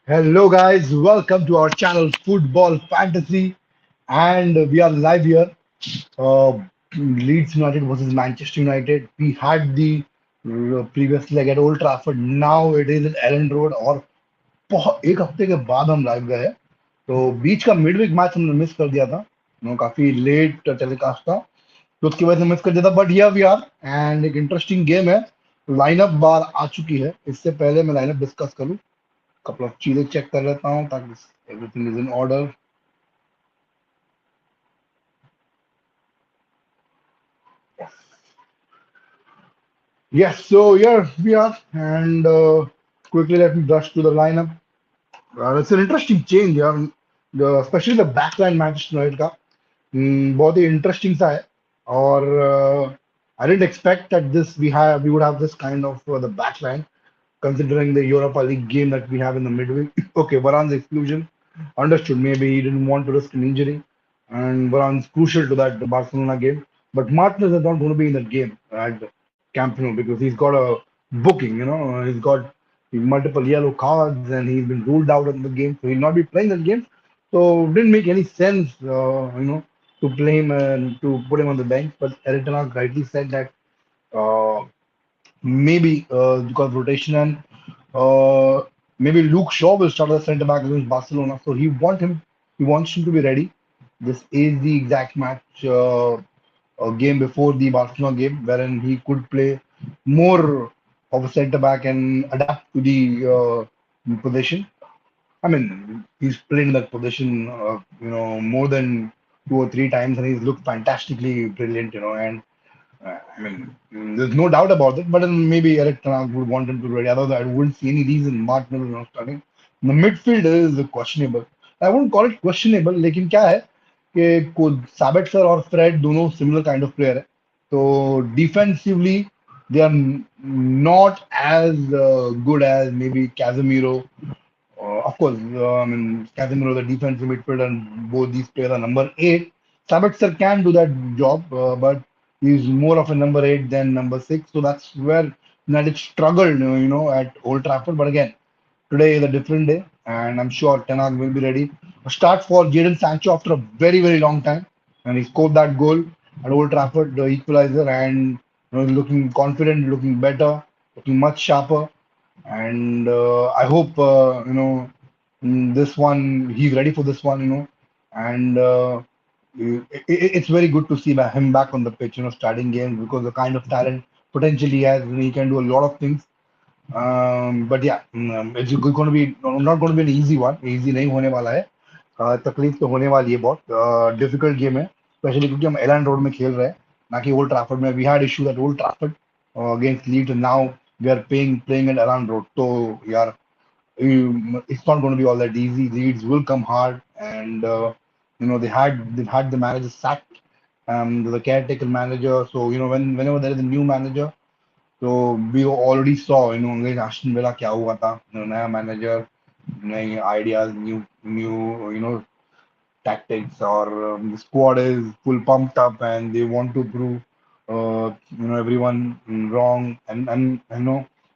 Hello, guys. Welcome to our channel, Football Fantasy, and we are live here. Uh, Leeds United versus Manchester United. We had the previous leg at Old Trafford. Now it is at Ellen Road. और एक हफ्ते के बाद हम live गए हैं। तो बीच का मिड वीक मैच हमने मिस कर दिया था। काफी लेट टेलीकास्ट था, तो उसकी वजह से मिस कर दिया था। But here we are and एक इंटरेस्टिंग गेम है। लाइनअप बार आ चुकी है। इससे पहले मैं लाइनअप डिस्कस करूं, couple of चीजें चेक कर लेता हूँ ताकि everything is in order. Yes, so here we are, and quickly let me brush to the lineup. It's an interesting change, yeah. Especially the backline Manchester United का बहुत ही interesting सा है। और I didn't expect that this we would have this kind of the backline, considering the Europa League game that we have in the midweek. Okay, Varane's exclusion, understood. Maybe he didn't want to risk an injury, and Varane's crucial to that Barcelona game. But Martinez is not going to be in that game at Camp Nou because he's got a booking. He's got multiple yellow cards and he's been ruled out of the game, so he'll not be playing that game. So it didn't make any sense, to play him and to put him on the bench. But Eric Ten Hag rightly said that. Uh, Maybe because rotation and uh, maybe Luke Shaw will start as centre back against Barcelona. So he wants him to be ready. This is the exact match game before the Barcelona game, wherein he could play more of a centre back and adapt to the position. I mean, he's played in that position, more than two or three times, and he's looked fantastically brilliant. And I mean, there's no doubt about it. But then maybe Eric Ten Hag would want him to be ready. Otherwise, I wouldn't see any reason Martinez is not starting. The midfield is questionable. I wouldn't call it questionable, लेकिन क्या है कि खुद Sabitzer और Fred दोनों similar kind of player है. So defensively, they are not as good as maybe Casemiro. Of course, I mean, Casemiro, the defensive midfielder, and both these players are number eight. Sabitzer can do that job, but he's more of a number eight than number six. So that's where United struggled, at Old Trafford. But again, today is a different day, and I'm sure Ten Hag will be ready. A start for Jadon Sancho after a very, very long time, and he scored that goal at Old Trafford, the equalizer, and looking confident, looking better, looking much sharper. And I hope this one he's ready for this one, and it's very good to see him back on the pitch, starting games because the kind of talent potentially he has, he can do a lot of things. But yeah, it's going to be not going to be an easy one. Easy नहीं होने वाला है। तकलीफ तो होने वाली है बहुत। डिफिकल्ट गेम है, स्पेशली क्योंकि हम एलैंड रोड में खेल रहे हैं, ना कि ओल्ड ट्रैफर्ड में। We had issue at Old Trafford against Leeds, and now we are playing at Alan Road. So yeah, it's not going to be all that easy. Leeds will come hard, and they've had the manager sacked, the caretaker manager. So whenever there is a new manager, so we already saw, against Aston Villa क्या हुआ था, नया manager, नए ideas, new tactics, or the squad is full pumped up and they want to prove everyone wrong. And and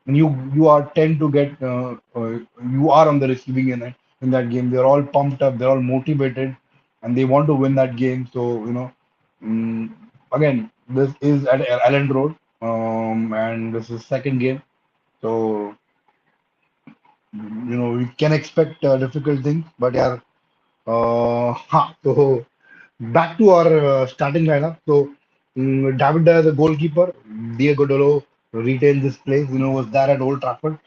you are tend to get you are on the receiving end in that game. They're all pumped up, they're all motivated, and they want to win that game. So mm, again, this is at Allen Road, and this is second game. So we can expect difficult things, but yeah. So back to our starting lineup. So David as a goalkeeper, Diego Dolo retained this place. Was there at Old Trafford.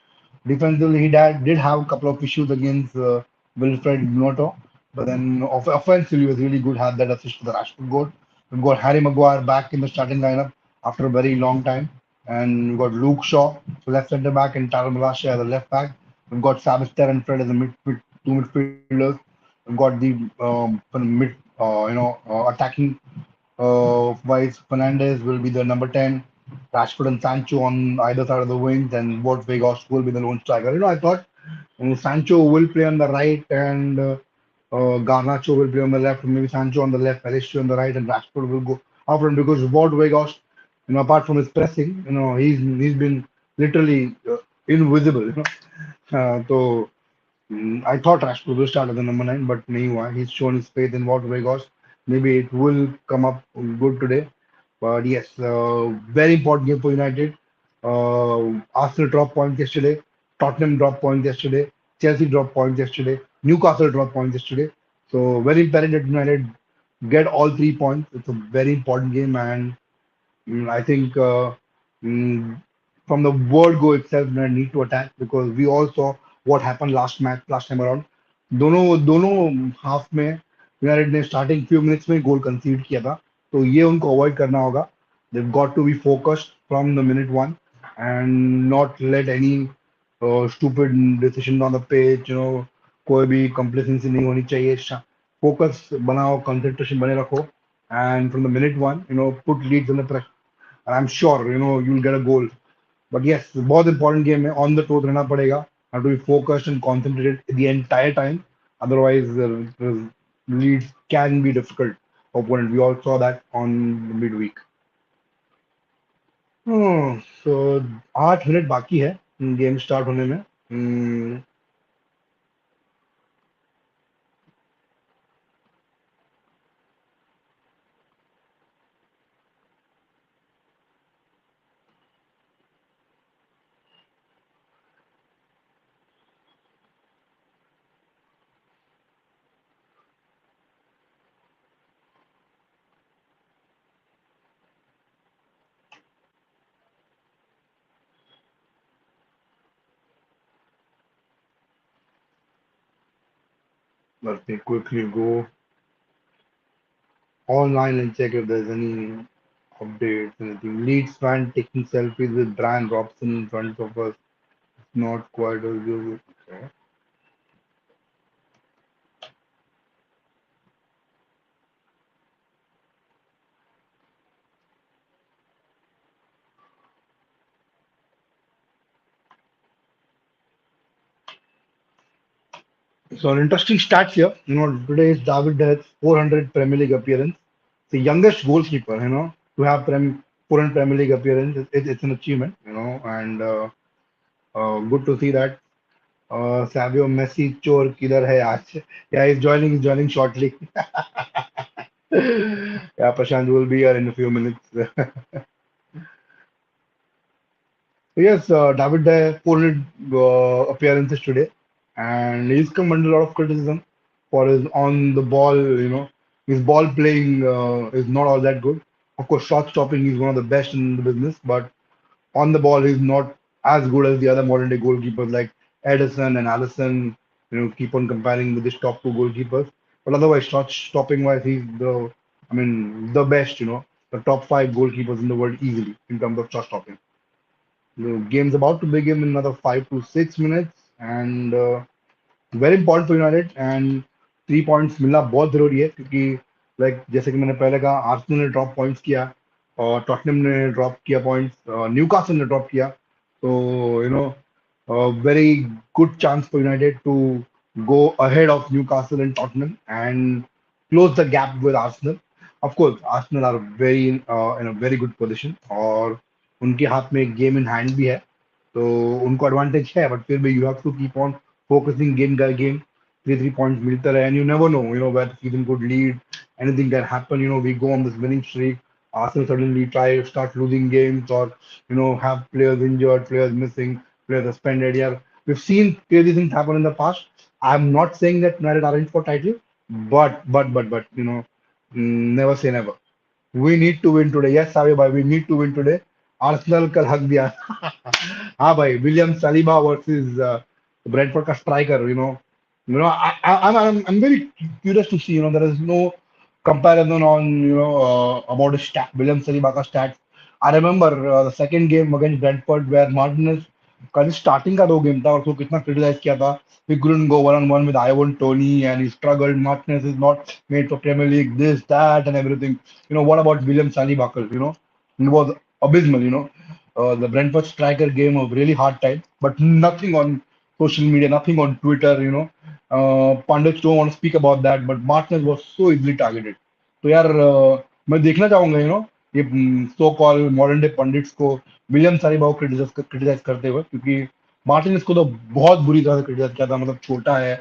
Defensively, did have a couple of issues against Wilfred Noto, but then offensively was really good. Had that assist for the Rashford goal. We've got Harry Maguire back in the starting lineup after a very long time, and we've got Luke Shaw, left centre back, and Taro Malasha as a left back. We've got Savister and Fred as a two midfielders. We've got the attacking wise. Fernandez will be the number 10. Rashford and Sancho on either side of the wings, and Wout Weghorst will be the lone striker. I thought Sancho will play on the right, and Garnacho will play on the left, maybe Sancho on the left, Palacio on the right, and Rashford will go up front because Wout Weghorst, apart from his pressing, he's been literally invisible. So I thought Rashford will start as the number nine, but nahi hua. He's shown his faith in what Vegas. Maybe it will come up good today. But yes, very important game for United. Arsenal dropped points yesterday. Tottenham dropped points yesterday. Chelsea dropped points yesterday. Newcastle dropped points yesterday. So very imperative that United get all 3 points. It's a very important game, and I think mm, from the word go itself, they need to attack because we all saw what happened last time around. दोनों half में United ने starting few minutes में गोल कंसीड किया था तो ये उनको avoid करना होगा they've got to be focused from the minute one and not let any stupid decision on the pitch कोई भी complacency नहीं होनी चाहिए focus बनाओ concentration बने रखो and from the minute one put Leeds under pressure and I'm sure you'll get a goal. But yes, बहुत important game है. On the toes रहना पड़ेगा. Have to be focused and concentrated the entire time. Otherwise, Leeds can be difficult opponent. We all saw that on the midweek. So 8 minute बाकी है game start होने में. Hmm, let me quickly go online and check if there's any updates, anything. Leeds fan taking selfies with Brian Robson in front of us. Not quite as good. Okay. So an interesting stats here. Today is David has 400 Premier League appearance. The youngest goalkeeper, to have 400 Premier League appearance. It's an achievement, and good to see that. Savio Messi chor kidhar hai aaj? Yeah, he's joining shortly. Yeah, Prashant will be here in a few minutes. Yes, David Day 400 appearances today, and he's come under a lot of criticism for his on the ball. His ball playing is not all that good. Of course, shot stopping he's one of the best in the business, but on the ball he's not as good as the other modern day goalkeepers like Edison and Allison. Keep on comparing with these top two goalkeepers, but otherwise, shot stopping wise, the best. The top five goalkeepers in the world easily in terms of shot stopping. The game's about to begin in another 5 to 6 minutes, and very important for United and 3 points मिलना बहुत जरूरी है क्योंकि like जैसे कि मैंने पहले कहा आर्सेनल ने ड्रॉप पॉइंट्स किया और टॉटनहम ने ड्रॉप किया पॉइंट्स न्यूकासल ने ड्रॉप किया तो very good chance for United to go ahead of Newcastle and Tottenham and close the gap with Arsenal. Of course, Arsenal are very in a very good position और उनके हाथ में एक game in hand भी है तो उनको advantage है बट फिर भी you have to keep on focusing game by game. 3 3 points milta rahe, and you never know, where the season could lead. Anything can happen. We go on this winning streak. Arsenal suddenly try start losing games, or have players injured, players missing, players suspended. Yeah, we've seen crazy things happen in the past. I'm not saying that United aren't for title, but never say never. We need to win today. Yes, Sabi bhai, we need to win today. Arsenal कल हक दिया. हाँ भाई, William Saliba versus Brentford का striker. I'm very curious to see. There is no comparison on about his stat, William Saliba का stats. I remember the second game against Brentford where Martinez कल starting का 2 game था और उसको कितना criticize किया था. He couldn't go one on one with Ivan Tony and he struggled. Martinez is not made for Premier League, this, that, and everything. What about William Saliba? It was abysmal. The Brentford striker gave him a really hard time, but nothing on social media, nothing on Twitter. Pundits don't want to speak about that, but Martinez was so easily targeted. तो यार मैं देखना चाहूंगा ये सो call modern day pundits को William Saliba को criticise करते हुए क्योंकि मार्टिनेज को तो बहुत बुरी तरह से क्रिटिसाइज किया था, मतलब छोटा है,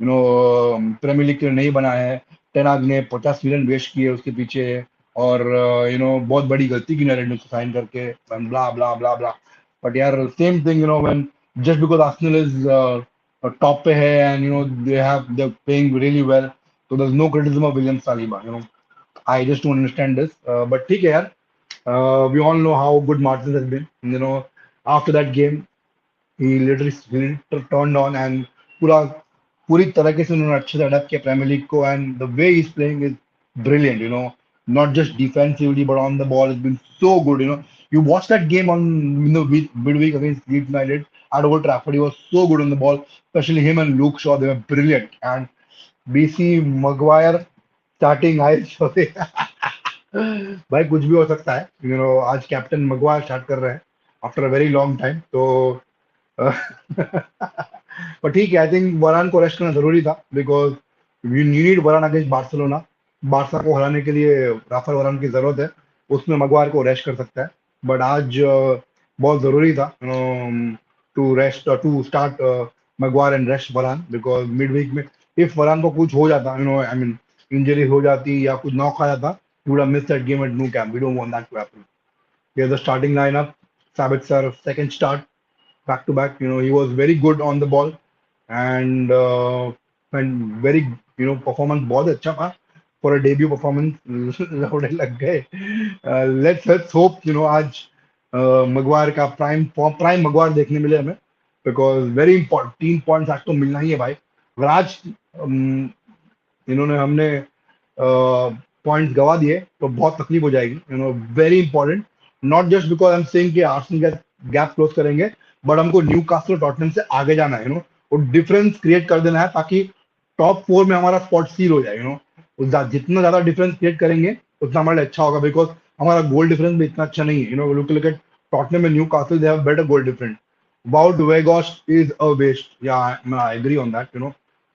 प्रीमियर लीग के लिए नहीं बना है। टेनाग ने 50 मिलियन वेस्ट किए उसके पीछे, और बहुत बड़ी गलती की यूनाइटेड ने उसको साइन करके, ब्ला ब्ला ब्ला ब्ला। बट यार same thing, when just because Arsenal is top पे है, and they playing really well, so there's no criticism of William Saliba. I just don't understand this. But ठीक है यार, we all know how good Martin has been. After that game, he turned on, and पूरा पूरी तरीके से उन्होंने अच्छे से अडेप्ट किया प्रीमियर लीग को, and the way he is playing is brilliant. Not just defensively but on the ball has been so good. You watch that game on midweek against Leeds United at Old Trafford. He was so good on the ball, especially him and Luke Shaw. They were brilliant. And BC Maguire starting I भाई कुछ भी हो सकता है, आज captain Maguire start कर रहे हैं after a very long time, तो पर ठीक है, आई थिंक वरान को रेस्ट करना जरूरी था, बिकॉज यू नीड वरान अगेंस्ट बार्सिलोना। बार्सा को हराने के लिए राफेल वरान की जरूरत है, उसमें मगवार को रेस्ट कर सकता है। बट आज बहुत जरूरी था to rest, to start Maguire and rest Varane, because mid week में इफ वरान को कुछ हो जाता, आई मीन इंजरी हो जाती या कुछ नॉक आ जाता, you would have missed that game at Nou Camp. We don't want that to happen. Here's the starting lineup. Sabitzer, second start, back to back. He was very good on the ball, and very, performance बहुत अच्छा था for a debut performance. लौड़े लग गए। Let's hope, आज मगवार का prime मगवार देखने मिले हमें, बिकॉज वेरी इंपॉर्टेंट 3 पॉइंट्स आज तो मिलना ही है भाई। अगर आज इन्होंने हमने पॉइंट्स गवा दिए तो बहुत तकलीफ हो जाएगी। Very important, not just because I am saying कि आर्सेनल का गैप क्लोज करेंगे, बट हमको न्यू कास्ल टॉटनहम से आगे जाना है। वो डिफरेंस क्रिएट कर देना है, ताकि टॉप 4 में हमारा स्पॉट सील हो जाए। जितना ज्यादा डिफरेंस क्रिएट करेंगे उतना हमारे लिए अच्छा होगा, बिकॉज हमारा गोल डिफरेंस भी इतना अच्छा नहीं है। Look at Tottenham and Newcastle, they have better goal difference. Wout Weghorst is a waste. Yeah, I agree on that.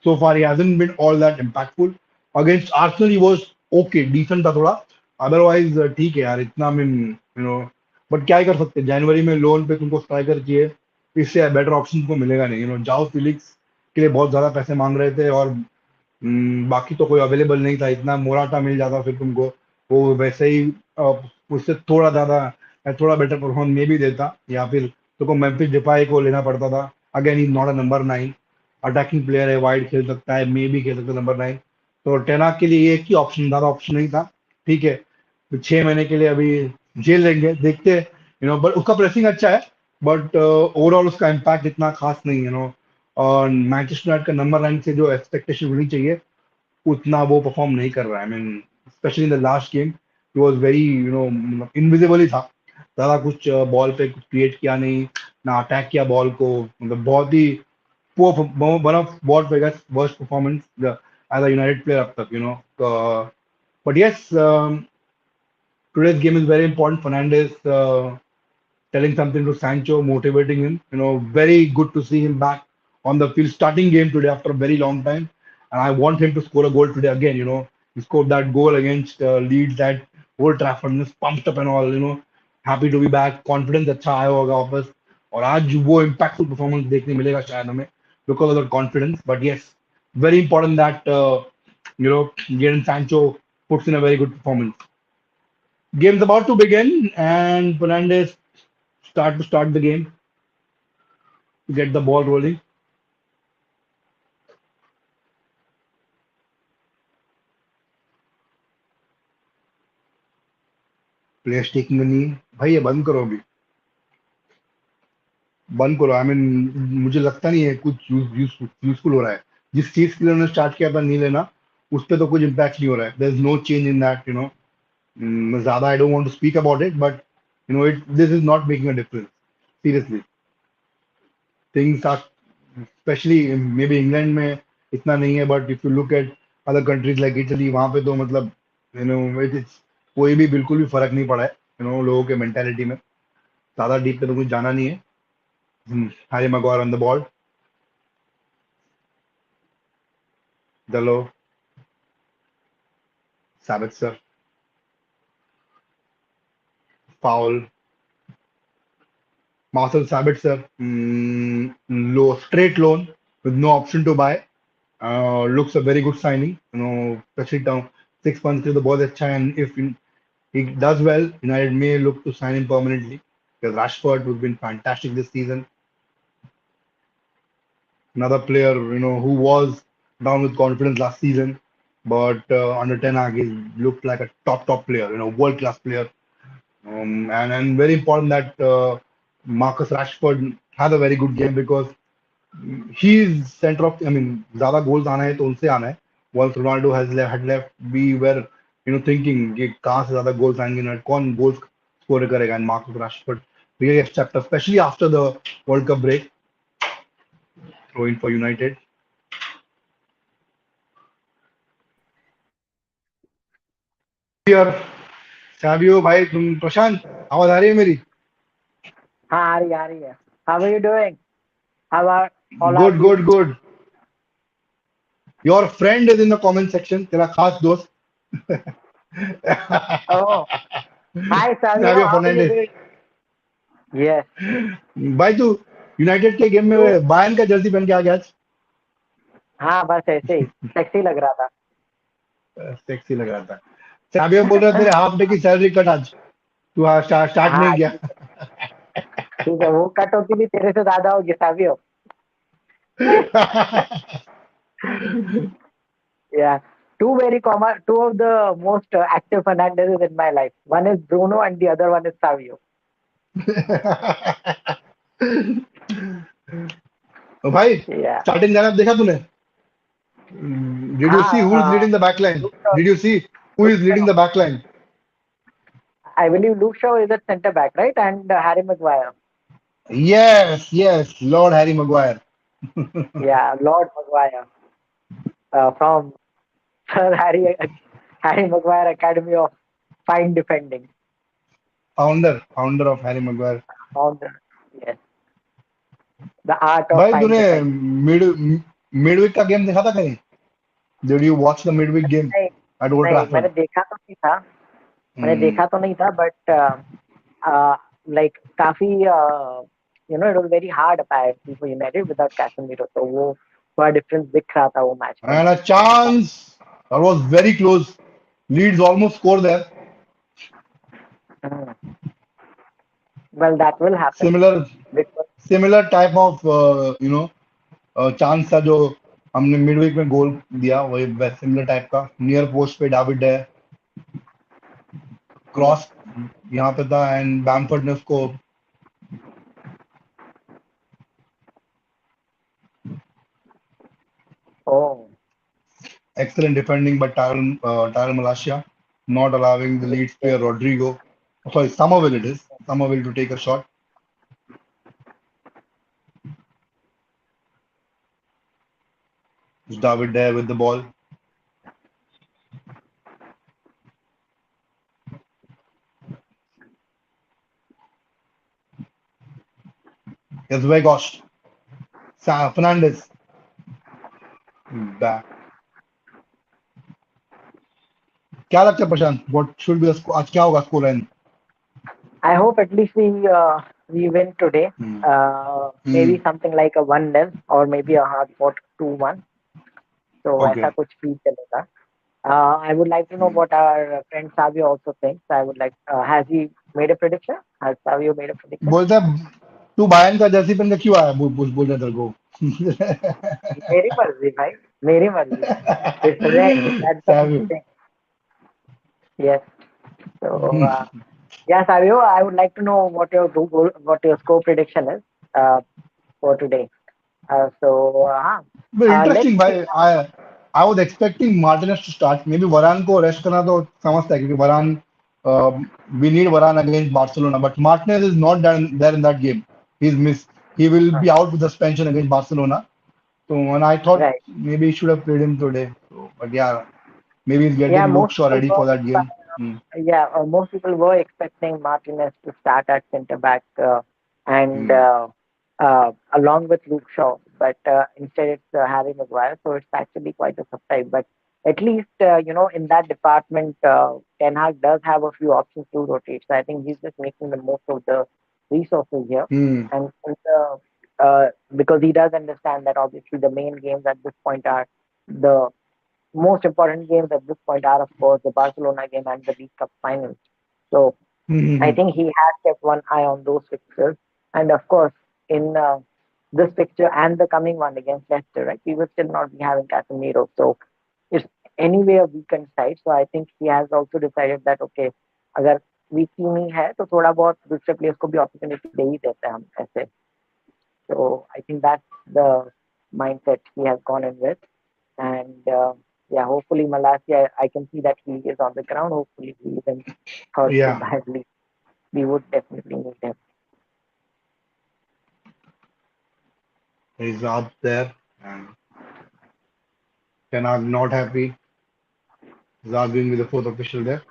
So far he hasn't been all that impactful. Against Arsenal he was okay, decent था थोड़ा। Otherwise ठीक है यार, इतना मैं but क्या ही कर सकते हैं, जनवरी में लोन पे तुमको स्ट्राइकर चाहिए, इससे बेटर ऑप्शन तुमको मिलेगा नहीं। जाओ फिलिक्स के लिए बहुत ज्यादा पैसे मांग रहे थे, और बाकी तो कोई अवेलेबल नहीं था। इतना मोराटा मिल जाता फिर तुमको, वो वैसे ही उससे थोड़ा ज्यादा थोड़ा बेटर परफॉर्मेंस में भी देता, या फिर तुमको मेम्फिस डिपाई को लेना पड़ता था। Again is not a number 9, attacking player है, वाइड खेल सकता है, मे भी खेल सकता है नंबर 9। तो टेनाक के लिए एक ही ऑप्शन, ज्यादा ऑप्शन नहीं था। ठीक है, तो 6 महीने के लिए अभी झेल लेंगे, देखते हैं। बट उसका प्रेसिंग अच्छा है, बट ओवरऑल उसका इम्पैक्ट इतना खास नहीं है। और मैनचेस्टर यूनाइटेड का नंबर 9 से जो एक्सपेक्टेशन होनी चाहिए, उतना वो परफॉर्म नहीं कर रहा है। I mean specially in the last game he was very, invisible ही था, ज्यादा कुछ बॉल पे कुछ क्रिएट किया नहीं, ना अटैक किया बॉल को। मतलब बहुत ही वन ऑफ वॉट वेगस worst performance as a United player अब तक। But yes, today's game is very important. Fernandez telling something to Sancho, motivating him. Very good to see him back on the field, starting game today after a very long time. And I want him to score a goal today again. He scored that goal against Leeds at Old Trafford, just pumped up and all. Happy to be back. Confidence अच्छा आया होगा वापस, और आज वो impactful performance देखने मिलेगा शायद हमें, because of the confidence. But yes, very important that Jadon Sancho puts in a very good performance. Game's about to begin, and Fernandez start the game to get the ball rolling. Player taking नहीं, भाई ये बंद करो अभी, बंद करो। I mean मुझे लगता नहीं है कुछ यूजफुल हो रहा है। जिस चीज के लिए उन्होंने स्टार्ट किया था नहीं लेना, उस पर तो कुछ इम्पैक्ट नहीं हो रहा है। There is no change in that. ज्यादा I don't want to speak about it, but it this is not making a difference seriously. Things are, specially may be England में इतना नहीं है, but if you look at other countries like Italy, वहां पे तो मतलब it is कोई भी बिल्कुल भी फर्क नहीं पड़ा है लोगों के मेंटेलिटी में। ज्यादा डीप पे तो कुछ जाना नहीं है। Harry Maguire on the ball. Dalo, Sabitzer, foul. Marcel Sabitzer, low straight loan with no option to buy. Looks a very good signing. Especially down 6 months to the ball that's and if he does well, United may look to sign him permanently. Because Rashford, who's been fantastic this season, another player, who was down with confidence last season, but under Ten Hag, he looked like a top player, world class player. And very important that Marcus Rashford had a very good game because he is center of. I mean, ज़्यादा goals आना है तो उनसे आना है. Once Ronaldo had left, we were thinking कि कहाँ से ज़्यादा goals आएंगे ना कौन goals score करेगा and Marcus Rashford really stepped up, especially after the World Cup break, throwing for United. यार साबियो भाई तुम प्रशांत आवाज आ रही है मेरी? हाँ आ रही है How are you doing? How are all are Good, you? good, good. Your friend is in the comment section. तेरा खास दोस्त Oh, hi Savio, साबियो how are you Fernandes. doing? Yes, भाई तू यूनाइटेड के गेम you में बायर्न का Jersey पहन के आ गया आज. हाँ बस ऐसे ही सेक्सी लग रहा सेक्सी लग रहा था. साबियो बोल रहा है, तेरे था हाफ डे की सैलरी कट आज. तू स्टार्ट हाँ नहीं किया. ठीक है वो कट होती भी तेरे से ज्यादा होगी Savio yeah two of the most active Fernandezes in my life. One is Bruno and the other one is Savio. भाई Yeah. स्टार्टिंग लाइनअप देखा तूने? Did you see हाँ who is leading the back line? Luke Shaw, Did you see who Luke is leading Shaw. the back line? I believe Luke Shaw is at centre back, right? And Harry Maguire. Yes, yes, Lord Harry Maguire. Yeah, Lord Maguire from Sir Harry Maguire Academy of Fine Defending. Founder of Harry Maguire. Founder. Yes, the art of भाई fine तूने defending. Midweek का game देखा था कहीं? Did you watch the midweek game नहीं at Old नहीं Trafford? मैंने Hmm. देखा तो नहीं था बट लाइक काफी it was very hard apparently for United without Casemiro तो वो थोड़ा डिफरेंस दिख रहा था वो मैच में. And a chance that was very close. Leeds almost scored there. Hmm. Well, that will happen Similar because similar type of chance था जो हमने मिडवीक में गोल दिया वही सिमिलर टाइप का नियर पोस्ट पे डेविड है hmm. क्रॉस यहाँ पे था एंड बैमफोर्ड ने उसको Oh, excellent defending by Tyrell Malacia not allowing the Leeds yes. player Rodrigo, sorry, Somerville it is, Somerville to take a shot. It's David there with the ball. Here's Weghorst. Fernandez. Back. क्या लगता है प्रशांत? What should be the score? आज क्या होगा score line? I hope at least we win today. Hmm. Maybe hmm. something like a 1-0 or maybe a hard fought 2-1. तो Okay. ऐसा कुछ भी चलेगा. I would like to know what our friend Savio also thinks. I would like, has he made a prediction? Has Savio made a prediction? बोलता है तू Bayern का Jersey पहन के क्यों आया? बोल रहा तेरे को. मेरी मर्जी भाई, मेरी मर्जी. It's red. That's the Savio. only thing. Yes. So yeah, Savio, I would like to know what your score prediction is uh, for today. But Let's interesting see. भाई. I was expecting Martinez to start. Maybe Varane को rest करना तो समझता है क्योंकि Varane we need Varane against Barcelona. But Martinez is not there in that game. He's missed. He will Uh, be out with suspension against Barcelona. So and I thought right. maybe he should have played him today. So, but yeah, maybe he's Yeah, getting Luke Shaw ready for that game. Hmm. most people were expecting Martinez to start at centre back and Hmm. along with Luke Shaw, but instead it's Harry Maguire. So it's actually quite a surprise. But at least in that department, Ten Hag does have a few options to rotate. So I think he's just making the most of the resources here, Hmm. and because he does understand that obviously the main games at this point are the most important games at this point are, of course, the Barcelona game and the League Cup final. So I Hmm. think he has kept one eye on those fixtures. And of course, in this fixture and the coming one against Leicester, right, we will still not be having Casemiro. So it's anyway a weakened side. So I think he has also decided that, okay, अगर weak team ही है तो थोड़ा बहुत दूसरे players को भी opportunity दे ही देते हैं हम ऐसे. So I think that's the mindset he has gone in with. And yeah, hopefully Malaysia, I can see that he is on the ground. Hopefully he isn't hurt too Yeah, badly. We would definitely need him. he's up there, and Tenag not happy. He's arguing with the fourth official there.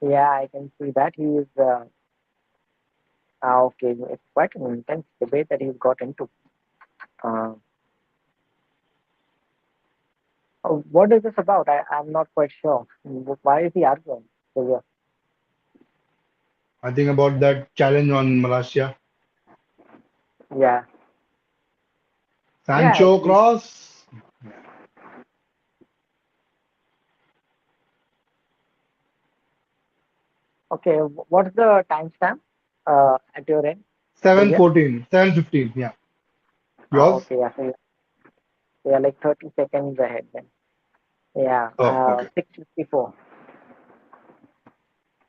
Yeah, I can see that he is. Okay, it's quite an intense debate that he's got into. Uh, what is this about? I'm not quite sure. Why is he arguing? So, I think about that challenge on Malaysia. yeah, yeah, Sancho cross. okay. What's the timestamp at your end? So, 7:14, 7:15. Yeah. Yours? okay, yeah, so you're like 30 seconds ahead then. Yeah, Oh, okay. 6:54.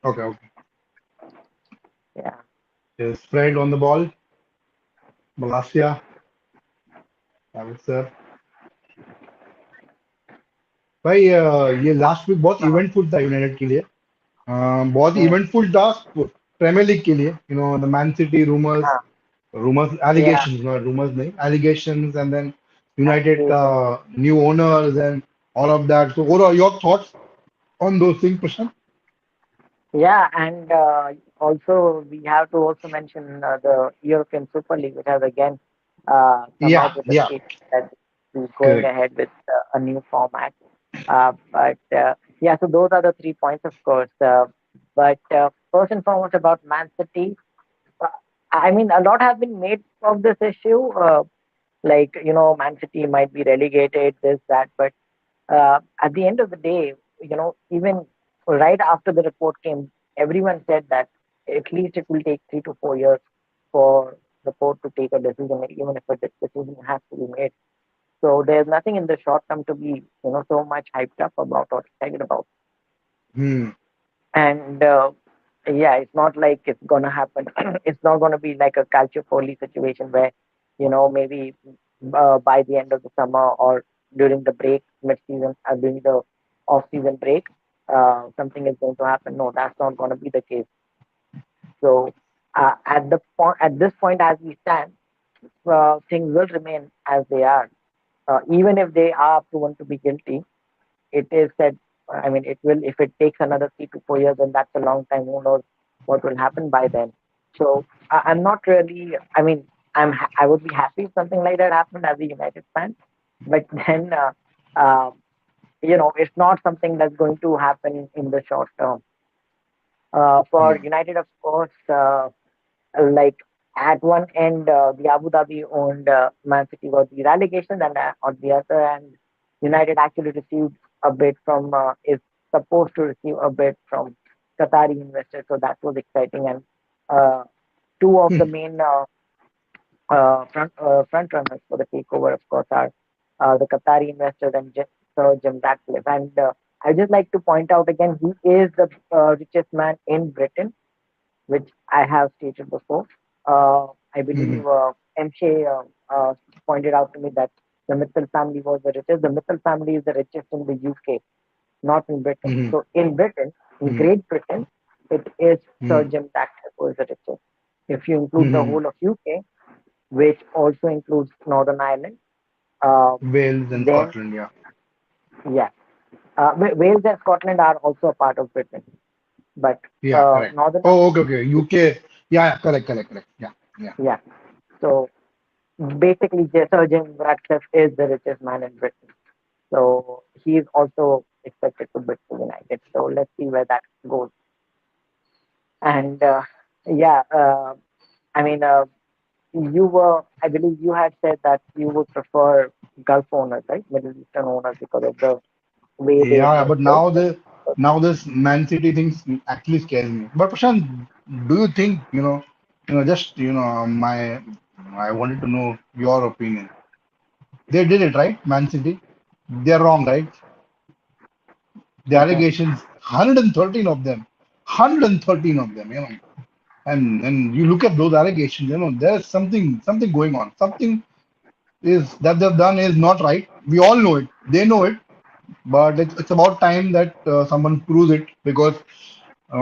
Okay, okay. Yeah, Is Fred on the ball? Malaysia. I would say. भाई ये last week बहुत uh, eventful था United के लिए बहुत mm, eventful था Premier League के लिए the Man City rumours uh, rumours yeah, allegations not rumours नहीं एलिगेशंस एंड देन यूनाइटेड का allegations. New owners and all of that so what are your thoughts on those things Prashant Yeah, and also we have to also mention the European Super League, which has again come या out with a या statement that is going correct ahead with a new format. But yeah, so those are the 3 points, of course. But first and foremost about Man City, uh, I mean, a lot has been made of this issue. Like, Man City might be relegated, this, that, but at the end of the day, even right after the report came, everyone said that at least it will take 3 to 4 years for the court to take a decision, even if a decision has to be made. So there's nothing in the short term to be, so much hyped up about or excited about. hmm And yeah, it's not like it's gonna happen. It's not gonna be like a Calciopoli situation where, maybe by the end of the summer or during the break, mid-season, during the off-season break, something is going to happen. No, that's not gonna be the case. So at this point, as we stand, things will remain as they are, even if they are proven to be guilty. It is said, I mean, it will, if it takes another 3 to 4 years, then that's a long time. Who knows what will happen by then? So I'm not really, I mean, I would be happy if something like that happened as a United fan, but then, uh, it's not something that's going to happen in the short term. For hmm United, of course, like at one end, the Abu Dhabi owned Man City got the relegation, and on the other end, United actually received a bid from is supposed to receive a bid from Qatari investors. So that was exciting, and uh, two of the main front runners for the takeover, of course, are the Qatari investors and Sir Jim Ratcliffe. And I just like to point out again, he is the richest man in Britain, which I have stated before. I hmm believe MJ pointed out to me that the Mitchell family was the richest. The Mitchell family is the richest in the UK, not in Britain. hmm So in Britain, in hmm Great Britain, it is Sir hmm Jim Ratcliffe who is the richest. If you include the hmm whole of UK, which also includes Northern Ireland, uh, Wales and then Scotland, yeah. yeah, Wales and Scotland are also a part of Britain, but Yeah, correct. Northern Oh, okay, Ireland, okay. UK. Yeah, yeah, correct, correct, correct. Yeah, yeah. yeah. So basically, Sir Jim Ratcliffe is the richest man in Britain. So he is also expected to bid to United. So let's see where that goes. And yeah, I mean, I believe you had said that you would prefer Gulf owners, right? Middle Eastern owners because of the way they Yeah, but invested. now this Man City things actually scares me. But Prashant, do you think, just my I wanted to know your opinion. They did it right, Man City. They're wrong, right? The Mhm. allegations, 113 of them, 113 of them, and you look at those allegations, there's something going on. Something is that they've done is not right. We all know it. They know it, but it's about time that someone proves it because they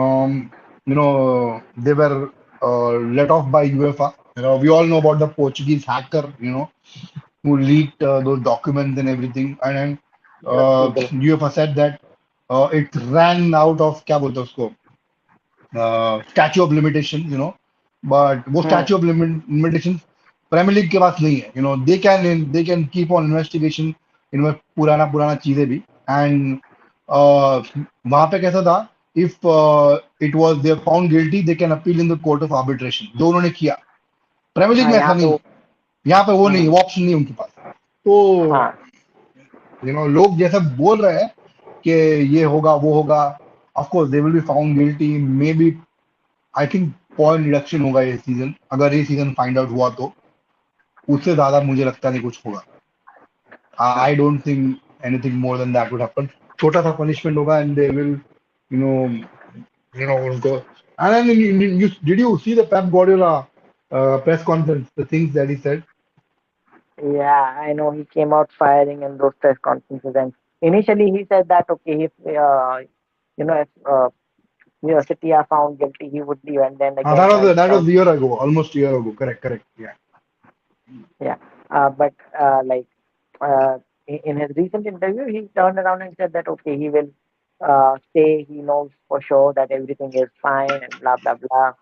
were let off by UEFA. We all know about the Portuguese hacker, who leaked those documents and everything, and then The Google. UEFA said that it ran out of क्या बोलते हैं उसको statute of limitation, but वो Hmm. statute of limitation Premier League के पास नहीं है, they can keep on investigation, पुराना पुराना चीजें भी and वहां पे कैसा था if it was they are found guilty they can appeal in the court of arbitration जो उन्होंने किया प्रीमियर लीग हाँ में ऐसा यहाँ पे नहीं है यहाँ पे वो नहीं हम्म, वो ऑप्शन नहीं है उनके पास तो हाँ लोग जैसा बोल रहे हैं कि ये होगा वो होगा of course they will be found guilty maybe I think point deduction होगा ये सीजन अगर ये सीजन फाइंड आउट हुआ तो उससे ज्यादा मुझे लगता नहीं कुछ होगा आई don't think anything more than that would happen छोटा सा पनिशमेंट होगा एंड दे विल नो उनको and then did you see the Pep Guardiola press conference the things that he said yeah I know he came out firing in those press conferences and initially he said that okay if if City are found guilty he would leave and then again that was a year ago almost a year ago correct yeah yeah but like in his recent interview he turned around and said that okay he will stay he knows for sure that everything is fine and blah blah blah.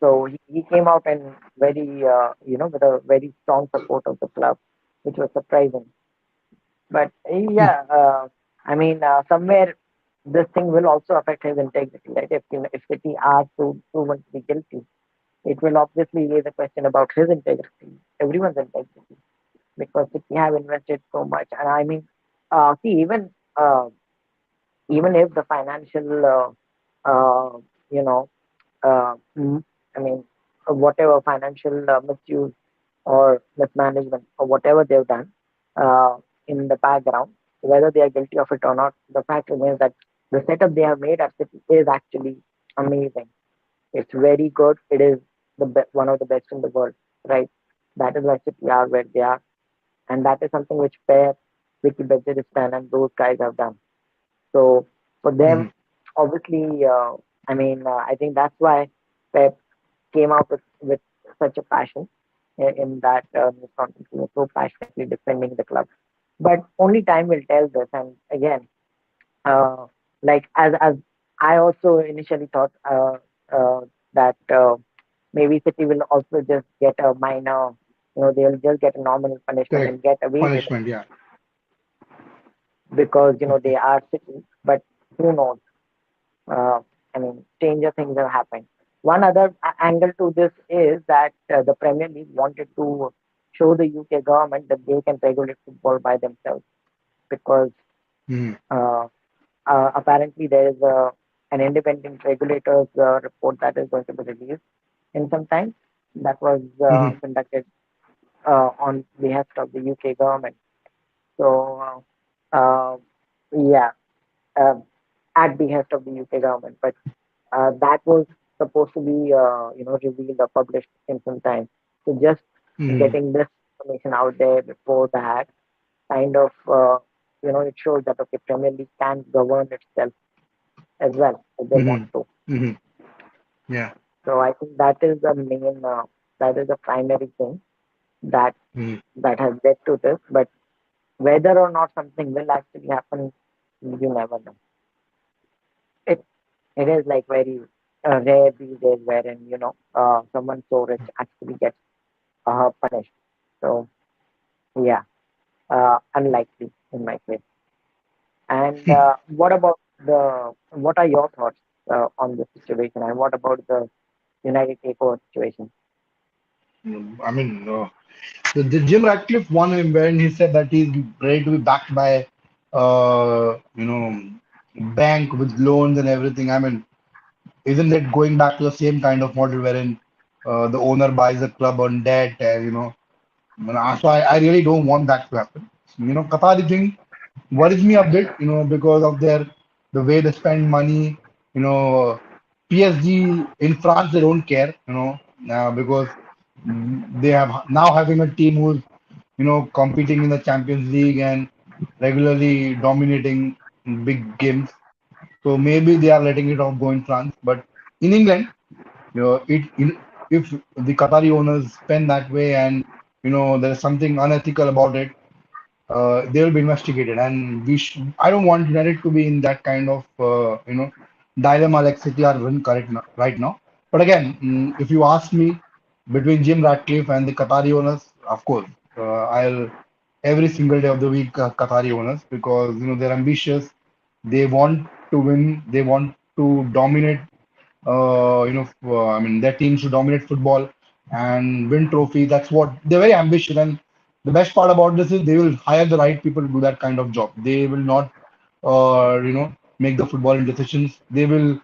So he came out and very, with a very strong support of the club, which was surprising. But yeah, I mean, somewhere this thing will also affect his integrity, right? If City are proven to be guilty, it will obviously raise a question about his integrity, everyone's integrity, because City have invested so much. And I mean, see, even if the financial, you know, mm, I mean, whatever financial misuse or mismanagement or whatever they've done uh, in the background, whether they are guilty of it or not, the fact remains that the setup they have made at City is actually amazing. It's very good. It is one of the best in the world, right? That is why City are where they are, and that is something which Pep, Vicky Bejaristan, and those guys have done. So for them, Mhm, obviously, I mean, I think that's why Pep came out with such a passion in that news conference. He was so passionately defending the club. But only time will tell this. And again, uh, like as I also initially thought uh, that maybe City will also just get a minor, they'll just get a nominal punishment correct and get away with it punishment yeah because they are City. But who knows? Uh, I mean, stranger things have happened. One other angle to this is that the Premier League wanted to show the UK government that they can regulate football by themselves because Mhm, uh, apparently there is an independent regulators report that is going to be released in some time that was mhm, conducted on behalf of the UK government. So, yeah, uh, at behest of the UK government. But that was supposed to be, revealed or published in some time. So just mhm, getting this information out there before that kind of, it shows that okay, Premier League can govern itself as well if they want mhm, to. mhm. Yeah. So I think that is the main, that is the primary thing that Mhm, that has led to this. But whether or not something will actually happen, you never know. It it is like very rare these days wherein someone so rich actually gets punished. So yeah, unlikely in my case. And what are your thoughts on this situation, and what about the United takeover situation? I mean, the Jim Ratcliffe won him when he said that he's ready to be backed by, bank with loans and everything. I mean, isn't it going back to the same kind of model wherein the owner buys a club on debt and so I really don't want that to happen. Qatari thing worries me a bit, because of the way they spend money. PSG in France they don't care, because they have now having a team who's competing in the Champions League and regularly dominating big games. So maybe they are letting it off go in France, but in England, if the Qatari owners spend that way and there is something unethical about it, they will be investigated. And I don't want United to be in that kind of dilemma like City are in correct now, right now. But again, if you ask me, between Jim Ratcliffe and the Qatari owners, of course, I'll every single day of the week Qatari owners, because they're ambitious, they want to win, they want to dominate. I mean, their team should dominate football and win trophies. That's what they're very ambitious. And the best part about this is they will hire the right people to do that kind of job. They will not, make the footballing decisions. They will,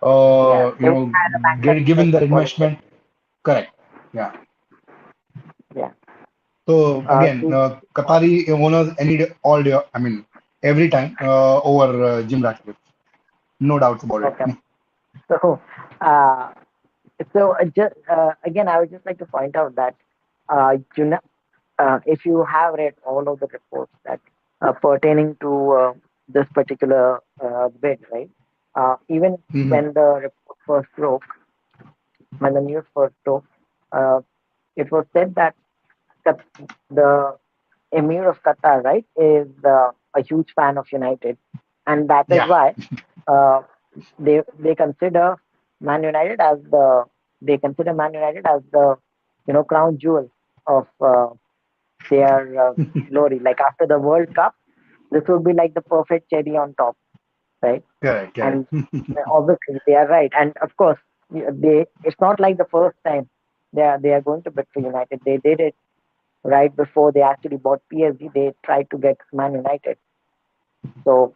Yeah, they would hire a get backbencher given their footballer. investment. Correct. Yeah. Yeah. So again, To Qatari owners any day, all day. I mean, every time over Jim Ratcliffe. No doubts about it. Okay. So, uh, just again, I would just like to point out that if you have read all of the reports that pertaining to this particular bid, right? Even Mhm. when the report first broke, when the news first broke, uh, it was said that the Emir of Qatar, right, is a huge fan of United, and that is Yeah. why uh, they consider Man United as the crown jewel of their glory. Like after the World Cup, this would be like the perfect cherry on top, right? Correct. Correct. And obviously they are right, and of course they it's not like the first time they are going to bid for United. They did it right before they actually bought PSG. They tried to get Man United, so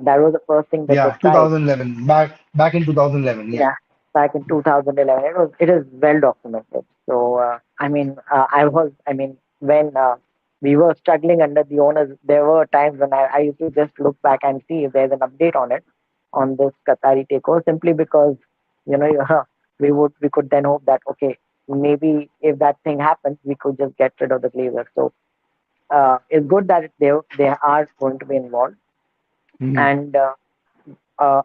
that was the first thing that they Yeah, tried. 2011. Back in 2011. Yeah. Yeah, back in 2011. It is well documented. So I mean when we were struggling under the owners, there were times when I used to just look back and see if there's an update on it, on this Qatari takeover, simply because you we could then hope that okay, maybe if that thing happens we could just get rid of the Glazers. So it's good that they are going to be involved. Mhm. And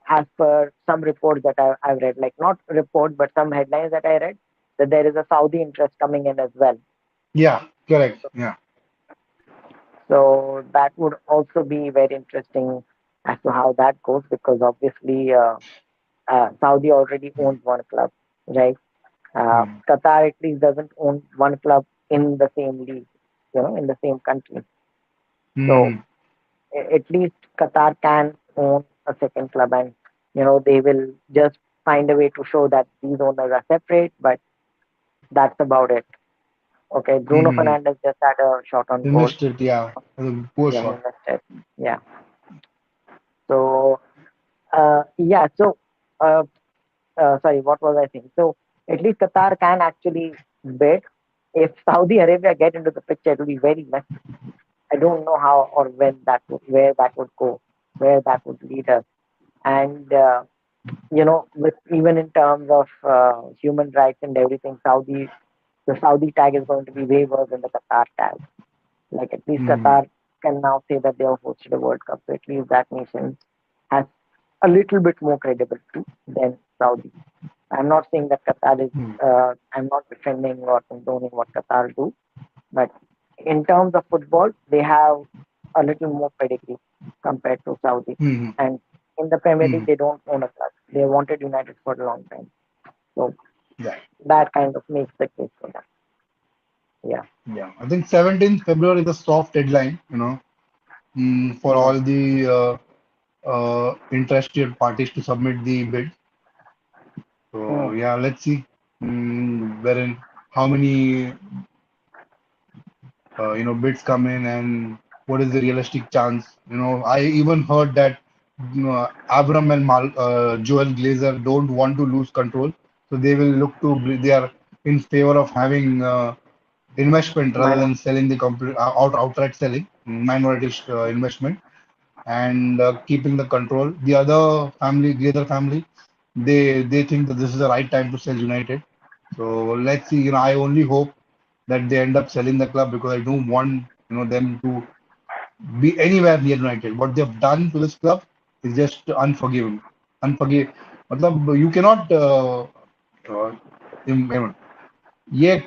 as per some reports that I've read, like not report, but some headlines that I read, that there is a Saudi interest coming in as well. Yeah, correct. Yeah. So that would also be very interesting as to how that goes, because obviously Saudi already owns one club, right? Mhm. Qatar at least doesn't own one club in the same league, in the same country. So Mhm. at least Qatar can own a second club, and they will just find a way to show that these owners are separate, but that's about it. Okay, Bruno Mhm. Fernandes just had a shot on They goal. missed it. Yeah, a poor Yeah, he shot. missed it. Yeah. So yeah. So uh, sorry, what was I saying? So at least Qatar can actually bid. If Saudi Arabia get into the picture, it will be very messy. I don't know how or where that would go, where that would lead us. And with even in terms of human rights and everything, the Saudi tag is going to be way worse than the Qatar tag. Like at least Mhm. Qatar can now say that they have hosted a World Cup, so at least that nation has a little bit more credibility than Saudi. I'm not saying that Qatar is. Mhm. I'm not defending or condoning what Qatar do, but in terms of football, they have a little more pedigree compared to Saudi. Mhm. And in the Premier League, Mhm. they don't own a club. They wanted United for a long time. So Yeah. that kind of makes the case for them. Yeah. Yeah. I think 17th February is a soft deadline. for Mm, all the interested parties to submit the bid. So mm, yeah, let's see wherein how many bids come in and what is the realistic chance. I even heard that Abram and Joel Glazer don't want to lose control, so they will look to they are in favor of having investment rather minor. than selling the complete outright selling minority investment and keeping the control. The other family, the other family, they think that this is the right time to sell United. So let's see. I only hope that they end up selling the club because I don't want them to be anywhere near United. What they've done to this club is just unforgiving. Unforgive. मतलब you cannot ये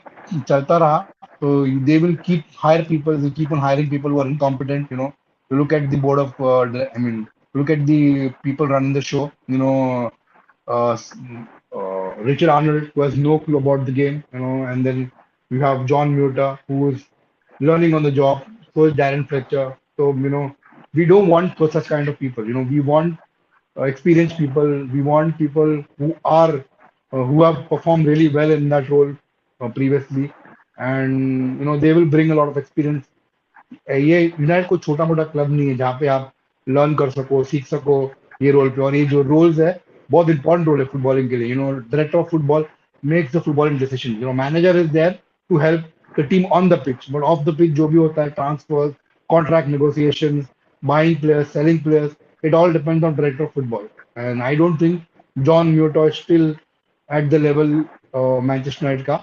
चलता रहा so they will keep hire people they keep on hiring people who are incompetent. You look at the board of I mean look at the people running the show. uh, s- Richard Arnold, who has no clue about the game. And then you have John Muta, who is learning on the job. So is Darren Fletcher. So we don't want for such kind of people. We want experienced people. We want people who have performed really well in that role previously, and they will bring a lot of experience. ये United कोई छोटा मोटा club नहीं है जहाँ पे आप learn कर सको सीख सको ये रोल पे और ये जो रोल्स है बहुत इंपॉर्टेंट रोल है फुटबॉलिंग के लिए director of football makes the footballing decision manager is there to help the team on the pitch but off the pitch जो भी होता है transfer contract negotiation buying players selling players it all depends on director of football and I don't think John Muto is still at the level Manchester United ka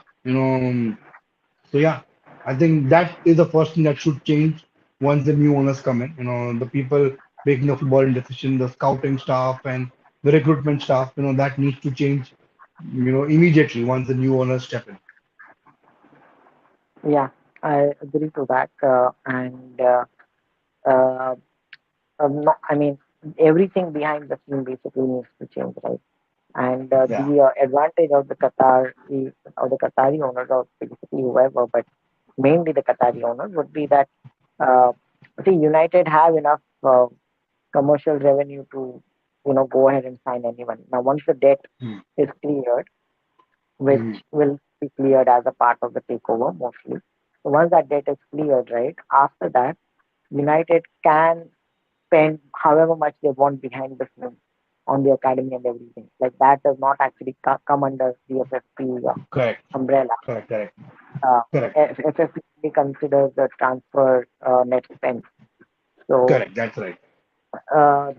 so yeah, I think that is the first thing that should change once the new owners come in. The people making the footballing decision, the scouting staff and the recruitment staff, that needs to change, immediately once the new owners step in. yeah, I agree to that. And uh, no, I mean, everything behind the scene basically needs to change, right? And Yeah, the advantage of the Qatari owners, or basically whoever, but mainly the Qatari owners, would be that uh, see, United have enough commercial revenue to go ahead and sign anyone. Now, once the debt mm, is cleared, which mm, will be cleared as a part of the takeover mostly. So once that debt is cleared, right, after that, United can spend however much they want behind the scenes on the academy and everything. Like that does not actually come under the FFP correct, umbrella. correct, correct, Uh, correct, FFP considers the transfer net spend. So correct. That's right.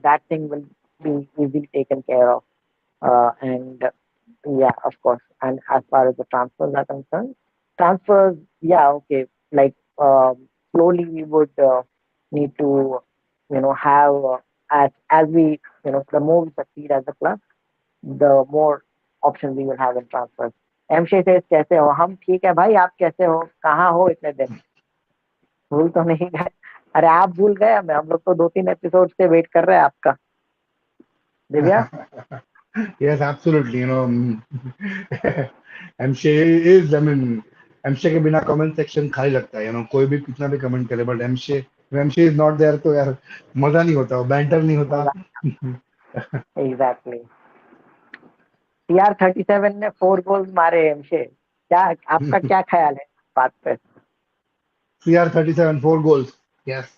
that thing will be easily taken care of. And yeah, of course. And as far as the transfers are concerned, transfers, yeah, okay. Like slowly we would need to, have as we, the more we succeed as a club, the more options we will have in transfers. एमशे से कैसे हो हम ठीक है भाई आप कैसे हो कहाँ हो इतने दिन भूल तो नहीं गए अरे आप भूल गए हमें हम लोग तो 2-3 एपिसोड से वेट कर रहे हैं आपका दिव्या Yes, absolutely. एमशे इज आई मीन एमशे के बिना कमेंट सेक्शन खाली लगता है कोई भी कितना भी कमेंट करे बट एमशे इज नॉट देयर तो यार मजा नहीं होता बैंटर नहीं होता एग्जैक्टली CR37 ने 4 गोल्स मारे एमशे क्या आपका क्या ख्याल है इस बात पे CR37 4 गोल्स यस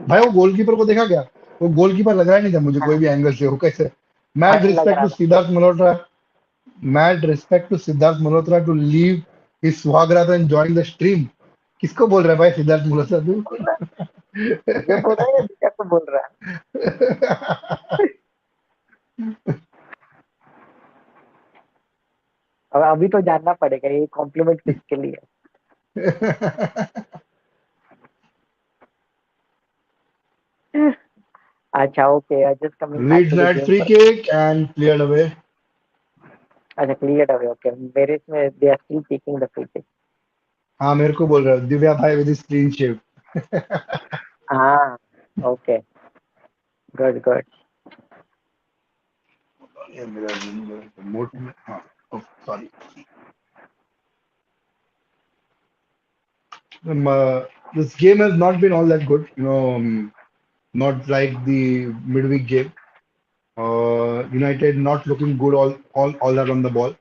भाई वो गोलकीपर को देखा क्या वो गोलकीपर लग रहा ही नहीं था मुझे कोई हाँ भी एंगल से वो कैसे मैड फनी लग रिस्पेक्ट रहा टू था Siddharth Malhotra mad respect to Siddharth Malhotra to leave his सुहागरात एंड जॉइन द स्ट्रीम किसको बोल रहा है भाई सिद्धार्थ मल्होत्रा बोल रहा है मुझे बोल रहा है या दिव्या को बोल रहा तू है अब अभी तो जानना पड़ेगा ये कॉम्प्लीमेंट किसके लिए है अच्छा okay just coming back Leeds to the net game free kick and cleared away. अच्छा क्लियर अवे ओके मेरे इसमें they are still taking the free kick हाँ मेरे को बोल रहा है दिव्या भाई विद क्लीन शेव हाँ ओके गुड गुड ये मेरा रिमोट में हाँ sorry this game has not been all that good. not like the midweek game. United not looking good all that on the ball.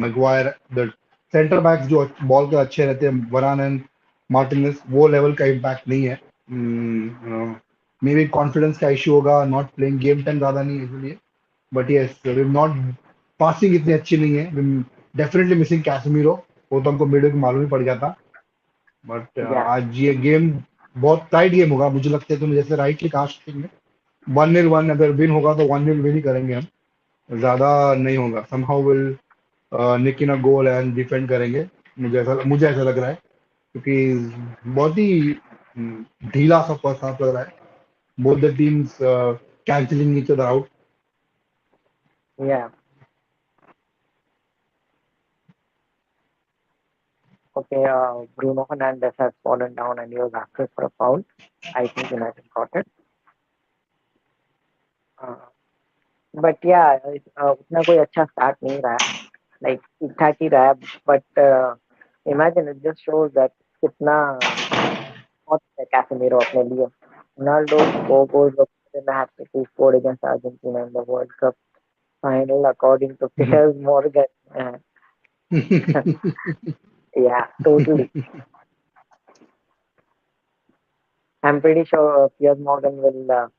Maguire, the center backs जो ball के अच्छे रहते हैं, वरान एंड मार्टिनेज, वो level का impact नहीं है. मे बी कॉन्फिडेंस का इशू होगा, नॉट प्लेइंग गेम टाइम ज्यादा नहीं है इसलिए. बट यस, नॉट पासिंग इतनी अच्छी नहीं है. डेफिनेटली मिसिंग कैसेमीरो, वो तो हमको मिड मालूम ही पड़ गया था. बट या आज ये गेम बहुत टाइट गेम होगा मुझे लगता है. तुमने जैसे राइटली कहा में 1-1, अगर विन होगा तो 1-0 विन ही करेंगे हम, ज्यादा नहीं होगा. Somehow will nick in a goal and defend करेंगे. मुझे ऐसा लग रहा है, क्योंकि बहुत ही ढीला सा फर्स्ट हाफ लग रहा है. Both the teams cancelling each other out. या okay. Bruno Fernandes has fallen down and he was asked for a foul. I think United got it. Uh, but yeah, उतना कोई अच्छा स्टार्ट नहीं रहा है. लाइक ठीक ठाक ही रहा है. But imagine, it just shows that कितना बहुत है कैसेमीरो अपने लिए. Ronaldo 4 goals in the hat-trick he scored against Argentina in the World Cup final, according to Piers Morgan. Uh, yeah, totally. I'm pretty sure Piers Morgan will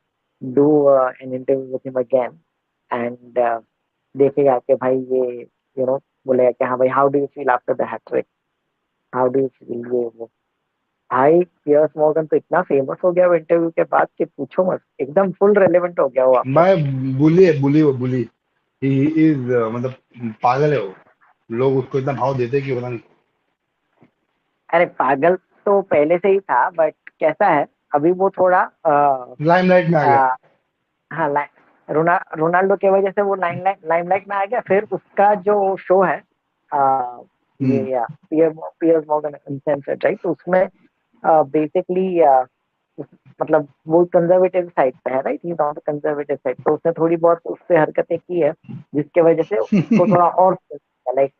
do an interview with him again, and देखेगा कि भाई ये बोलेगा कि हाँ भाई, how do you feel after the hat-trick, how do you feel, ये वो. भाई पियर्स मॉर्गन तो इतना फेमस हो गया वो इंटरव्यू के बाद कि पूछो मत, एकदम फुल रेलेवेंट हो गया वो वापस. मैं बुली ही इज, मतलब पागल है वो. लोग उसको इतना भाव देते हैं कि पता नहीं. अरे पागल तो पहले से ही था, बट कैसा है, अभी वो थोड़ा लाइमलाइट में आ गया. हाँ, रोनाल्डो की वजह से वो लाइमलाइट में आ गया. फिर उसका जो शो है, हम्म. ये पियर्स मॉर्गन अनसेंसर्ड, राइट, तो उसमें बेसिकली मतलब वो कंजर्वेटिव साइड पे है, right, he on the conservative side, तो उसने थोड़ी बहुत उससे हरकतें की है जिसके वजह से उसको थोड़ा और लाइक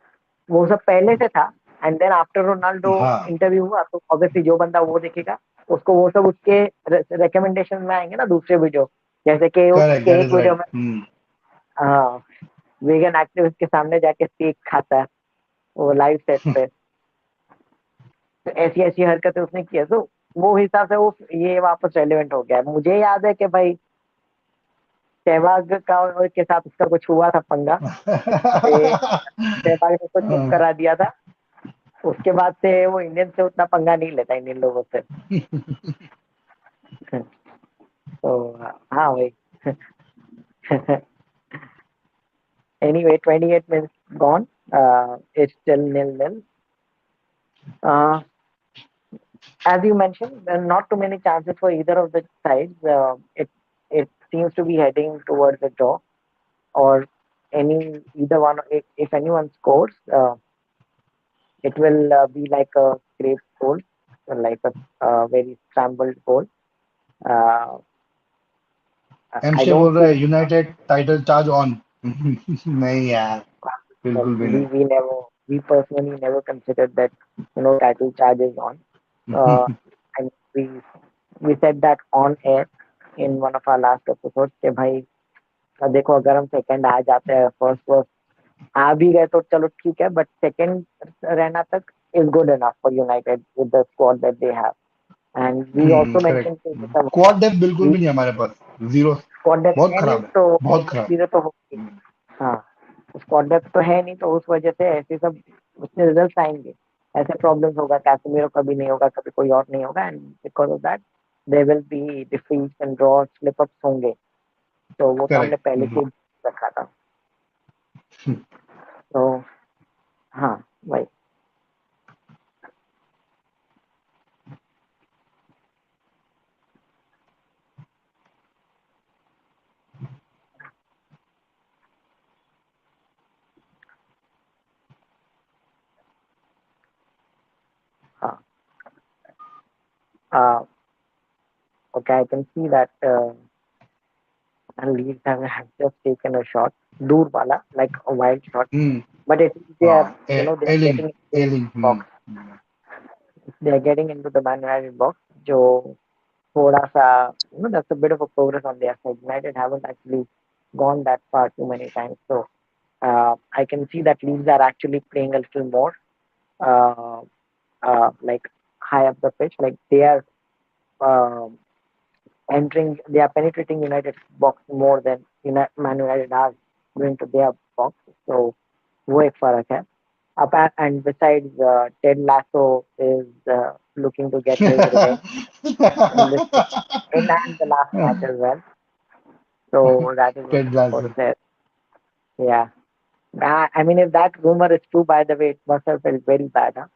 वो सब पहले से था. एंड देन आफ्टर रोनाल्डो हाँ, इंटरव्यू हुआ तो ऑब्वियसली जो बंदा वो देखेगा उसको वो सब उसके रिकमेंडेशन में आएंगे ना, दूसरे वीडियो. जैसे कि करेक्ट, उसके दैट एक इज वीडियो राइट. में वेगन एक्टिविस्ट के सामने जाके स्टेक खाता है वो लाइव सेट पे. तो ऐसी ऐसी हरकतें उसने की है, तो वो हिसाब से वो ये वापस रेलिवेंट हो गया है. मुझे याद है कि भाई सहवाग का के साथ उसका कुछ हुआ था पंगा, कि सहवाग ने उसको चुप करा दिया था. उसके बाद से वो इंडियन से उतना पंगा नहीं लेता, इंडियन लोगों से. तो हाँ भाई. Anyway, 28 minutes gone. It's still 0-0. Uh, as you mentioned, there are not too many chances for either of the sides. It seems to be heading towards a draw, or either one. If anyone scores, it will be like a scrape goal, like a very scrambled goal. Uh, I एमशे don't बोल रहा है think United title charge on. नहीं यार, बिल्कुल भी we personally never considered that title charge is on. Uh, नहीं. and we said that on air in one of our last episodes कि भाई देखो, अगर हम सेकंड आ जाते हैं, फर्स्ट फर्स्ट आ भी गए तो चलो ठीक है, बट सेकंड रहना तक is good enough for United with the squad that they have. And we also correct. mentioned कि मतलब स्क्वाड डेप्थ बिल्कुल we भी नहीं हमारे पास. जीरो. squad depth बहुत है नहीं खराब है, तो बहुत खराब. चीजें तो होगी. हाँ, स्क्वाड डेप्थ तो है नहीं, तो उस वजह से ऐसे सब उसमें रिजल्ट आएंगे. ऐसे प्रॉब्लम्स होगा, कैसेमीरो कभी नहीं होगा, कभी कोई और नहीं होगा, and because of that there will be defeats and draw slip ups होंगे. तो वो तो हमने पहले से करेक्ट. ही रखा था. तो हाँ भाई. हाँ. Okay, I can see that Leeds have just taken a shot, दूर वाला, like a wild shot, but it is they are हाँ, they are एलिंग. getting into एलिंग. box. They are getting into the Man United box. जो thoda sa, that's a bit of a progress on their side. United haven't actually gone that far too many times. So I can see that Leeds are actually playing a little more uh, like high up the pitch. Like they are um they are penetrating United's box more than Man United are going to their box. So वो एक फर्क है. And besides, Ted Lasso is looking to get his revenge in this in and the last match as well. So that is Ted of course Lasso. there. Yeah. I mean, if that rumor is true, by the way, it must have felt very bad. Huh?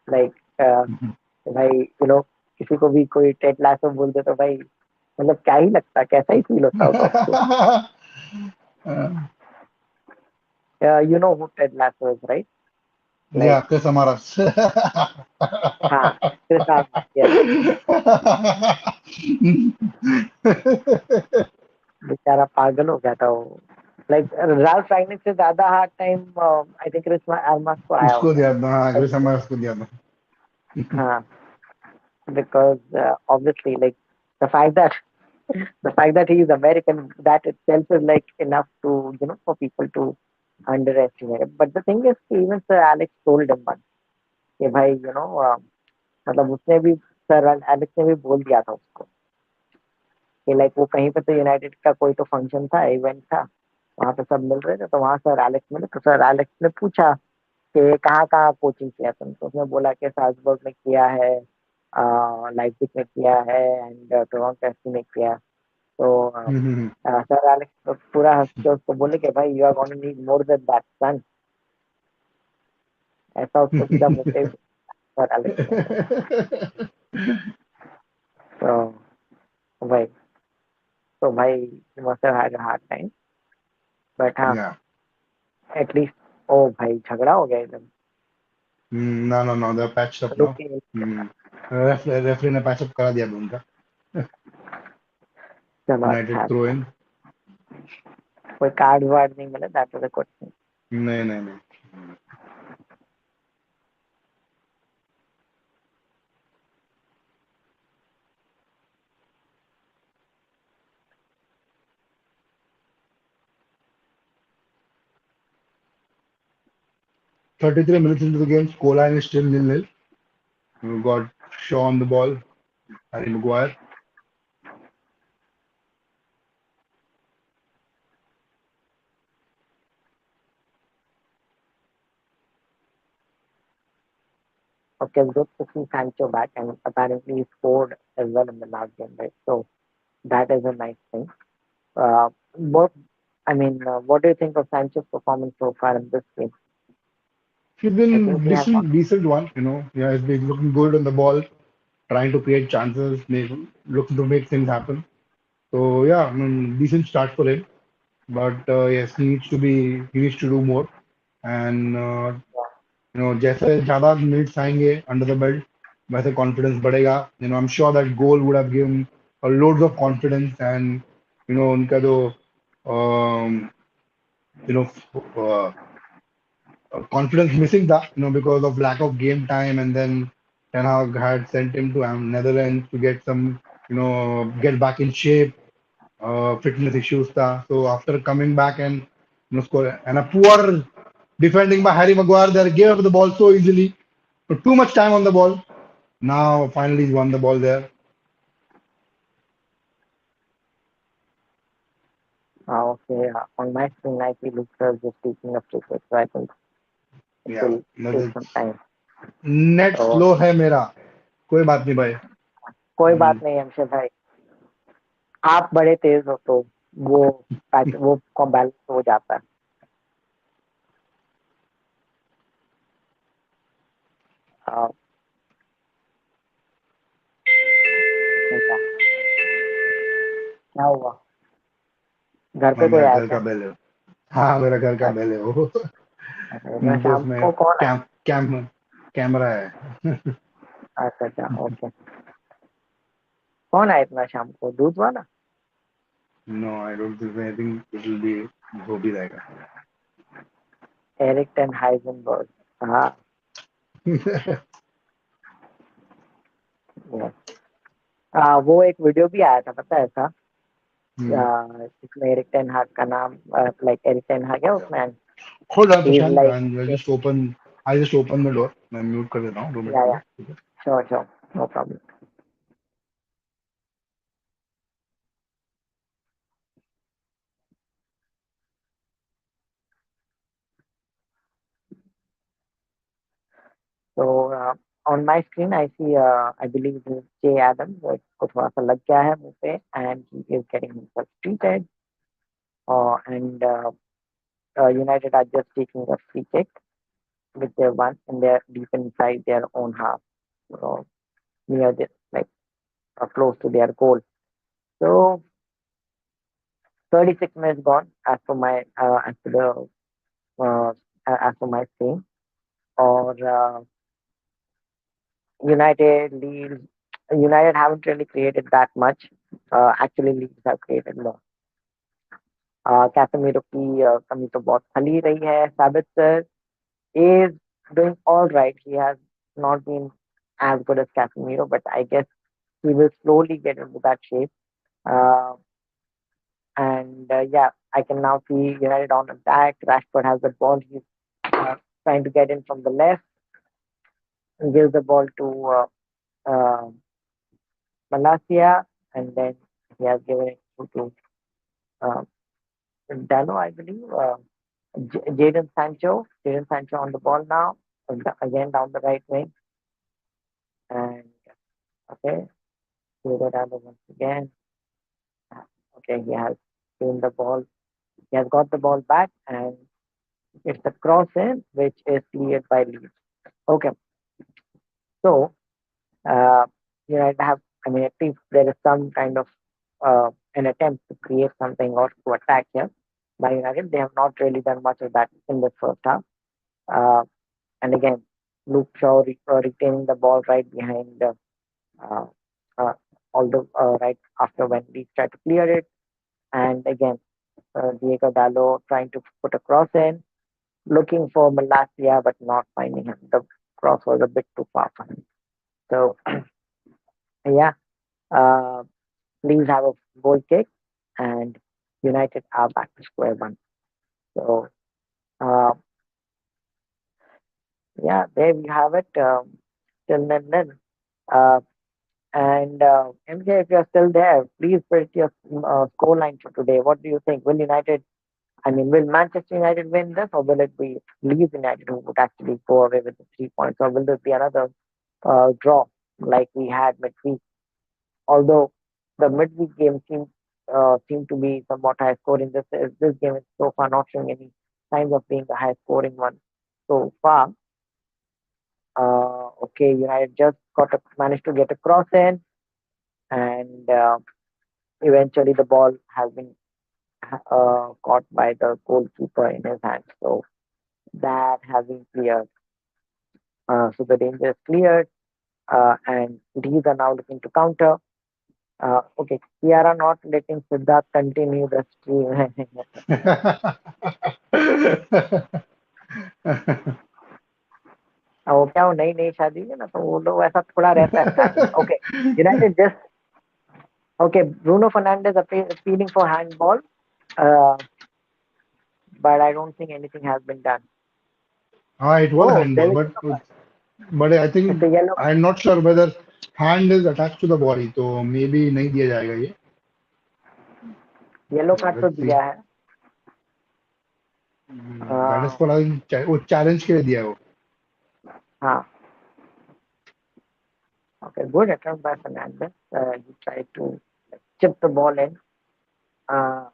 Like, भाई किसी को भी कोई Ted lasso बोल दे तो भाई मतलब क्या ही लगता, कैसा ही फील होता होगा उसको. You know who Ted Lasso is, right? Like, Yeah, Chris Amaras. हाँ, Chris Armas, yes. बेचारा पागल हो गया था वो. लाइक राल्फ राइनिक से ज्यादा hard time I think Chris Armas को आया उसको होगा. दिया था, हाँ, Chris Amaras को दिया था. हाँ, because obviously like the fact that the fact that he is American, that itself is like enough to for people to underestimate it. But the thing is, even Sir Alex told him once कि भाई मतलब उसने भी sir Alex ने भी बोल दिया था उसको कि लाइक वो कहीं पे तो यूनाइटेड का कोई तो फंक्शन था, इवेंट था, वहां पे सब मिल रहे थे, तो वहां सर एलेक्स मिले, तो सर एलेक्स ने पूछा कि कहाँ कहाँ कोचिंग किया तुम, तो उसने बोला कि साल्जबर्ग में किया है, लाइप्जिग में किया है एंड टोरंटो एफसी में किया. तो सर एलेक्स तो पूरा हंस के उसको बोले कि भाई you are gonna need more than that son. ऐसा उसको सीधा मुंह पे सर एलेक्स ने. तो भाई तो भाई must have had a hard time. But हाँ, Yeah. एटलीस्ट ओ भाई झगड़ा हो गया एकदम. No, no, no, they're patched up रुक now. के Hmm. रेफरी ने पैच अप करा दिया अभी उनका. चलो अच्छा यूनाइटेड थ्रो अच्छा. इन. कोई कार्ड वार्ड नहीं मिला, दैट वाज अ क्वेश्चन. नहीं नहीं नहीं. 33 minutes into the game, scoreline is still nil-nil. We've got Shaw on the ball, Harry Maguire. Okay, good to see Sancho back, and apparently he scored as well in the last game, right? So that is a nice thing. What I mean, what do you think of Sancho's performance so far in this game? He's I think been he has not. decent one, Yeah, he's been looking good on the ball, trying to create chances, looking to make things happen. So yeah, I mean, decent start for him. But yes, he needs to do more. And जैसे ज़्यादा minutes आएंगे under the belt, वैसे confidence बढ़ेगा. I'm sure that goal would have given loads of confidence and उनका जो um, you know uh, confidence missing that, because of lack of game time, and then Ten Hag had sent him to Netherlands to get some, get back in shape, fitness issues tha. So after coming back and score, and a poor defending by Harry Maguire, they gave up the ball so easily. So too much time on the ball. Now finally he's won the ball there. Okay, on my screen I see Lucas just taking a free kick, so I think it Yeah, will take some time. Net So slow है मेरा. कोई बात नहीं भाई. कोई हम्म, बात नहीं हमसे भाई, आप बड़े तेज हो तो वो वो कम बैलेंस हो जाता है. अ, इसमें क्या हुआ, घर हाँ, पे कोई मेरा आया घर का क्या? बेल है. हाँ, मेरा घर का बेल है वो. अच्छा, इतना तो शाम उसमें को कौन आया? कैमरा है. अच्छा अच्छा, ओके. कौन आया इतना शाम को, दूध वाला? No, I don't think, I think it will be, हो भी रहेगा. Erik ten Heisenberg. हाँ. yes. वो एक वीडियो भी आया था पता है ऐसा, Hmm. जिसमें एरिक टेन हाग का नाम, लाइक एरिक टेन हाग है उसमें, Hold on, he is Prashant. Like, I just open the door. मैं म्यूट कर देता हूँ 2 मिनट के या लिए. Sure sure, no problem. So on my screen, I see, I believe this is Jay Adams. उसको थोड़ा सा लग गया है मुंह पे, and he is getting himself treated. And United are just taking a free kick with their one in their deep inside their own half, so near this, like close to their goal. So 36 minutes gone as per my uh, as per my screen. Or United, Leeds, United haven't really created that much. Actually, Leeds have created more. Casemiro की कमी तो बहुत खली रही है. Sabitzer is doing all right. He has not been as good as Casemiro, but I guess he will slowly get into that shape. Uh, and yeah, I can now see United on attack. Rashford has the ball. He's trying to get in from the left and gives the ball to Malasia, and then he has given it to uh, Dano, I believe. Jadon Sancho on the ball now, again down the right wing, and okay, Jadon Dano once again. Okay, he has gained the ball. He has got the ball back, and it's a cross in, which is cleared by Leeds. Okay, so uh, United have, I mean, at least there is some kind of an attempt to create something or to attack here by United. They have not really done much of that in the first half. Uh, and again, Luke Shaw retaining the ball right behind, uh, uh, right after when Leeds tried to clear it. And again, Diego Dallo trying to put a cross in, looking for Malasia but not finding him. The cross was a bit too far for him. So yeah, uh, Leeds have a goal kick, and United are back to square one. So uh, yeah, there we have it. Still nil. Uh, and MJ, if you're still there, please put your score line for today. What do you think? Will United, I mean, will Manchester United win this, or will it be Leeds United who would actually go away with the 3 points, or will there be another draw like we had midweek? Although the midweek game seemed to be somewhat high scoring, this game is so far not showing any signs of being a high scoring one so far. Okay, United just managed to get a cross in, and eventually the ball has been caught by the goalkeeper in his hand. So that has been cleared. So the danger is cleared, and these are now looking to counter. Okay, Kiara not letting Siddharth continue the stream. वो क्या, वो नई नई शादी है ना, तो वो लोग ऐसा थोड़ा रहता है standard. Okay, United just, okay, Bruno Fernandes appealing for handball, uh, but I don't think anything has been done. It was Oh, handball, there is but I it's a think yellow. I'm not sure whether hand is attached to the body, तो maybe नहीं दिया जाएगा ये. Yellow card तो Let's see. दिया है. That is uh, for, I think, वो challenge के लिए दिया है वो. हाँ. Okay, good attempt by Fernandez. He tried to chip the ball in, uh,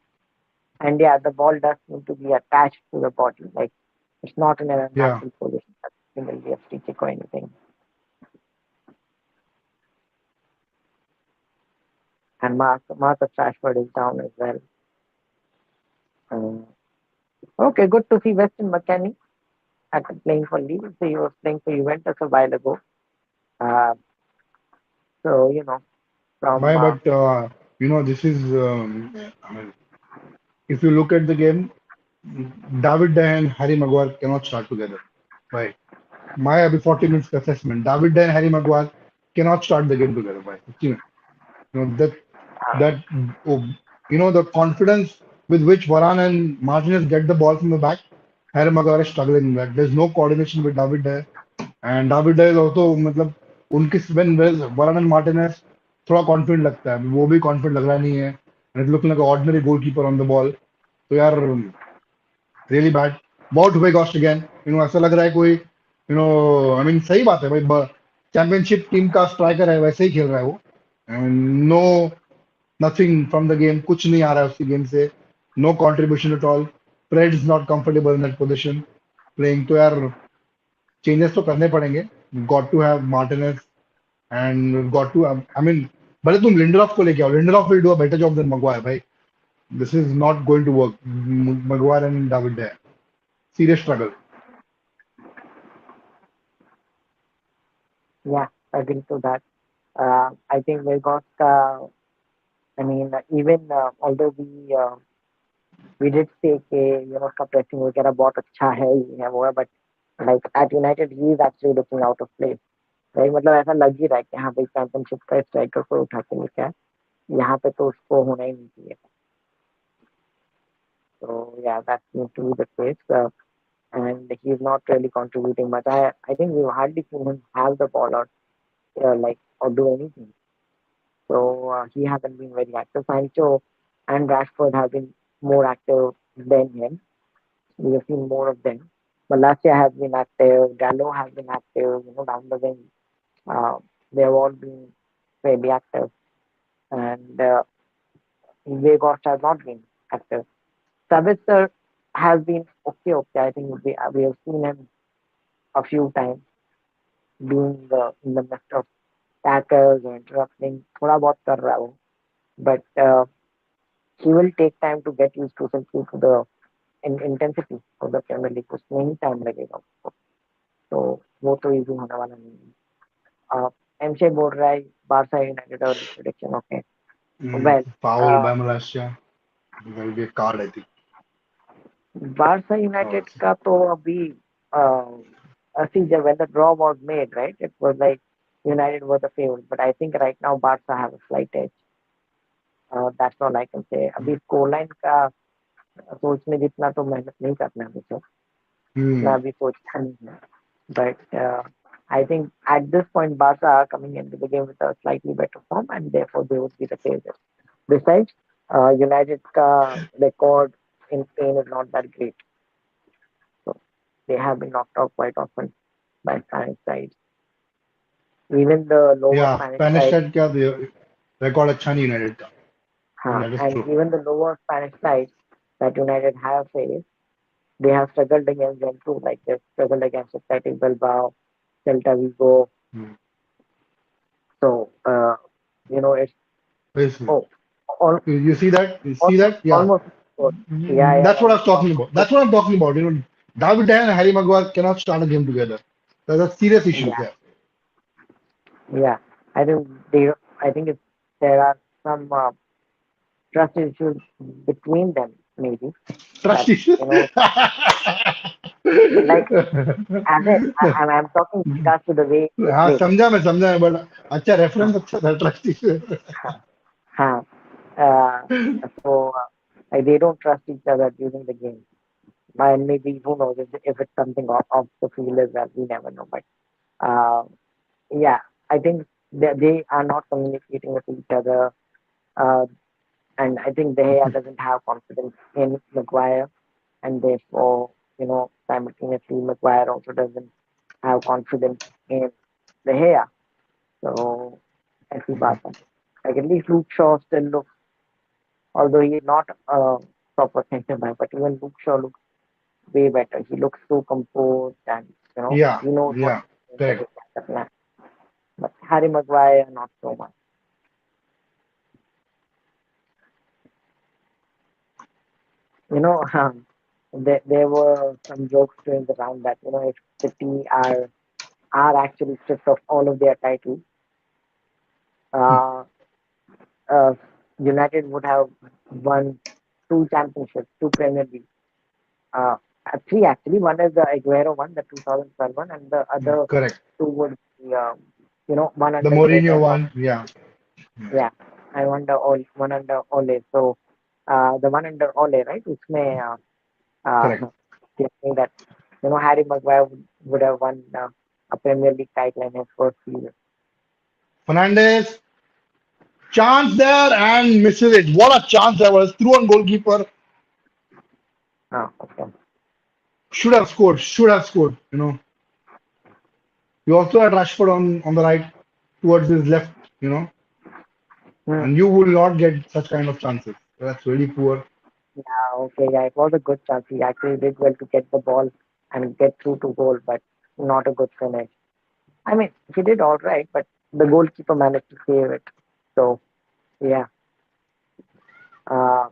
and yeah, the ball does seem to be attached to the body, like it's not in a Yeah. natural position that it will be a free kick or anything. And Marcus Rashford is down as well. Uh, okay, good to see Weston McKennie after playing for Leeds. So he was playing for Juventus a while ago. Uh, so from Why? But this is I mean, if you look at the game, David and Harry Maguire cannot start together. Why? My अभी 40 minutes का assessment. David and Harry Maguire cannot start the game together. Why? सच्ची में. That Uh, that oh, the confidence with which Varane and Martinez get the ball from the back. Harry Maguire is struggling with that. There's no coordination with David there, and David there is also मतलब उनके when Varane and Martinez थोड़ा confident लगता है, वो भी confident लग रहा नहीं है, and it's looking like an ordinary goalkeeper on the ball. तो यार really bad. बहुत हुए कॉस्ट अगेन, ऐसा लग रहा है कोई आई मीन सही बात है भाई, चैंपियनशिप टीम का स्ट्राइकर है वैसे ही खेल रहा है वो, and no nothing from the game, कुछ नहीं आ रहा है उसकी गेम से, no contribution at all, Fred is not comfortable in that position playing, तो यार चेंजेस तो करने पड़ेंगे, got to have Martinez and got to I mean, भले तुम लिंडलॉफ को लेके आओ, Lindelof will do a better job than Maguire भाई, this is not going to work, Maguire and David है, serious struggle. yeah, agree to that. I think we got. I mean, even although we did say कि उसका pressing वगैरह बहुत अच्छा है, ये है वो है, but like at United he is actually looking out of place. भाई मतलब ऐसा लग ही रहा है कि हाँ भाई चैंपियनशिप का स्ट्राइकर को उठा के लेके आए, यहाँ पे तो उसको होना ही नहीं चाहिए। So yeah, that seems to be the case. And he's not really contributing much. I think we've hardly seen him have the ball or like or do anything. So he hasn't been very active. Sancho and Rashford have been more active than him. We have seen more of them. Malacia has been active. Gallo has been active. Down the wing, uh, they've all been fairly active, and Weghorst has not been active. Sabitzer has been okay. Okay, I think we have seen him a few times being in the midst of tackles or interrupting. थोड़ा बहुत कर रहा है वो, but he will take time to get used to the intensity of the Premier League. उसमें ही time लगेगा उसको, तो वो तो इजी होने वाला नहीं है। एमशे बोल रहा है Barça United early prediction, okay well Foul by Malaysia. There will be a card, I think. Barça Oh, United का तो अभी see when the draw was made, right, it was like United were the favorite, but I think right now Barca have a slight edge. That's all I can say. अभी score line का सोचने जितना तो मेहनत नहीं करना है मुझे, मैं hmm. अभी सोचता नहीं है, but I think at this point Barca are coming into the game with a slightly better form and therefore they would be the favorites. Besides, United ka record in Spain is not that great, so they have been knocked out quite often by Spanish sides. Even the lower Yeah, Spanish Spanish side, side क्या record अच्छा नहीं United का. That is and true. even the lower Spanish sides that United have faced, they have struggled against them too. Like they've struggled against Athletic Bilbao, Celta Vigo. Hmm. So it's Yes. oh, all, You see that? You see almost that? Yeah. almost. Yeah, yeah, That's what I was talking almost. about. That's what I'm talking about. David and Harry Maguire cannot start a game together. That's a serious issue. Yeah, Yeah. yeah. I think they. I think there are some trust issues between them, maybe Trust that issue. like as I'm talking with regards to the way they हाँ play. समझा मैं समझा मैं, but अच्छा Huh, reference अच्छा था, trust issue. huh, huh. Uh, so like they don't trust each other during the game. And maybe who knows if it's something off the field as well. We never know. But uh, yeah, I think they are not communicating with each other. Uh, and I think De Gea doesn't have confidence in Maguire, and therefore, simultaneously Maguire also doesn't have confidence in De Gea. So ऐसी बात है. Like at least Luke Shaw still looks, although he is not a proper centre back, but even Luke Shaw looks way better. He looks so composed, and Yeah, he knows what yeah, every correct. plan. But Harry Maguire, not so much. You know, there were some jokes going around that if City are actually stripped of all of their titles, uh, uh, United would have won two championships, two Premier League, uh, three actually. One is the Aguero one, the 2012 one, and the other Correct. two would be, one The under Pep Mourinho and one, one, yeah. Yeah. yeah. I wonder all one under Ole. So the one under Ole, right? उसमें Correct. they say that Harry Maguire would have won a Premier League title in his first season. Fernandez, chance there and misses it. What a chance that was. Through on goalkeeper. Okay. Should have scored. Should have scored. You also had Rashford on the right towards his left. Hmm. And you will not get such kind of chances. That's really poor. Yeah, okay, yeah, it was a good chance. He actually did well to get the ball and get through to goal, but not a good finish. I mean, he did all right, but the goalkeeper managed to save it. So, yeah,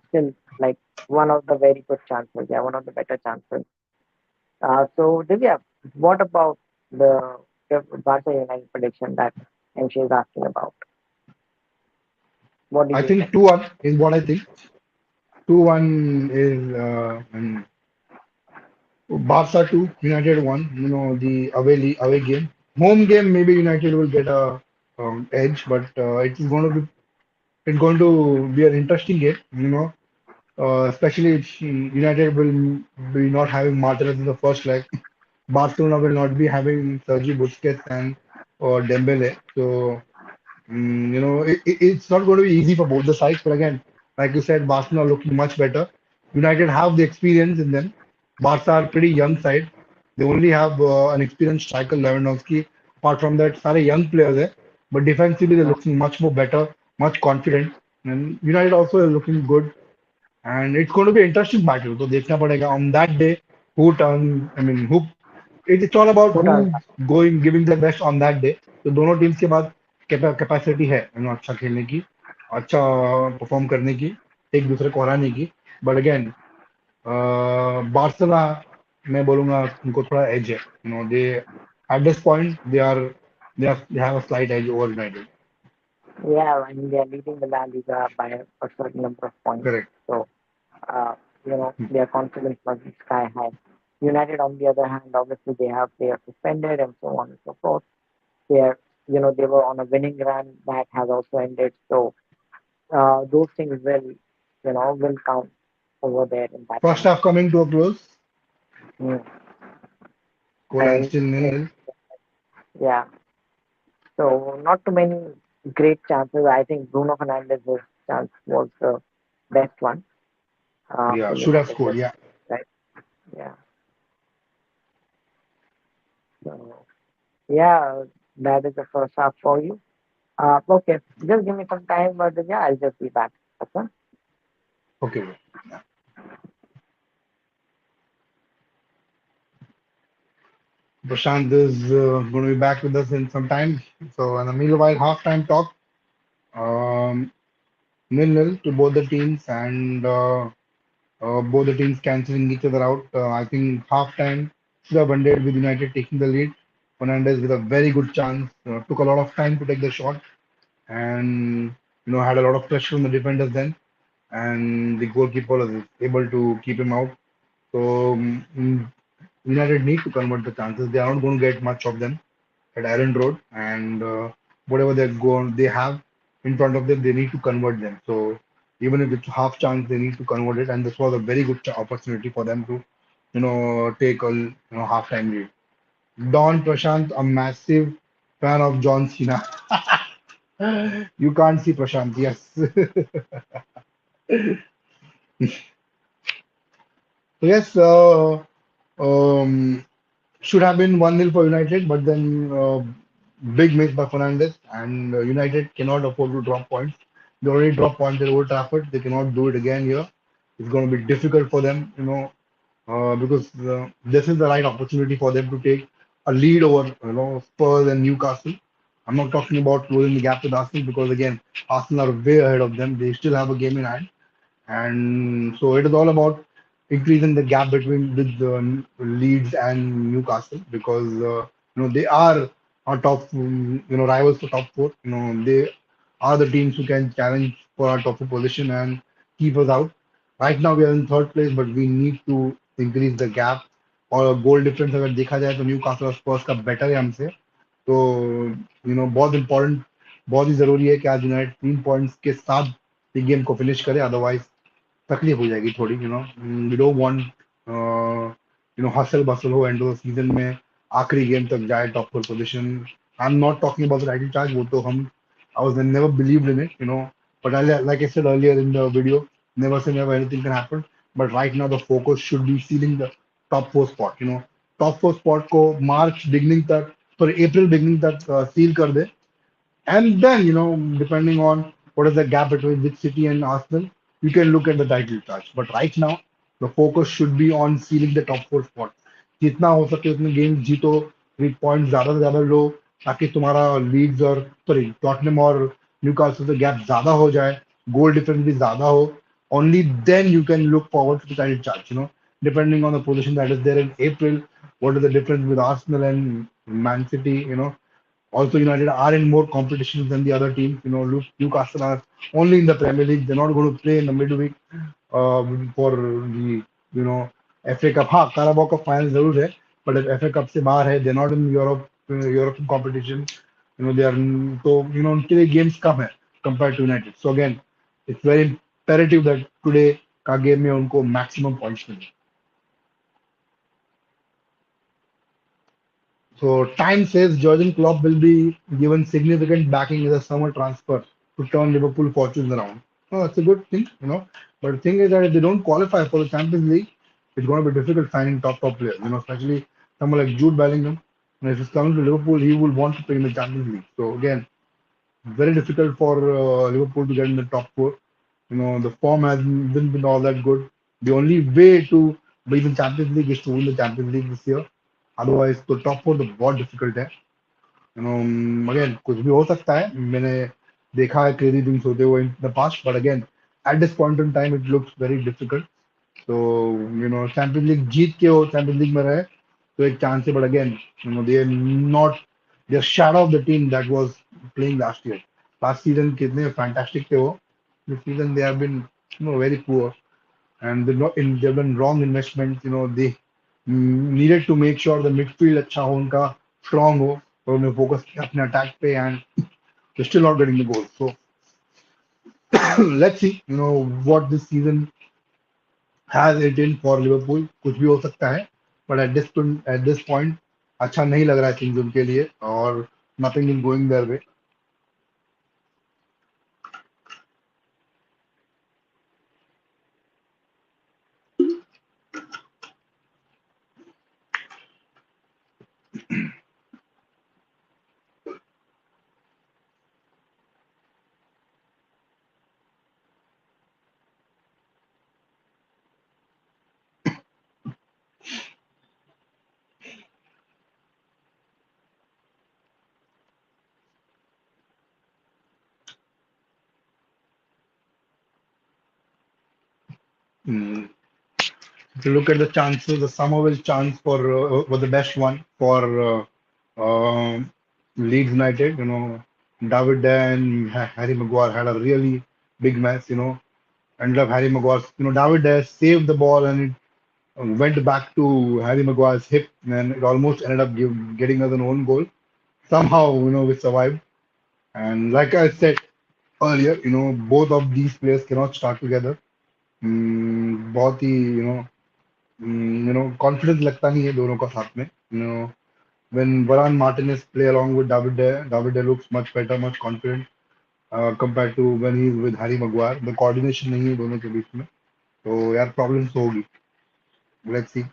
still like one of the very good chances. Yeah, one of the better chances. So, Divya, what about the Barca United prediction that MC is asking about? What do I you think think? 2-1 is what I think. 2-1 is Barca 2, United 1. The away game. Home game, maybe United will get a edge, but it's going to be an interesting game. Especially if United will be not having Martinez in the first leg. Barcelona will not be having Sergi Busquets and or Dembele. So it's not going to be easy for both the sides. But again, like you said, Barcelona are looking much better. United have the experience in them. Barca are pretty young side. They only have an experienced striker, Lewandowski. Apart from that, सारे young players है. But defensively, they're Yeah, looking much more better, much confident. And United also are looking good. And it's going to be an interesting battle. तो देखना पड़ेगा on that day who turn. I mean, it's all about put on. who going giving their best on that day. तो दोनों teams के बाद capacity है अच्छा खेलने की, अच्छा परफॉर्म करने की, एक दूसरे को हराने की. बट अगेन बार्सिलोना मैं बोलूंगा उनको थोड़ा एज है. They at this point they have a slight edge over United. Yeah, and they are leading the La Liga by a certain number of points. Correct. So, their confidence must be sky high. United, on the other hand, obviously they have players suspended and so on and so forth. They are, they were on a winning run that has also ended. So, those things will count over there in that first match. Half coming to a close. Mm. Goal and And still nil nil. yeah, so not too many great chances. I think Bruno Fernandez's chance was the best one. Yeah, For should have United, scored. Yeah. right? Yeah. So yeah, that is the first half for you. Okay, just give me some time, but yeah, I'll just be back. Okay. Okay, bro. Prashant is going to be back with us in some time. So, in the meanwhile, halftime talk. Um, Nil nil to both the teams, and both the teams cancelling each other out. I think halftime should have ended with United taking the lead. Fernandez with a very good chance. Took a lot of time to take the shot, and had a lot of pressure on the defenders then, and the goalkeeper was able to keep him out. So United need to convert the chances. They are not going to get much of them at Iron Road, and whatever they have in front of them, they need to convert them. So even if it's half chance, they need to convert it, and this was a very good opportunity for them to, take a half time lead. Don Prashant, a massive fan of John Cena. You can't see Prashant, yes. Yes, um, should have been 1-0 for United, but then big miss by Fernandes, and United cannot afford to drop points. They already dropped points at Old Trafford. They cannot do it again here. It's going to be difficult for them, because this is the right opportunity for them to take a lead over, Spurs and Newcastle. I'm not talking about closing the gap with Arsenal because again, Arsenal are way ahead of them. They still have a game in hand, and so it is all about increasing the gap between with Leeds and Newcastle because they are our top rivals for top four. They are the teams who can challenge for our top four position and keep us out. Right now we are in third place, but we need to increase the gap. और goal difference अगर देखा जाए तो new castle और स्पर्स का better है हमसे. तो बहुत important बहुत ही जरूरी है कि आज यूनाइटेड 3 पॉइंट्स के साथ ये गेम को फिनिश करे, अदरवाइज तकलीफ हो जाएगी थोड़ी। We don't want hustle bustle हो एंड ऑफ द सीजन में, आखिरी गेम तक जाए top four position. I am not talking about title charge, वो तो हम I was never believed in it, but I like I said earlier in the video, never say never, anything can happen, but right now the focus should be ceiling the top four spot. Top four spot को मार्च beginning तक, sorry अप्रैल beginning तक seal कर दे, and then, depending on what is the gap between which city and Arsenal, you can look at the title touch. But right now, the focus should be on sealing the top four spot. जितना हो सके उतने games जीतो, 3 point ज्यादा से ज्यादा लो, ताकि तुम्हारा लीड्स और सॉरी टॉटनम और न्यूकासल से गैप ज्यादा हो जाए, गोल डिफरेंस भी ज्यादा हो. Only then you can look forward to the title charge. Depending on the position that is there in April, what is the difference with Arsenal and Man City? Also, United are in more competition than the other teams. Newcastle are only in the Premier League. They're not going to play in the midweek for the FA Cup. हाँ, Carabao Cup final जरूर है, but if FA Cup से बाहर है, they're not in Europe, European competition. They are, तो उनके लिए games कम है compared to United. So again, it's very imperative that today का game में उनको maximum points मिले. So time says Jurgen Klopp will be given significant backing as a summer transfer to turn Liverpool fortunes around. Oh, that's a good thing. But the thing is that if they don't qualify for the Champions League, it's going to be difficult finding top players. Especially someone like Jude Bellingham. And if he's coming to Liverpool, he will want to play in the Champions League. So again, very difficult for Liverpool to get in the top four. The form hasn't been all that good. The only way to be in the Champions League is to win the Champions League this year. Otherwise, तो top four तो बहुत difficult है. Again कुछ भी हो सकता है. मैंने देखा है क्रेजी थिंग्स होते हुए in the past, but again eight this point in time it looks very difficult. तो चैंपियंस लीग जीत के वो चैंपियंस लीग में रहे तो एक चांस है, but again they are not, they are shadow of the team that was playing last year. Last season कितने fantastic थे वो. This season they have been very poor, and they've done wrong investments. They needed to make sure the midfield अच्छा हो उनका, strong हो, और उन्हें focus किया अपने attack पे, and they're still not getting the goal. So let's see, what this season has it in for Liverpool. कुछ भी हो सकता है, but at this point अच्छा नहीं लग रहा है things उनके लिए, और nothing is going their way. Hmm. If you look at the chances, the Somerville chance for was the best one for Leeds United. David De and Harry Maguire had a really big match. Ended up Harry Maguire. David De saved the ball and it went back to Harry Maguire's hip, and it almost ended up getting us an own goal. Somehow, we survived. And like I said earlier, both of these players cannot start together. बहुत ही confidence लगता नहीं है दोनों का साथ में. When Varane Martinez play along with David De looks much better, much confident compared to when he's with Harry Maguire. The coordination नहीं है दोनों के बीच में, तो यार problems तो होगी. Let's see.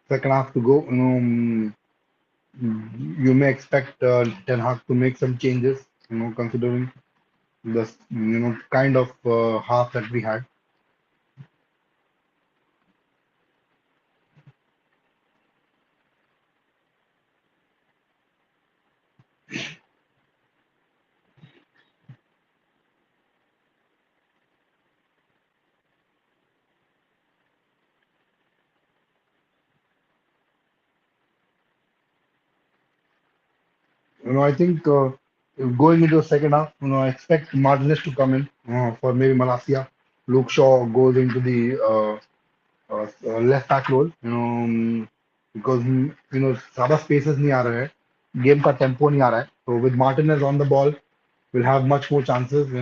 Second half to go. You may expect Ten Hag to make some changes. Considering the kind of half that we had. I think going into the second half, I expect Martinez to come in for maybe Malasia. Luke Shaw goes into the left back role, because ज्यादा spaces नहीं आ रहे हैं, game का tempo नहीं आ रहा है, so with Martinez on the ball we'll have much more chances,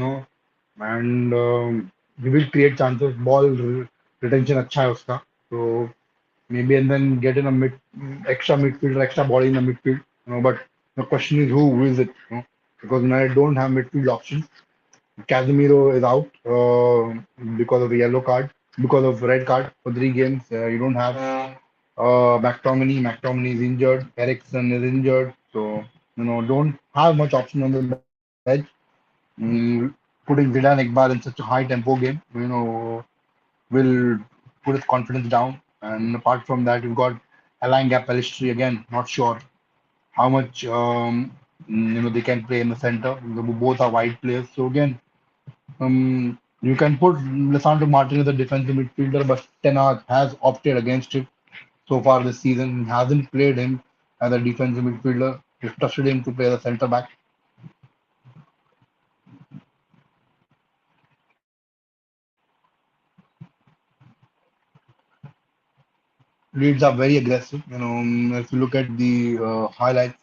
and he will create chances. Retention अच्छा है उसका, so maybe and then get in a extra midfielder, extra body in the midfield, but the question is who is it, because United don't have midfield options. Casemiro is out because of a yellow card, because of red card for 3 games. You don't have McTominay. McTominay is injured. Ericsson is injured. So, don't have much option on the bench. Putting Zidane Iqbal in such a high tempo game, will put his confidence down. And apart from that, you've got Alain Pelistri again. Not sure how much they can play in the center. Both are wide players. So again, you can put Lisandro Martinez as a defensive midfielder, but Ten Hag has opted against it so far this season. He hasn't played him as a defensive midfielder. He's trusted him to play as a centre back. Leeds are very aggressive. If you look at the highlights,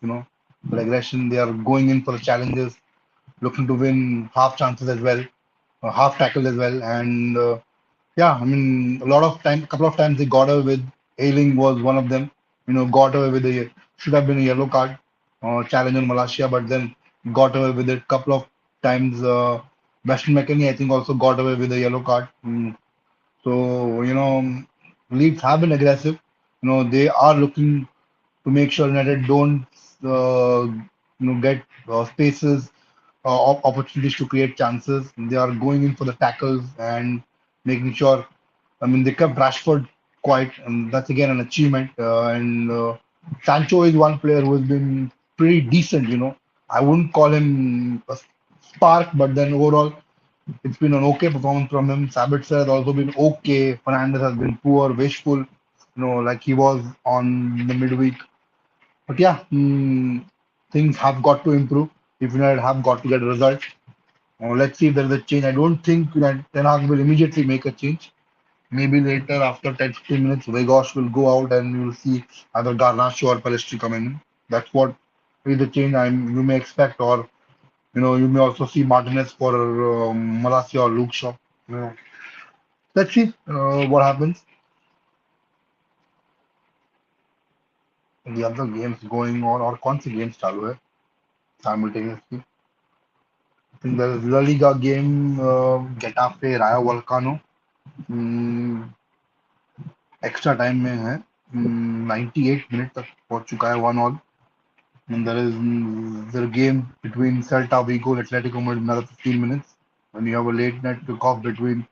for aggression, they are going in for the challenges, looking to win half chances as well, half tackles as well, and yeah, I mean, a lot of time, couple of times they got away with. Ailing was one of them. Got away with a should have been a yellow card challenge on Malaysia, but then got away with it. Couple of times, Weston McKennie I think also got away with a yellow card. So Leeds have been aggressive. They are looking to make sure United don't get spaces, opportunities to create chances. They are going in for the tackles and making sure. I mean, they kept Rashford quiet, and that's again an achievement. And Sancho is one player who has been pretty decent. I wouldn't call him a spark, but then overall, it's been an okay performance from him. Sabitzer has also been okay. Fernandez has been poor, wasteful, like he was on the midweek. But yeah, things have got to improve. If United have got to get a result, let's see if there is a change. I don't think United Ten Hag will immediately make a change. Maybe later, after 10 15 minutes, Vegas will go out and you'll see either Garnacho or Palestri coming in. That's what is the change you may expect, or you may also see Martinez for Malacia or Luke Shaw. Let's see what happens. The other games going on, or कौन सी games चालू है simultaneously? I think there is La Liga game, Getafe Rayo Vallecano. Extra time में है, 98 minute तक पहुंच चुका है 1-1. And there a game between Celta Vigo and Atletico Madrid another 15 minutes. And you have a late night kickoff between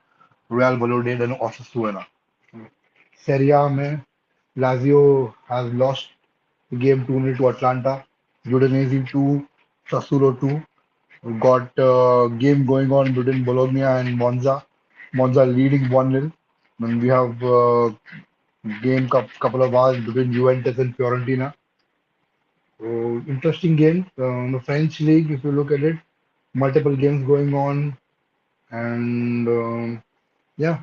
Real Valladolid and Osasuna. Serie A में Lazio has lost the game 2-0 to Atlanta. Udinese 2, Sassuolo 2. We've got game going on between Bologna and Monza. Monza leading 1-0. And we have couple of hours between Juventus and Fiorentina. So interesting game. In the French league, if you look at it, multiple games going on, and yeah.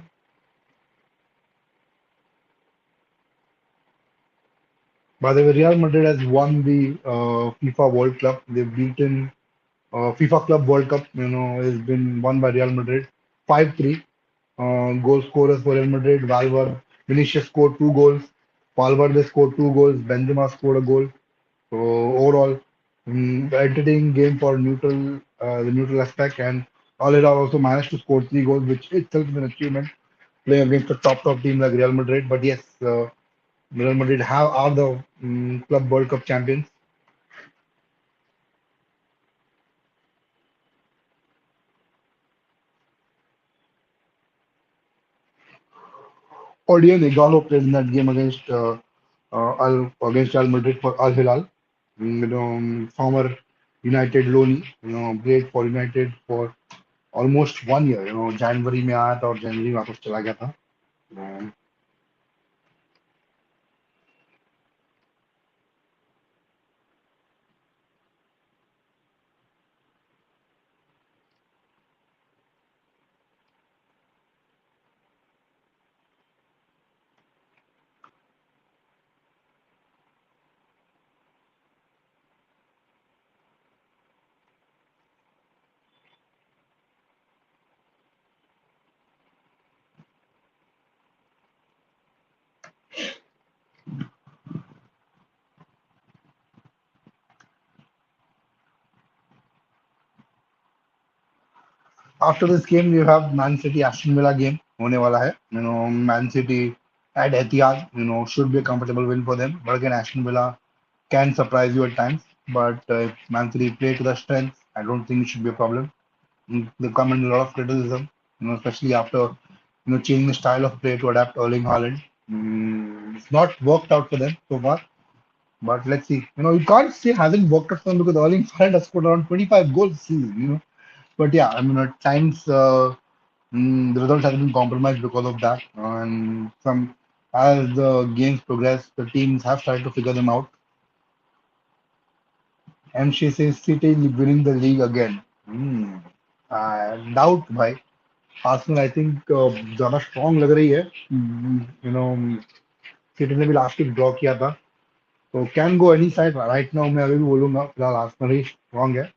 By the way, Real Madrid has won the FIFA World Cup. They've beaten FIFA Club World Cup. Has been won by Real Madrid 5-3. Goal scorers for Real Madrid: Valverde, Vinicius scored 2 goals. Valverde scored 2 goals. Benzema scored a goal. So overall, entertaining game for the neutral aspect, and Al Hilal also managed to score 3 goals, which itself is an achievement playing against the top team like Real Madrid. But yes, Real Madrid are the Club World Cup champions. Odion Igalo played in that game against Real Madrid for Al Hilal. Former United loanee, played for United for almost 1 year. जनवरी में आया था और जनवरी में वापस चला गया था. Um, After this game, you have Man City Aston Villa game होने वाला है. Man City at Etihad, should be a comfortable win for them. But again, Aston Villa can surprise you at times. But if Man City play to their strengths, I don't think it should be a problem. They come under a lot of criticism, especially after changing the style of play to adapt Erling Haaland. It's not worked out for them so far. But let's see. You can't say hasn't worked out for them because Erling Haaland has scored around 25 goals this season. But yeah, I mean, at times the results have been compromised because of that. And some as the games progress, the teams have started to figure them out. And she says City winning the league again. Hmm. Doubt भाई. Arsenal I think ज़्यादा strong लग रही है. City ने भी last week draw किया था. तो can go any side right now. मैं अभी भी बोलूंगा फिलहाल आर्सेनल ही स्ट्रॉन्ग है.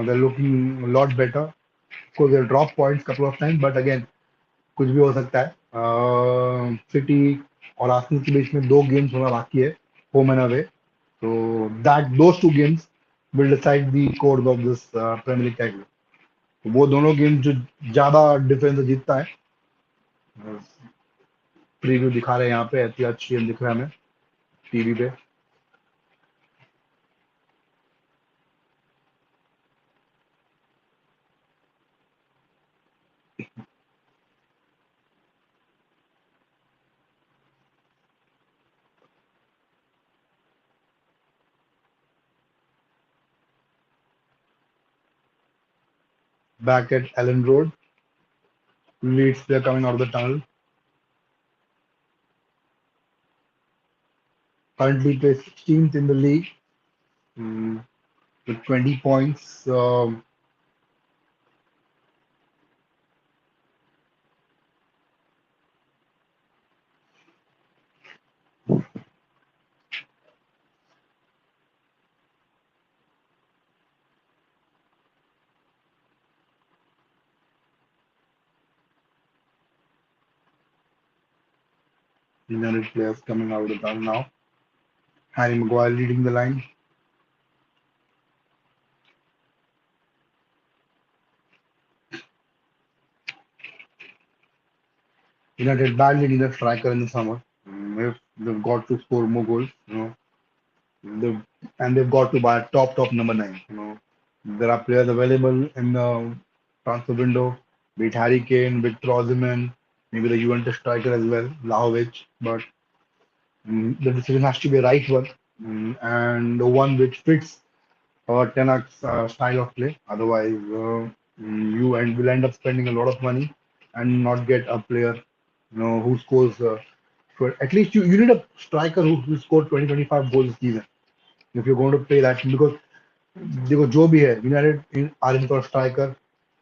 They're looking a lot better. Of course, they'll drop points couple of times, but again, कुछ भी हो सकता है. सिटी और आर्सेनल के बीच में दो गेम्स होना बाकी है, होम एंड अवे. तो that those two games will decide the course of this premier league title. तो वो दोनों गेम्स जो ज्यादा डिफरेंस से जीतता है. प्रीव्यू दिखा रहे हैं यहाँ पे, एहतियात स्टेडियम दिख रहा है हमें टीवी पे. Back at Ellen Road, Leeds they're coming out of the tunnel. Currently placed 16th in the league, mm, with 20 points. United players coming out of the tunnel now. Harry Maguire leading the line. United badly need a striker in the summer. If they've got to score more goals, they've, and they've got to buy a top number nine. There are players available in the transfer window, be it Harry Kane, Victor Osimhen, maybe the Juventus striker as well, Vlahovic. But the decision has to be a right one, and the one which fits Ten Hag's style of play. Otherwise, will end up spending a lot of money and not get a player, who scores. At least you need a striker who scored 20-25 goals this season. If you're going to pay that, because देखो जो भी है, United are in for striker,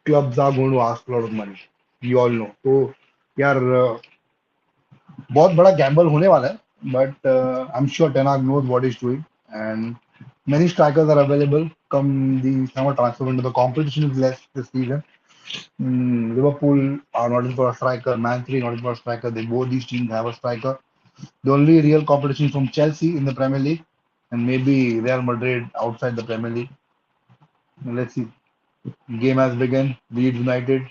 clubs are going to ask lot of money. You all know. तो यार बहुत बड़ा gamble होने वाला है. But I am sure Ten Hag knows what is doing. And many strikers are available come the summer transfer window. The competition is less this season. Liverpool are not in for a striker. Man City not in for a striker. They both these teams have a striker. The only real competition is from Chelsea in the Premier League, and maybe Real Madrid outside the Premier League. Let's see. Game has begun. Leeds United.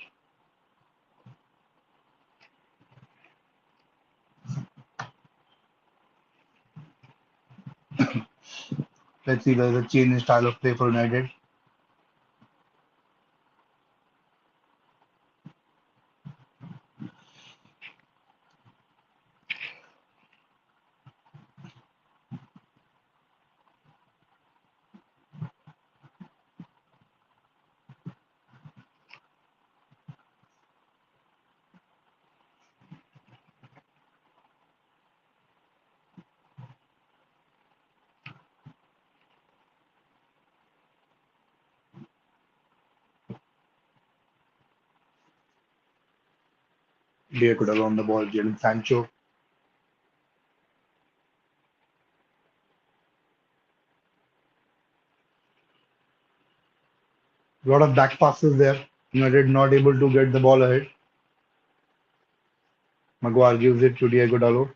Let's see. There's a change in style of play for United. Diego on the ball. Jadon Sancho. A lot of back passes there. United not able to get the ball ahead. Maguire gives it to Diego Dallo.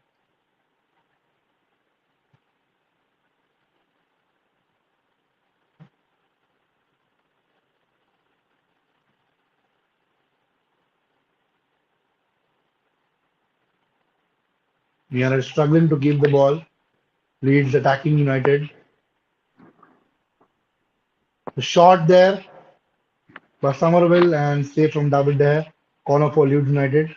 United struggling to keep the ball. Leeds attacking United. The shot there by Somerville and save from David there. Corner for Leeds United.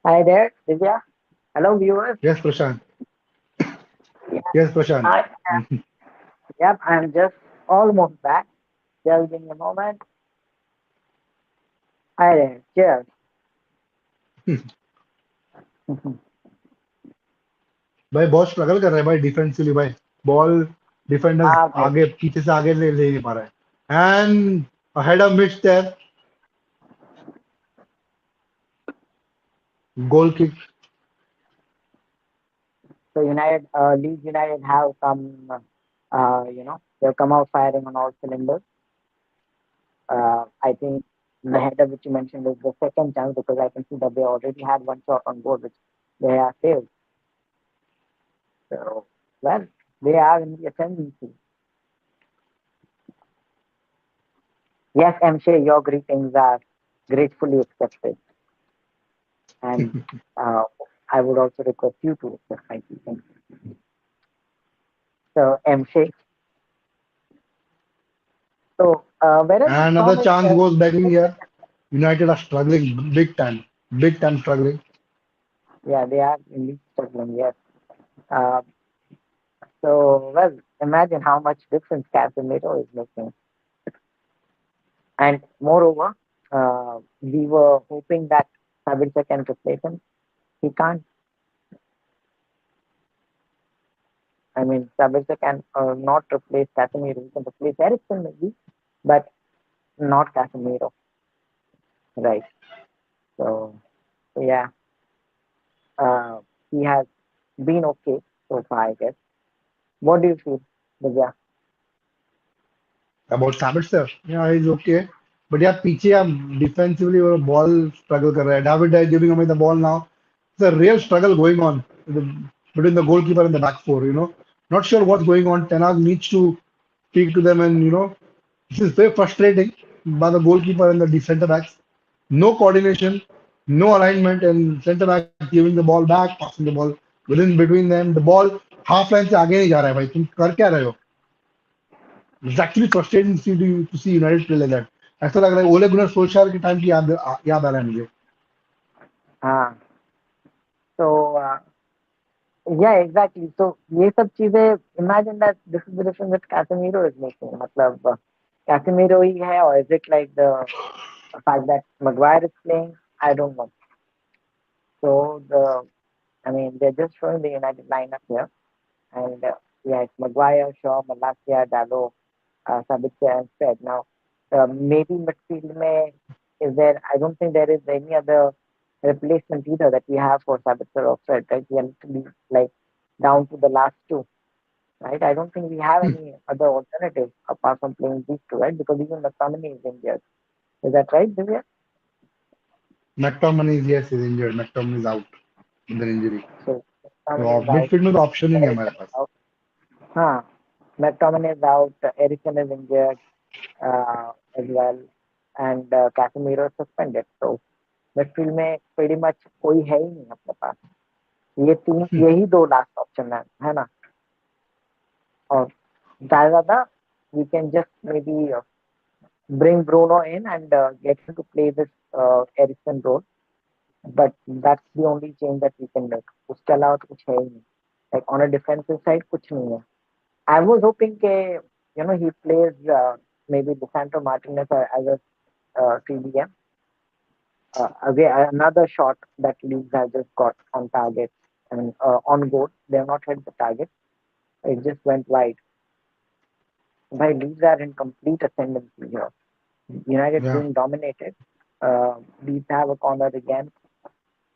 Hi there, Divya. Hello, viewers. Yes, Prashant. Yeah, Yes, Prashant. I, yep, I'm just almost back. Just give me a moment. Hi there. Cheers. भाई बहुत struggle कर रहा है भाई defensively भाई ball defenders हाँ भाई. आगे पीछे से आगे ले नहीं पा रहा है and head of miss there goal kick So United, Leeds United have come, they've come out firing on all cylinders. I think the header which you mentioned is the second chance because I can see that they already had one shot on goal which they have saved. So, well, they are in the ascendancy. Yes, MJ, your greetings are gratefully accepted. And uh, I would also request you to accept my greetings. So, MJ, so whereas and another from it, chance goes begging here. United are struggling big time struggling. yeah, they are indeed struggling, yes. Uh, so, well, imagine how much difference Casemiro is making. And moreover, we were hoping that Sabitzer can replace him. He can't. I mean, Sabitzer can not replace Casemiro. He can replace Ericsson maybe, but not Casemiro, right? So, yeah, uh, he has been okay so far, I guess. What do you feel, Divya? About Sabitzer, yeah, he's okay. But yeah, पीछे आप defensively वो ball struggle कर रहा है. David is giving away the ball now. It's a real struggle going on between the goalkeeper and the back four. Not sure what's going on. Tenag needs to speak to them, and this is very frustrating by the goalkeeper and the centre backs. No coordination, no alignment, and centre back giving the ball back, passing the ball between them. The ball half line से आगे नहीं जा रहा है भाई तुम कर क्या रहे हो? It's actually frustrating to see United play like that. ऐसा लग रहा है ओले गुनर सोल्शायर के टाइम की याद आ रहा है मुझे. हाँ, so yeah, exactly. So ये सब चीजें imagine that this is the difference that Casemiro is making. मतलब Casemiro ही है or is it like the fact that Maguire is playing? I don't know. So I mean, they're just showing the United lineup here, and yeah, it's Maguire, Shaw, Malacia, Dalot, Sabitzer, and Fred. Now, maybe midfield में is there? I don't think there is any other replacement either that we have for Sabitzer or Fred. Right? We are literally like down to the last two. Right? I don't think we have any other alternative apart from playing these two, right? Because even McTominay is injured. Is that right, Divya? मैकटोमनी yes is injured. McTominay is out with an injury. So तो McTominay is out. Midfield में तो option ही नहीं है हमारे Ericsson is pass. out. Huh. McTominay is out. Ericsson is injured as well. And Casemiro is suspended. So midfield में pretty much कोई है ही नहीं अपने पास. ये तीन यही दो लास्ट ऑप्शन है ना. और ज्यादा ज्यादा we can just maybe bring Bruno in and get him to play this Ericsson role. But that's the only change that we can make. उसके अलावा तो कुछ है ही नहीं. Like on a defensive side कुछ नहीं है. I was hoping he plays maybe Lisandro Martinez as a CDM. Again, another shot that Leeds has just got on target and on goal. They have not hit the target. It just went wide. By Leeds are in complete ascendancy here. United Yeah. being dominated. Leeds have a corner again.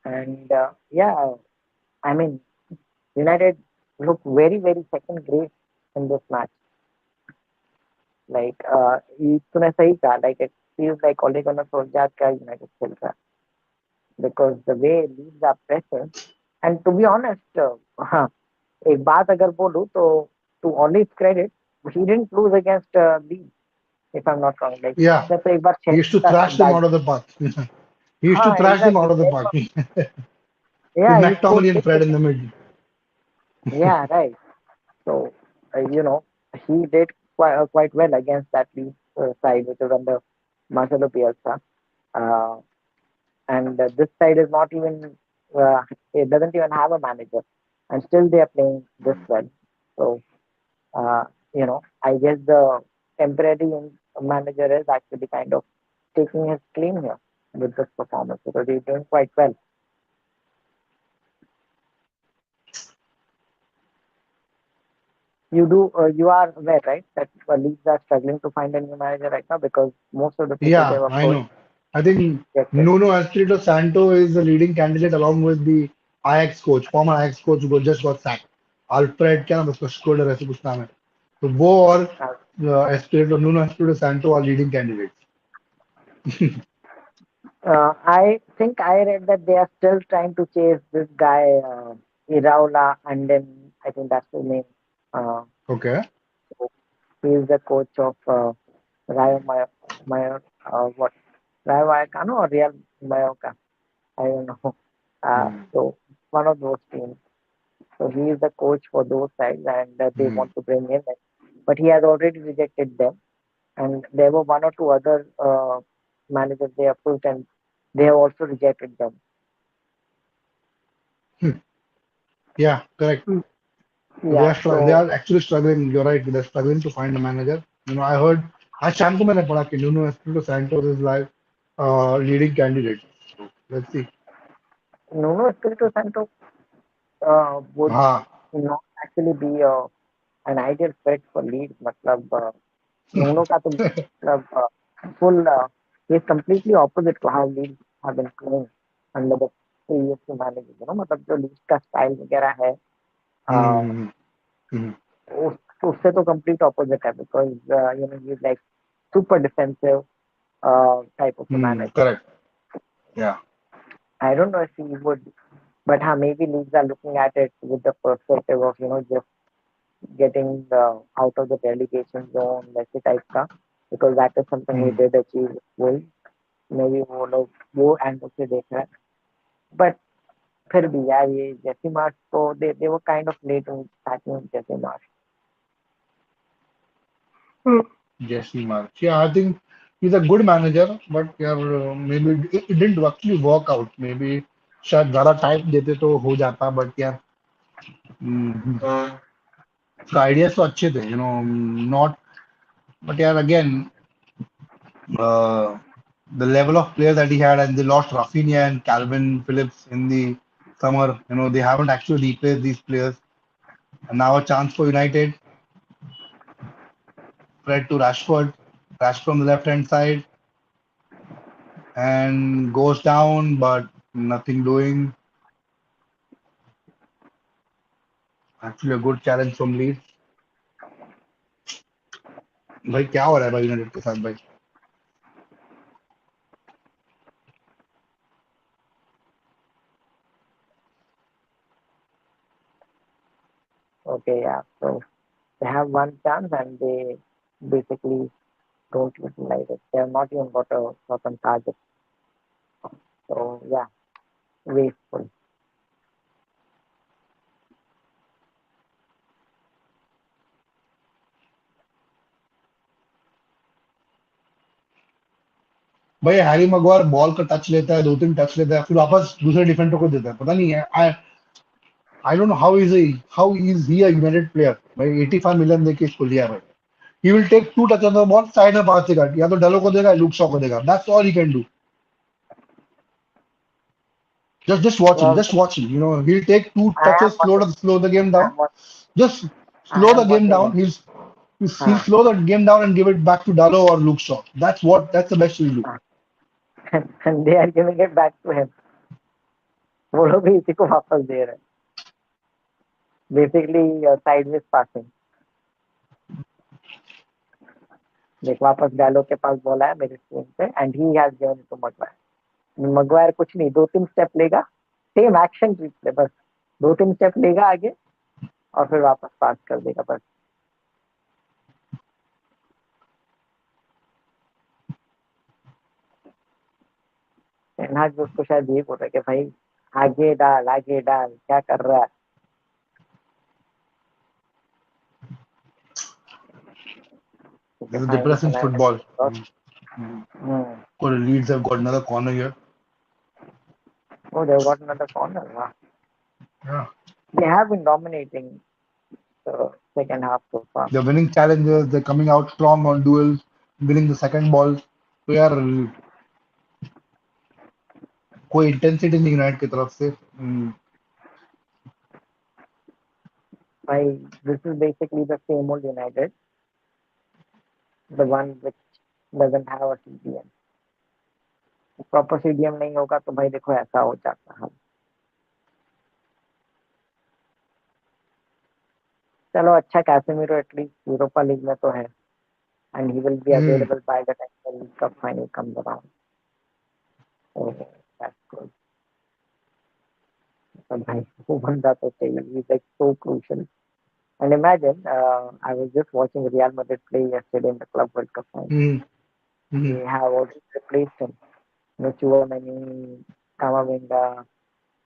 And yeah, I mean, United look very, very second grade in this match. Like, तूने सही कहा, like it feels like Ole Gunnar Solskjaer का United खेल रहा है because the way Leeds are pressing and to be honest, हाँ, एक बात अगर बोलूँ तो to Ole's credit, he didn't lose against Leeds. if I'm not wrong. Like Yeah, जब तो एक बार he used to thrash them डाल out of the park. He used to हाँ thrash them exactly out of the there park was, with yeah he scored McTominay and six Fred in the against, mid. yeah right. So you know he did quite well against that Leeds side which is under Marcelo Bielsa. Uh, and this side is not even it doesn't even have a manager, and still they are playing this well. So uh, I guess the temporary manager is actually kind of taking his claim here with this performance because he's doing quite well. You are aware, right, that leagues are struggling to find a new manager right now because most of the people Yeah, they've I approached know. I think rejected. Nuno Espirito Santo is the leading candidate along with the Ajax coach, former Ajax coach who just got sacked. Alfred क्या नाम है उसका Schroeder ऐसे कुछ नाम है. तो वो और Uh, Espirito Nuno Espirito Santo are leading candidates. I think I read that they are still trying to chase this guy, Iraola, and then I think that's his name. Uh, Okay. so he is the coach of Rayo what Rayo Vallecano or Real Mallorca. I don't know. Hmm. So one of those teams. So he is the coach for those sides, and they Hmm. want to bring him in. But he has already rejected them, and there were one or two other managers they approved, and they have also rejected them. Hmm. Yeah, correct. Mm. So Yeah. they So are actually struggling. You're right. They're struggling to find a manager. I heard आज शाम को मैंने पढ़ा कि Nuno Espirito Santo is like leading candidate. So let's see. Nuno Espirito Santo would हाँ. not actually be an ideal fit for Leeds. मतलब Nuno का तो मतलब full he is completely opposite to how Leeds have been playing under the previous two managers. मतलब जो Leeds का style वगैरह है uh, Hmm. Hmm. उस उससे तो complete opposite है because he is like super defensive type of a Hmm. manager. Correct. Yeah. I don't know if he would, but maybe Leeds are looking at it with the perspective of just getting out of the relegation zone वैसे type का because that is something he Hmm. did achieve with Wolves. Maybe वो लोग वो angle से देख रहे हैं but फिर भी यार ये जैसी मार्च तो they were kind of late in starting जैसे मार्च. Jesse March. Yeah, I think he's a good manager, but yeah, maybe it didn't actually work out. Maybe शायद ज़्यादा टाइम देते तो हो जाता, but यार उसका आइडियाज तो अच्छे थे, not. But yeah, again, uh, the level of player that he had, and they lost Rafinha and Calvin Phillips in the summer. They haven't actually replaced these players. And now a chance for United, Fred to Rashford, Rash from the left hand side, and goes down, but nothing doing. Actually, a good challenge from Leeds. भाई क्या हो रहा है भाई United के साथ भाई. Okay, yeah. So they have one chance and they basically don't utilize it. They have not even got a certain target. So yeah, wasteful. भाई हैरी मगवार बॉल का टच लेता है, 2-3 टच लेता है, फिर वापस दूसरे डिफेंडर को देता है. पता नहीं है. I don't know how is he a United player. भाई 85 मिलियन देके इसको लिया भाई. He will take two touches of the ball, side में पास देगा, या तो डलो को देगा या लुक शॉ को देगा. That's all he can do. Just watch him. Well, Just watch him. He'll take two I am touches, watching. slow the game I down. am watching. Just I slow the am game watching down. him. He'll हाँ, slow the game down and give it back to Dallo or Luke Shaw. That's the best he'll do. हाँ. And they are giving it back to him. वो लोग भी इसी को वापस दे रहे हैं. Basically, sideways passing. देख वापस डालो के पास बॉल आया मेरे स्क्रीन पे and he has given it to Maguire. Maguire कुछ नहीं, 2-3 स्टेप लेगा, सेम एक्शन रिप्ले बस, 2-3 स्टेप लेगा आगे और फिर वापस पास कर देगा बस. टेनहाग उसको शायद ये बोल रहा है कि भाई आगे डाल क्या कर रहा है. Okay, There's a fine, difference in United football. lost. Hmm. Could Leeds have got another corner here? Oh, they've got another corner. Wow. Yeah. They have been dominating the second half so far. They're winning challenges. They're coming out strong on duels, winning the second ball. तो यार कोई intensity नहीं United की तरफ से. Why, this is basically the same old United, the one which doesn't have a CDM. Proper CDM नहीं होगा तो भाई देखो ऐसा हो जाता है. चलो अच्छा, कैसेमीरो एटलीस्ट यूरोपा लीग में तो है, and he will be hmm. Available by the time the cup final comes around. So that's good. तो भाई वो बंदा तो चाहिए, he is like so crucial. And imagine, I was just watching Real Madrid play yesterday in the Club World Cup final. Hmm. Hmm. They have already replaced him. No Chouameni, Camavinga,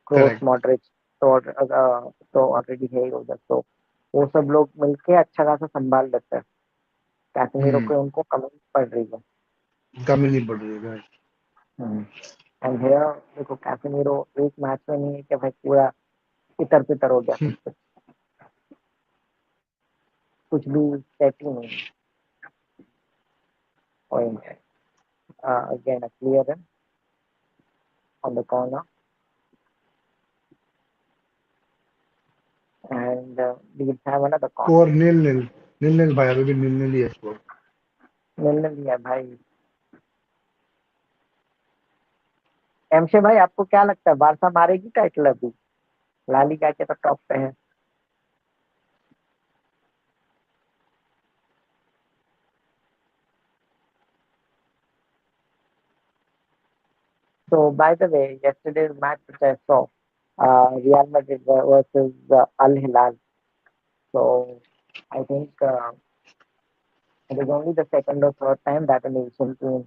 Kroos, correct. Modric, तो already है ही उधर. तो वो सब लोग मिलके अच्छा खासा संभाल लेते हैं. कैसेमीरो हम्म. को उनको कमी पड़ रही है. कमी नहीं पड़ रही है. एंड हियर देखो, कैसेमीरो एक मैच में नहीं है कि भाई पूरा इतर पितर हो गया सब कुछ. कुछ भी सेट ही नहीं है. Again, a clearance on the corner, and we have another corner. Score nil nil. Nil nil भाई अभी भी नील नील ही है स्कोर. मिलने दिया भाई. एमशे भाई, आपको क्या लगता है बारसा मारेगी टाइटल अभी? ला लीगा के तो टॉप पे है. So by the way, yesterday's match which I saw, Real Madrid versus Al Hilal. So I think it is only the second or third time that an Asian team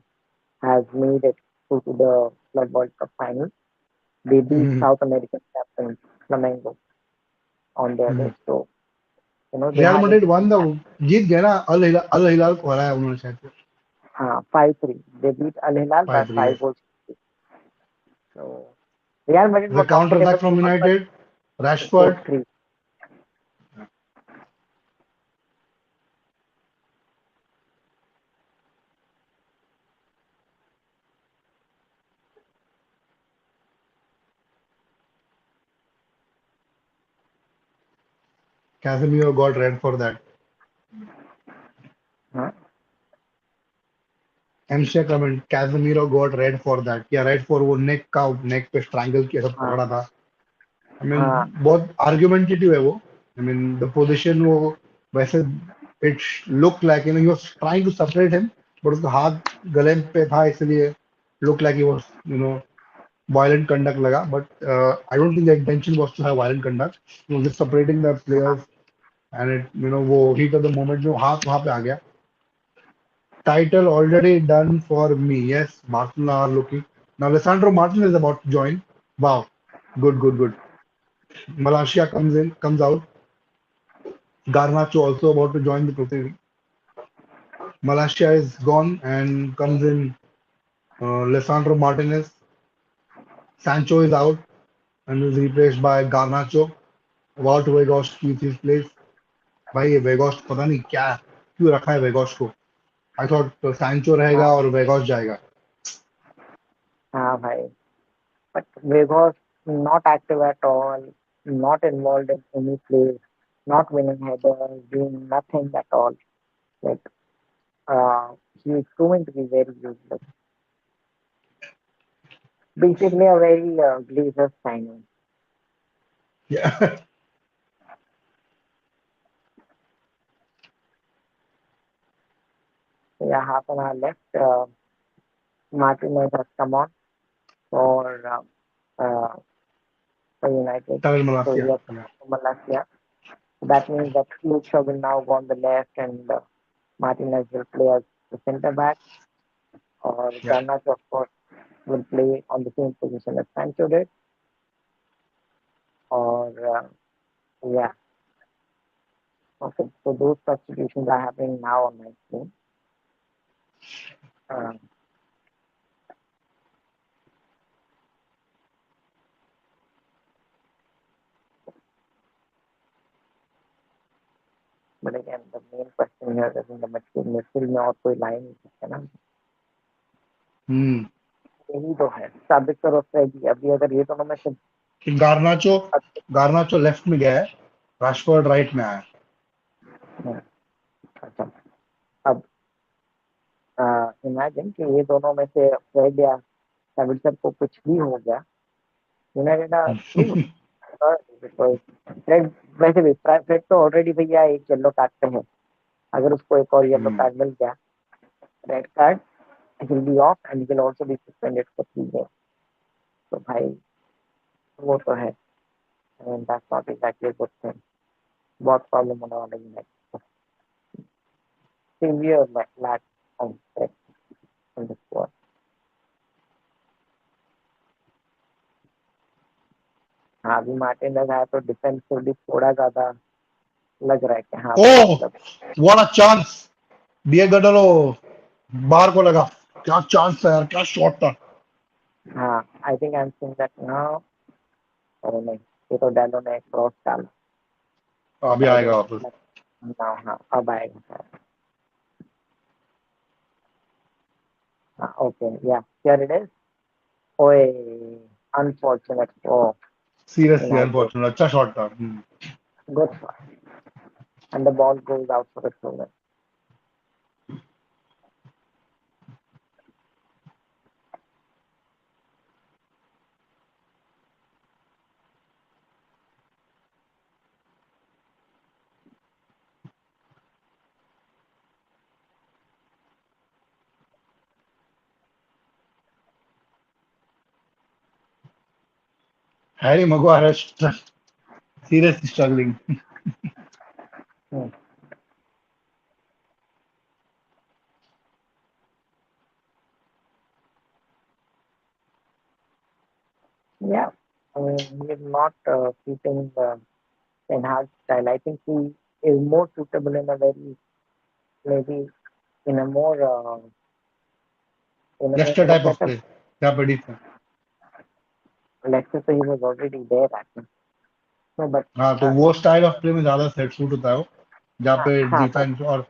has made it through to the Club World Cup final. They beat South American captain Flamengo on their day. So they real had Madrid interesting one the match. जीत गया ना. अल हिलाल को हराया उन्होंने शायद से. 5-3. They beat Al Hilal by 5-3. five Yes. goals. So Real Madrid The were counter comfortable attack to from win, but United. it Rashford. 8-3. Casemiro got red for that. Huh? एमशे comment Casemiro got red for that. Yeah red for वो neck पे strangle किया सब हाँ पकड़ा था. I mean हाँ बहुत आर्गुमेंटेटिव है वो. आई मीन द पोजीशन वो वैसे it look like he was trying to separate him, but उसका हाथ गले पे था इसलिए look like he was violent conduct लगा. But I don't think the intention was to have violent conduct. He was just separating the हाँ players and it वो heat of the moment में हाथ वहां पे आ गया. Title already done for me. Yes, Barcelona are looking. Now Alessandro Martin is about to join. Wow. Good, good, good. Malaysia comes out. Garnacho also about to join the proceeding. Malaysia is gone and comes in Alessandro Martinez. Sancho is out and is replaced by Garnacho. Wout Weghorst keeps his place. भाई ये वेगोस्ट पता नहीं क्या क्यों रखा है वेगोस्ट को. I thought Sancho रहेगा हाँ और वेगोस्ट जाएगा. हाँ भाई. But Vegas not active at all, not involved in any play, not winning headers, doing nothing at all. Like uh, he is proven to be very useless. Basically, a very Glazers signing. Yeah. So yeah, half an hour left. Martinez has come on for for United. Tavel So he Malacia. has come Yeah. on for Malaysia. That means that Luke Shaw will now go on the left, and Martinez will play as the centre back, or Yeah. Garnacho, of course. will play on the same position as Sancho did, or yeah. Okay, so those substitutions are happening now on my screen. Uh, but again, the main question here is in the midfield में और कोई line नहीं है ना. हम्म. यही तो है साबिक और फ्रेडी. अभी अगर ये दोनों में से गार्नाचो गार्नाचो लेफ्ट में गया है, राशफोर्ड राइट में आया है. अच्छा, अब इमेजिन कि ये दोनों में से फ्रेड या साबिक को कुछ भी हो गया, यूनाइटेड आर थ्रू. फ्रेड वैसे भी फ्रेड तो ऑलरेडी भैया एक येलो कार्ड पे है. अगर उसको एक और येलो हम्म. कार्ड मिल गया, red card, he will be off and he will also be suspended for 3 games. तो भाई वो तो है. And that's not exactly a good thing. बहुत प्रॉब्लम होने वाला है. Severe lack of depth in the squad. हाँ अभी मार्टिनेज आया तो डिफेंसिवली थोड़ा ज्यादा लग रहा है कि हाँ भाई ओह, मतलब. What a chance. डिएगो बाहर को लगा. क्या चांस था यार, क्या शॉट था. हाँ I think I am seeing that now. अरे नहीं, ये तो डालो ने क्रॉस डाला. अभी आई आएगा डोंट वापस. नाउ. हाँ अब आएगा. हाँ okay yeah here it is. ओए unfortunate for seriously United. Unfortunate. अच्छा शॉट था. Hmm. Good. And the ball goes out for a throw. Harry Maguire seriously struggling. Hmm. Yeah, I mean, he's not keeping the enhanced style. I think he is more suitable in a very, maybe in a more, in a Leicester more type of better. Play. क्या बड़ी था. Let's say so he was already there actually. No, but हाँ, तो uh, वो style of play में ज्यादा set suit होता है वो, जहाँ हाँ पे हाँ but डिफेंस और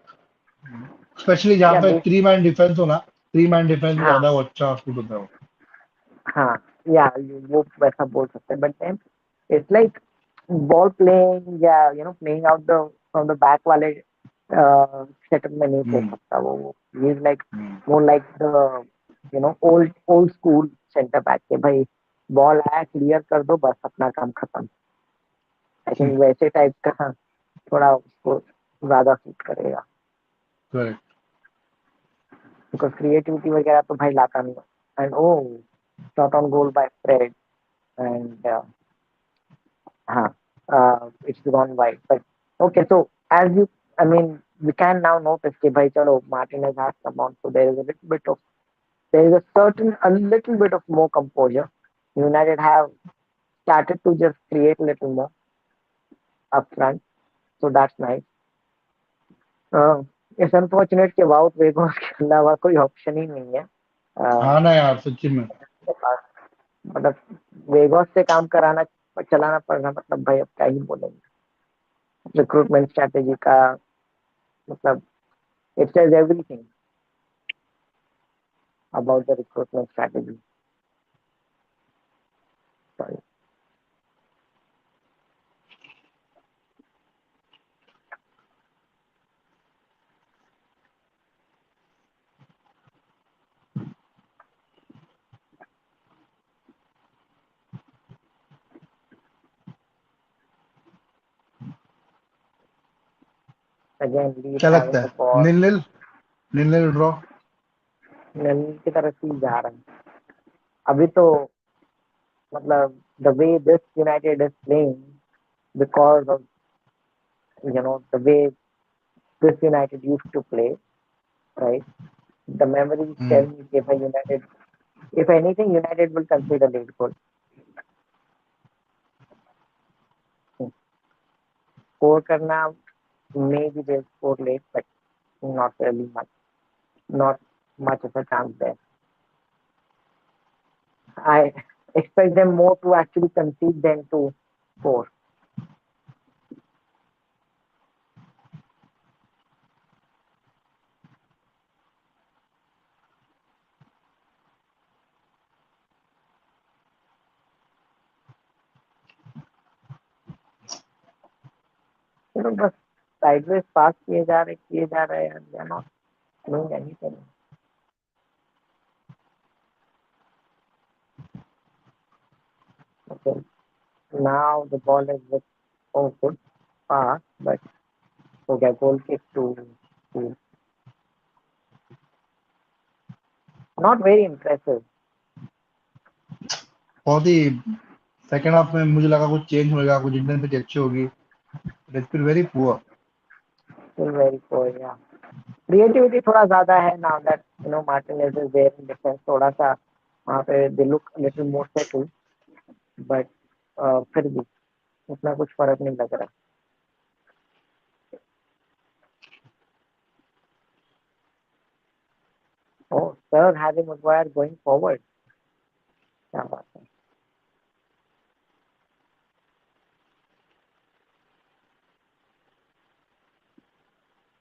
स्पेशली जहाँ yeah, पे थ्री मैन डिफेंस हो ना, थ्री मैन डिफेंस में हाँ ज्यादा वो अच्छा सूट होता है वो. हाँ yeah, वो वैसा बोल सकते हैं. But then it's like ball playing, yeah, playing out the from the back वाले सेटअप में नहीं खेल हम्म. सकता वो. He is like hmm. more like the old school centre back के भाई. बॉल आया क्लियर कर दो बस अपना काम खत्म. आई थिंक वैसे टाइप का थोड़ा उसको ज्यादा सूट करेगा. करेक्ट. बिकॉज क्रिएटिविटी वगैरह तो भाई लाता नहीं. And oh shot on goal by Fred. And हाँ, it's gone wide. But okay, so as you, I mean, we can now notice कि भाई चलो Martinez has come on, so there is a certain a little bit of more composure. United have started to just create a little more up front, so that's nice. It's unfortunate कि वाउट वेगोस के अलावा कोई option ही नहीं है. हाँ ना यार, सच्ची में. के पास. मतलब वेगोस से काम कराना चलाना पड़ना, मतलब भाई अब क्या ही बोलेंगे. रिक्रूटमेंट स्ट्रेटेजी का मतलब it says everything about the recruitment strategy. Sorry. Again, Leeds क्या लगता having है, the ball. Nil nil, nil nil draw. नली की तरफ ही जा रहा है अभी तो. मतलब the way this United is playing, because of the way this United used to play, right? The memories tell me कि भाई United If anything, United will consider late goal. Hmm. Score karna, maybe they'll score late, but not really much. Not much of a chance there. I expect them more to actually concede than to score. बस sideways pass किए जा रहे हैं, they are not doing anything. Okay, now the ball is with, oh, good pass, but okay, goal kick to not very impressive. बहुत ही second half में मुझे लगा कुछ चेंज होएगा, कुछ इंडियन पिच अच्छी होगी, but it's been very poor. Still very poor, yeah. Creativity थोड़ा ज़्यादा है now that Martinez is there in defense. थोड़ा सा वहाँ पे they look a little more settled, but फिर भी उतना कुछ फर्क नहीं लग रहा. Oh, sir, Harry Maguire going forward. क्या बात है.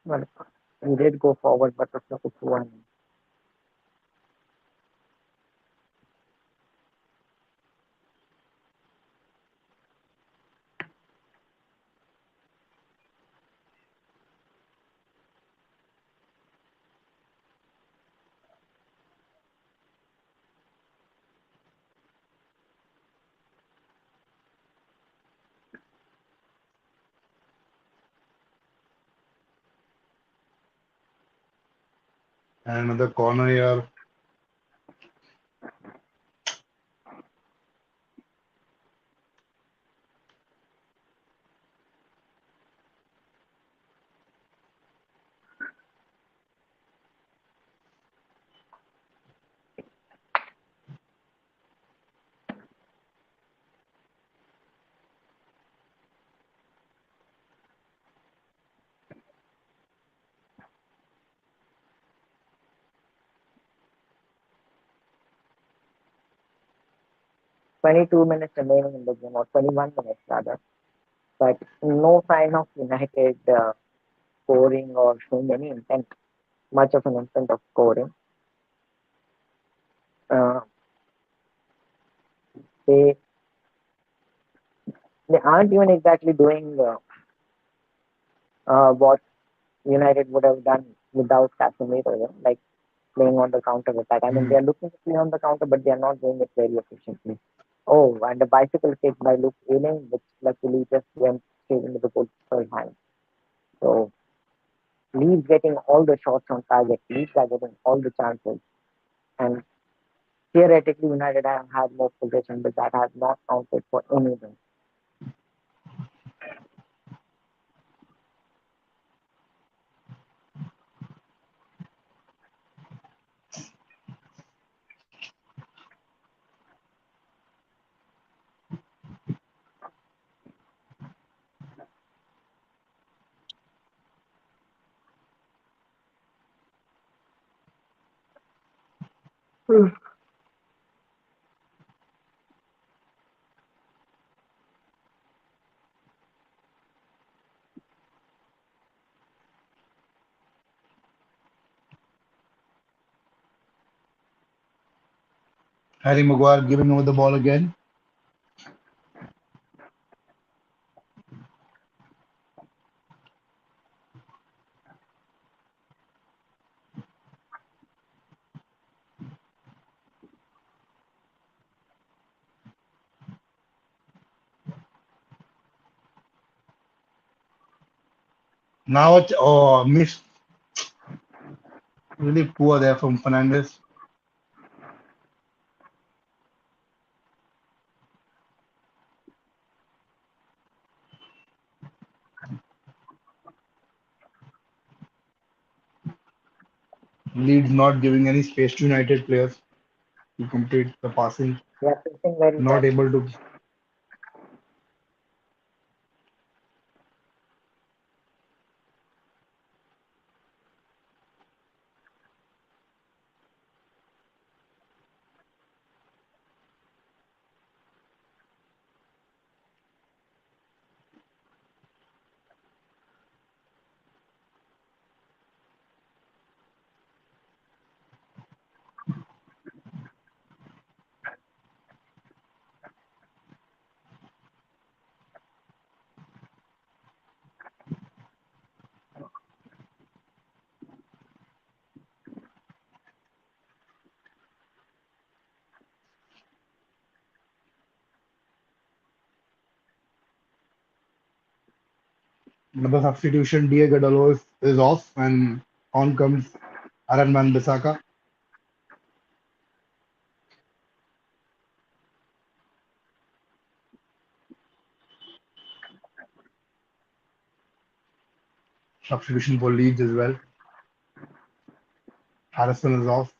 Well, he did go forward, but उसका कुछ हुआ नहीं. 'एंड अनदर कॉर्नर यार. 22 minutes remaining in the game, or 21 minutes rather, but no sign of United scoring or showing any intent, much of an intent of scoring. Uh, they they aren't even exactly doing what United would have done without Casemiro, like playing on the counter attack. I mean, they are looking to play on the counter, but they are not doing it very efficiently. Oh, and a bicycle kick by Luke Ayling, which luckily just went straight into the goalkeeper's hand. So Leeds getting all the shots on target. Leeds are getting all the chances. And theoretically, United have had more possession, but that has not counted for anything. Harry Maguire giving over the ball again. Now it's, oh, missed, really poor there from Fernandez. Leeds not giving any space to United players. to complete the passing, They are facing very not bad. able to. Another substitution, Diego Dalot is off, and on comes Aaron Wan-Bissaka. Substitution for Leeds as well. Harrison is off.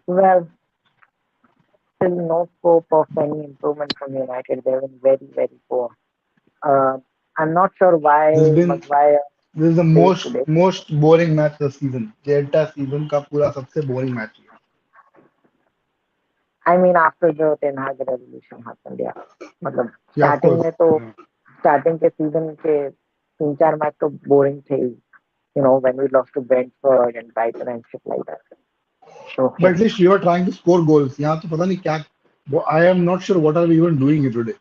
Well, still no scope of any improvement from United. They've been very, very poor. Uh, I'm not sure This has why been Maguire this is the played most today. most boring match of the season. ये entire season का पूरा सबसे boring match है. I mean, after the Ten Hag revolution happened, yeah. मतलब Yeah, of starting course. में तो Yeah. Starting के season के 3-4 मैच तो बोरिंग थे ही. When we lost to Brentford and Brighton and shit like that. So But at least we were trying to score goals. यहाँ तो पता नहीं क्या. I am not sure what are we even doing here today.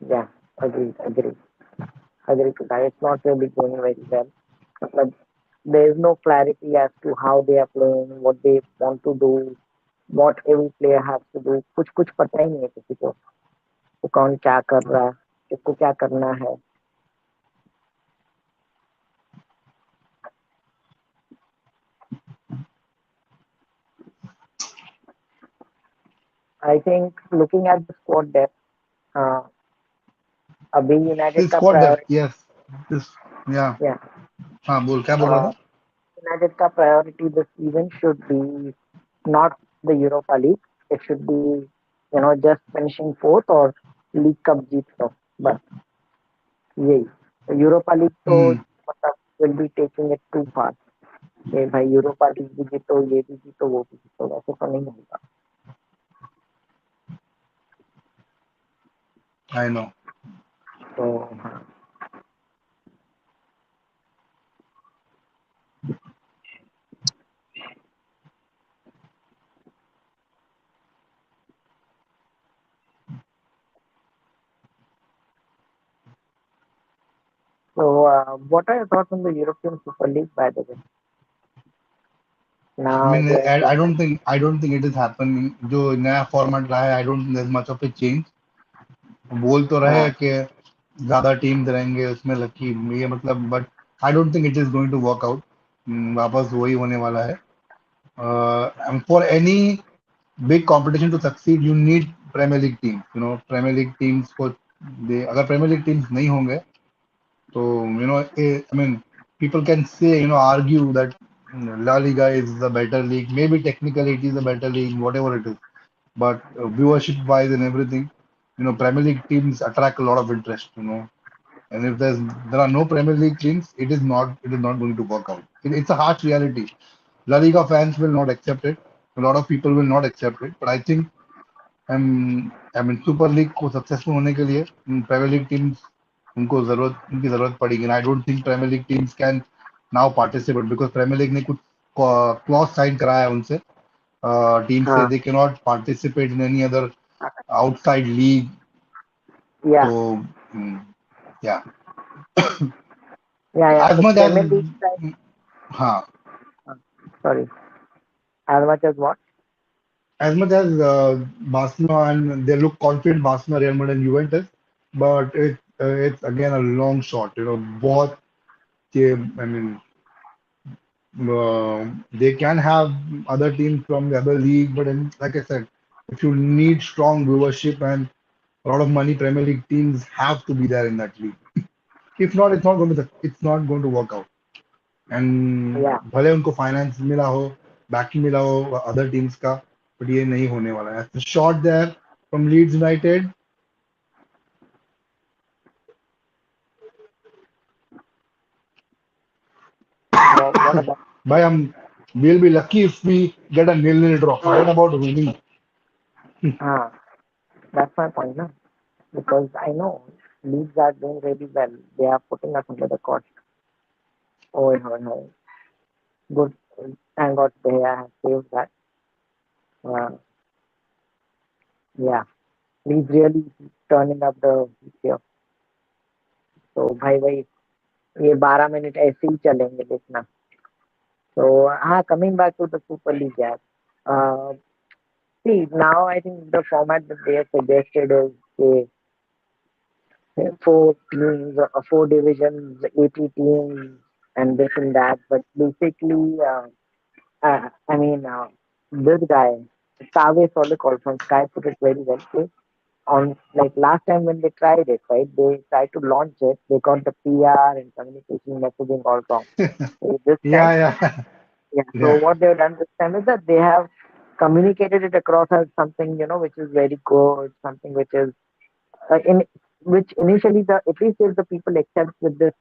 yeah, agree to that. It's not really going very well. But there is no clarity as to how they are playing, what they want to do, what every player has to do. कुछ कुछ पता ही नहीं है किसी को कि कौन क्या कर रहा है, किसको क्या करना है. I think looking at the squad depth, uh, अभी यूनाइटेड This का squad depth, priority. yes. This, yeah. Yeah, हाँ बोल क्या बोल रहा uh, था? United का priority this season should be not the Europa League. It should be, just finishing fourth or League Cup जीत लो. But यही यूरोपा लीग तो Hmm. मतलब will be taking it too far. कि भाई यूरोपा लीग भी जीतो, ये भी जीतो, वो भी जीतो, वैसे तो नहीं होगा. I know. तो हाँ. So what are your thoughts on the European Super League, by the way? I Now mean, they are taking. I don't think it is happening. जो नया format रहा है, I don't think there's much of a change. बोल तो रहे हाँ. हैं कि ज्यादा टीम्स रहेंगे उसमें लकी ये मतलब but I don't think it is going to work out. वापस वही होने वाला है. For any big competition to succeed you need premier league teams. Premier league teams को अगर प्रीमियर लीग टीम्स नहीं होंगे तो I mean people can say argue that La Liga is the better league. Maybe technically it is a better league, whatever it is. But viewership wise and everything, Premier League teams attract a lot of interest. And if there are no Premier League teams, it is not going to work out. It's a harsh reality. La Liga fans will not accept it. A lot of people will not accept it. But I think I mean super league को successful होने के लिए premier league teams उनकी जरूरत पड़ेगी I don't think premier league teams can now participate because premier league ने कुछ clause sign कराया है उनसे टीम से हाँ they can not participate in any other outside league yeah तो या yeah as so much as Premier League side, हाँ sorry, as much as what. as much as Barcelona and they look confident Barcelona Real Madrid and Juventus but it's again a long shot बहुत I mean they can have other teams from the other league, but like I said, if you need strong viewership and a lot of money, Premier League teams have to be there in that league. If not, it's not going to work out. And Yeah, भले उनको finance मिला हो, backing मिला हो other teams का, but ये नहीं होने वाला है. The shot there from Leeds United, what about. भाई we'll be lucky if we get a nil-nil draw. Forget about winning. Ah, that's my point, no? Because I know Leeds are doing really well. They are putting us under the cost. Oh, no. Good. Thank God they have saved that. Uh, yeah, Leeds really turning up the here. So भाई ये 12 minute ऐसे ही चलेंगे देखना. So coming back to the Super League, yeah. Uh, See, now I think the format that they have suggested is four teams, four divisions, 80 teams, and this and that. But basically, I mean, this guy, Save Solikol from Sky put it very well. On like last time when they tried it, right? They tried to launch it. They got the PR and communication messaging all wrong. So this time, Yeah, yeah, yeah. So yeah. what they've done this time is that they have communicated it across as something which is very good, something which is in which initially the at least if the people accept with this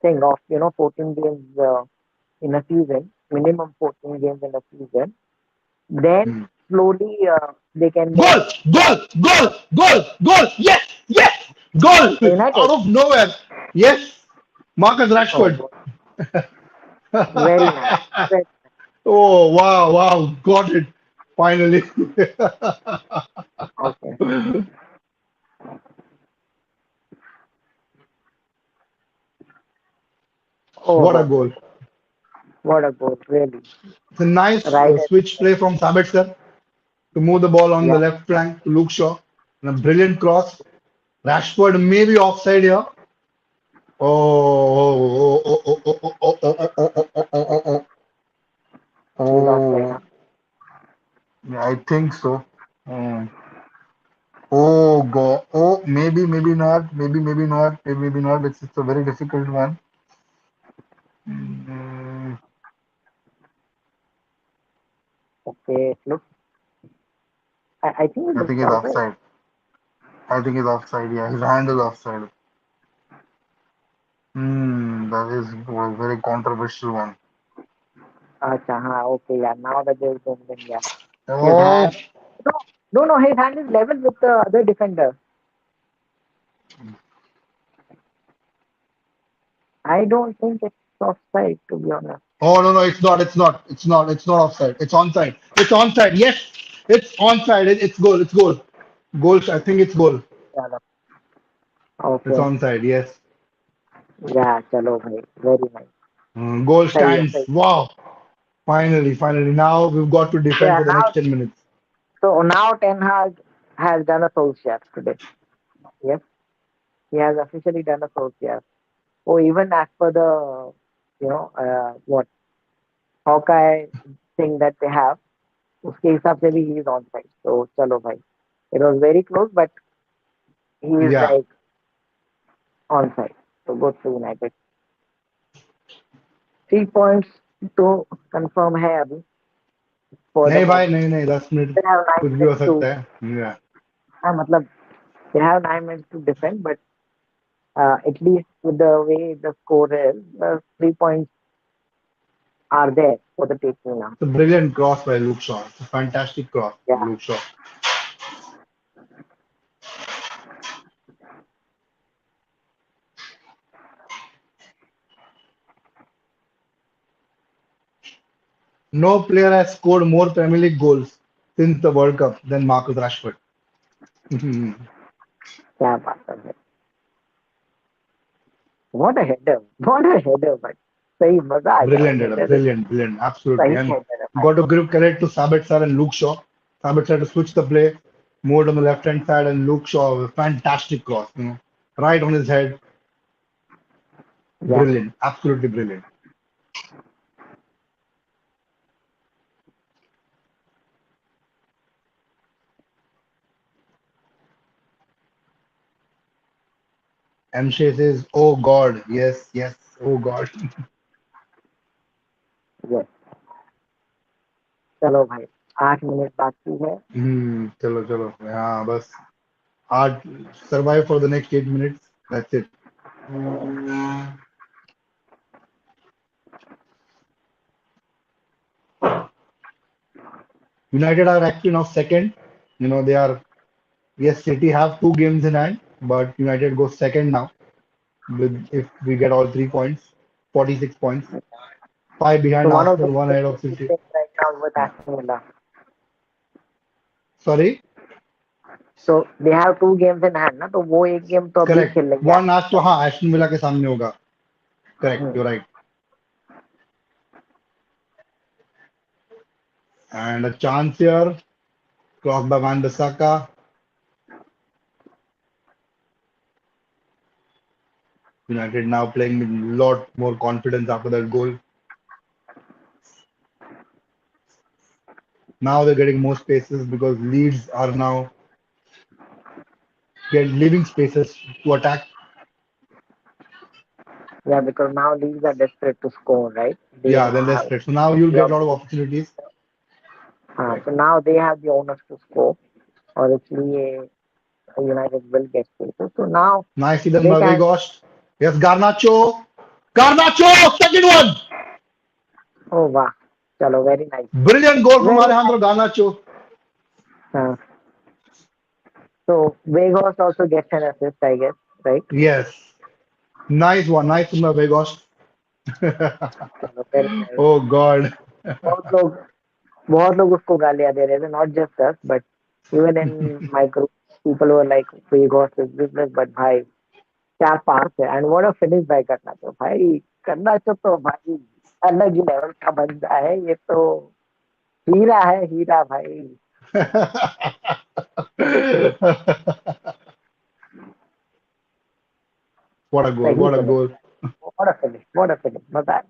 thing of 14 games in a season, minimum 14 games in a season, then Hmm. slowly they can make Goal! Goal! Goal! Goal! Goal! Yes! Yes! Goal! the United. Out of nowhere. Yes! Marcus Rashford. Oh, very nice. Very, Oh, wow, wow. Got it. Finally. okay. Oh, What a oh, goal. what a goal! Really, It's a nice right? switch play from Sabitzer to move the ball on the Yeah, left flank to Luke Shaw. And a brilliant cross. Rashford maybe offside here. Oh, oh, oh, oh, oh, oh, oh, oh, oh, oh, oh, oh, oh, oh. he's offside. Huh? Oh. Yeah, I think so. Hmm. Oh God. Oh, maybe not. Maybe not. Maybe not. It's a very difficult one. Mm, Okay, look, I think I it's think he's offside. offside. I think he's offside. Yeah, his hand is offside. That is a very controversial one. Acha, okay, yeah. Now that there's been, yeah, his Oh, hand. No, no, his hand is level with the other defender. I don't think it's offside, to be honest. oh no, no, it's not. It's not. It's not. It's not offside. It's onside. It's onside. Yes, it's onside. It's goal. It's goal. Goal. I think it's goal. Chalo. It's Okay, onside. Yes. yeah, chalo, bhai. Very nice. Goal Sahi hai, stands. sahi. Wow. Finally, finally. Now we've got to defend Yeah, for the now, next 10 minutes. so now Ten Hag has done a Solskjaer today. Yes, he has officially done a Solskjaer. Oh, even as per the, what, Hawkeye thing that they have, उसके हिसाब से भी he is on side. So, chalo, bhai. It was very close, but he is Yeah. like on side. So, good to United. 3 points. तो confirm है अभी for the नहीं भाई, moment. नहीं नहीं, 10 मिनट They have nine कुछ भी हो minutes to. सकता है। या हाँ मतलब they have 9 minutes to defend, but at least with the way the score is, the 3 points are there for the taking now. It's a brilliant cross by Luke Shaw. It's a fantastic cross by Yeah, Luke Shaw. No player has scored more Premier League goals since the World Cup than Marcus Rashford. क्या बात है. What a header! What a header! भाई सही मजा आ गया भाई Brilliant, header, header. brilliant, brilliant, absolutely. सही And header है भाई. got to give credit to Sabitzer and Luke Shaw. Sabitzer to switch the play, moved on the left hand side, and Luke Shaw, a fantastic cross, right on his head. Yeah, Brilliant, absolutely brilliant. MJ says, "Oh God, yes, yes, oh God." yes. चलो भाई 8 minute बाकी है. चलो चलो, हाँ बस आठ, survive for the next 8 minutes. That's it. United are actually now second. They are, yes, City have 2 games in hand, but United goes second now with if we get all 3 points, 46 points, five So behind one of the Arsenal, one ahead of City. things right now with Yeah. Aston Villa. Sorry, So they have 2 games in hand ना, तो वो एक game तो अभी correct. खेल लेंगे One आज तो Aston हाँ एस्टन विला के सामने होगा. Correct, Villa. you're right. And a chance here, crossed by Van Bissaka. United now playing with a lot more confidence after that goal. Now they're getting more spaces because Leeds are now get leaving spaces to attack. Yeah, because now Leeds are desperate to score, right? They Yeah, now then they're have spread. So now you'll the get a lot of ability. opportunities. हाँ, Correct. so now they have the onus to score और इसलिए United will get spaces. So now Nicely done they by can. Weghorst. Yes, Garnacho. Garnacho, second one. Oh वाह, चलो very nice, Brilliant goal from very Alejandro nice. Garnacho. हाँ, so Vegas also gets an assist, I guess, right? Yes. Nice one. Nice from by Weghorst. चलो very nice. Oh God. बहुत लोग बहुत लोग उसको गालियां दे रहे थे, not just us, but even in my group, people were like, Vegas is business, but भाई क्या पास है and what a finish by करना तो भाई करना तो भाई अलग ही लेवल का बंदा है ये तो. हीरा है हीरा भाई. What a goal. सही What a finish. goal. What a finish मजा है.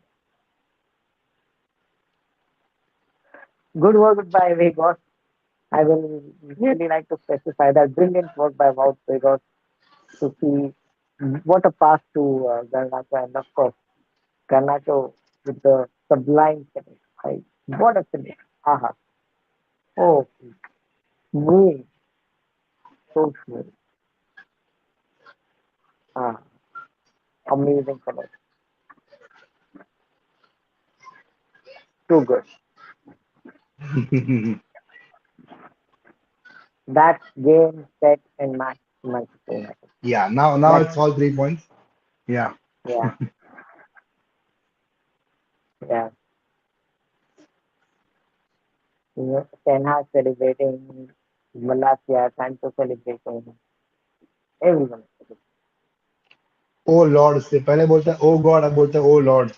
गुड वर्क बाय वेगॉस. I will really like to specify that brilliant work by Wout Weghorst to see what a pass to Garnacho and of course Garnacho with the sublime finish. Right? What a finish. Aha. Oh, smooth. So smooth. Ah, amazing finish. Too good. That game set and match Manchester United. Yeah, now That it's all 3 points. Yeah. yeah, yeah. You know, Ten Hag celebrating, Malasia, Sancho celebrating, everyone. Oh Lord से पहले बोलता है Oh God, अब बोलता है Oh Lord.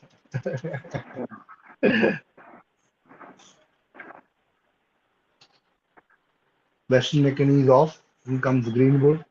Western McKinney is off. In comes Greenwood.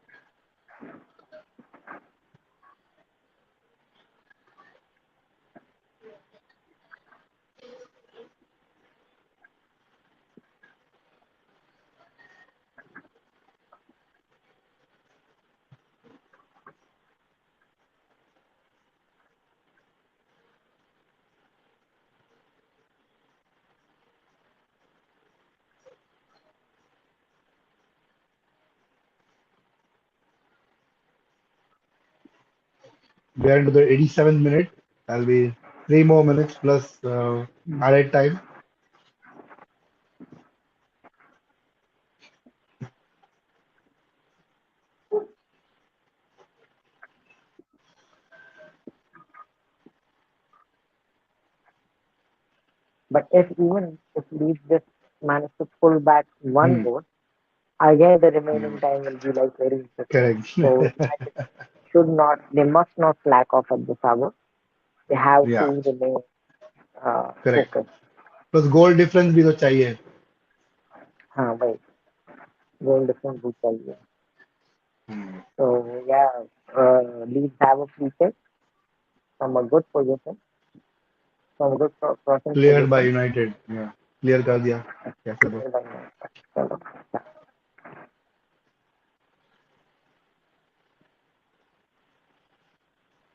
We are into the 87th minute. That'll be 3 more minutes plus added time. But if Leeds just manage to pull back one Hmm. goal, again the Hmm. remaining time will be like very interesting. Correct. So United should not, they must not slack off at this hour. They have Yeah, to remain correct. focused. Plus goal difference भी तो चाहिए. हाँ भाई, goal difference भी चाहिए. Hmm. So yeah, Leeds have a free kick from a good position, from a good crossing Cleared by position. United. Yeah. Clear कर दिया. कैसे तो. चलो,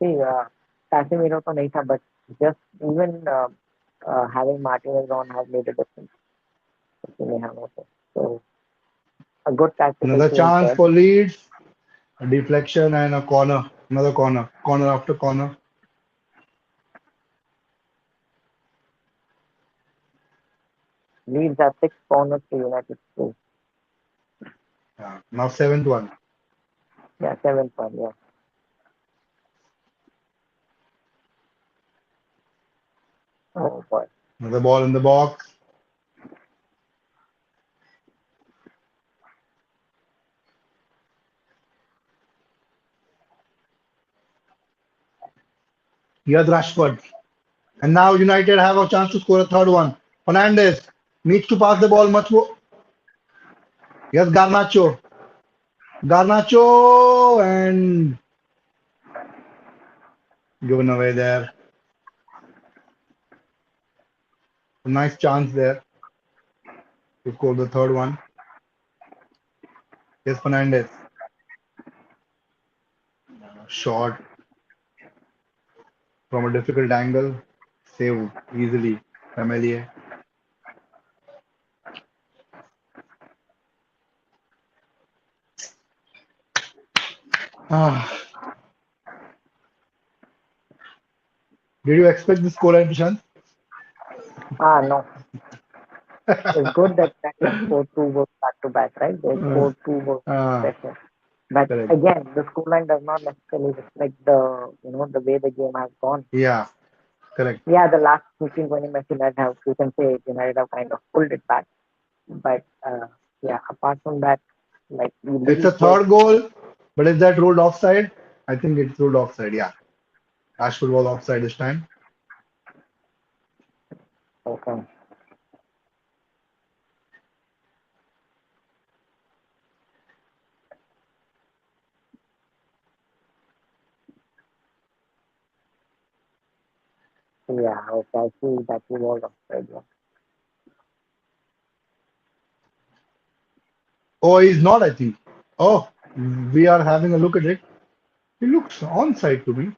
see, Casemiro तो नहीं था, but just even having Martinez on has made a difference. उसने यहाँ पे. So a good tactical Another change chance there. for Leeds. A deflection and a corner. Another corner. Corner after corner. Leeds have 6 corners to United 2. Yeah. Now seventh one. Yeah, 7 1. Yeah. Oh boy. Another ball in the box. Here's Rashford. And now United have a chance to score a third one. Fernandez needs to pass the ball much more. Here's Garnacho. Garnacho and given away there. A nice chance there to score the third one. Here's Fernandez. Shot from a difficult angle. Saved easily. Familiar. Ah, did you expect this scoreline, Prashant? Ah no, it's good that United scored 2 goals back to back, right? They Uh, scored 2 goals in ah, succession. But correct. again, the scoreline does not necessarily reflect the way the game has gone. Yeah, correct. Yeah, the last 15 20 minutes United have, you can say United have kind of pulled it back. But yeah, apart from that, like we It's a didn't get. third goal, but is that ruled offside? I think it's ruled offside. Yeah, Ashford was offside this time. Okay. Yeah, okay, I see that he was offside. Yeah. Oh, he's not, I think. Oh, we are having a look at it. He looks onside to me.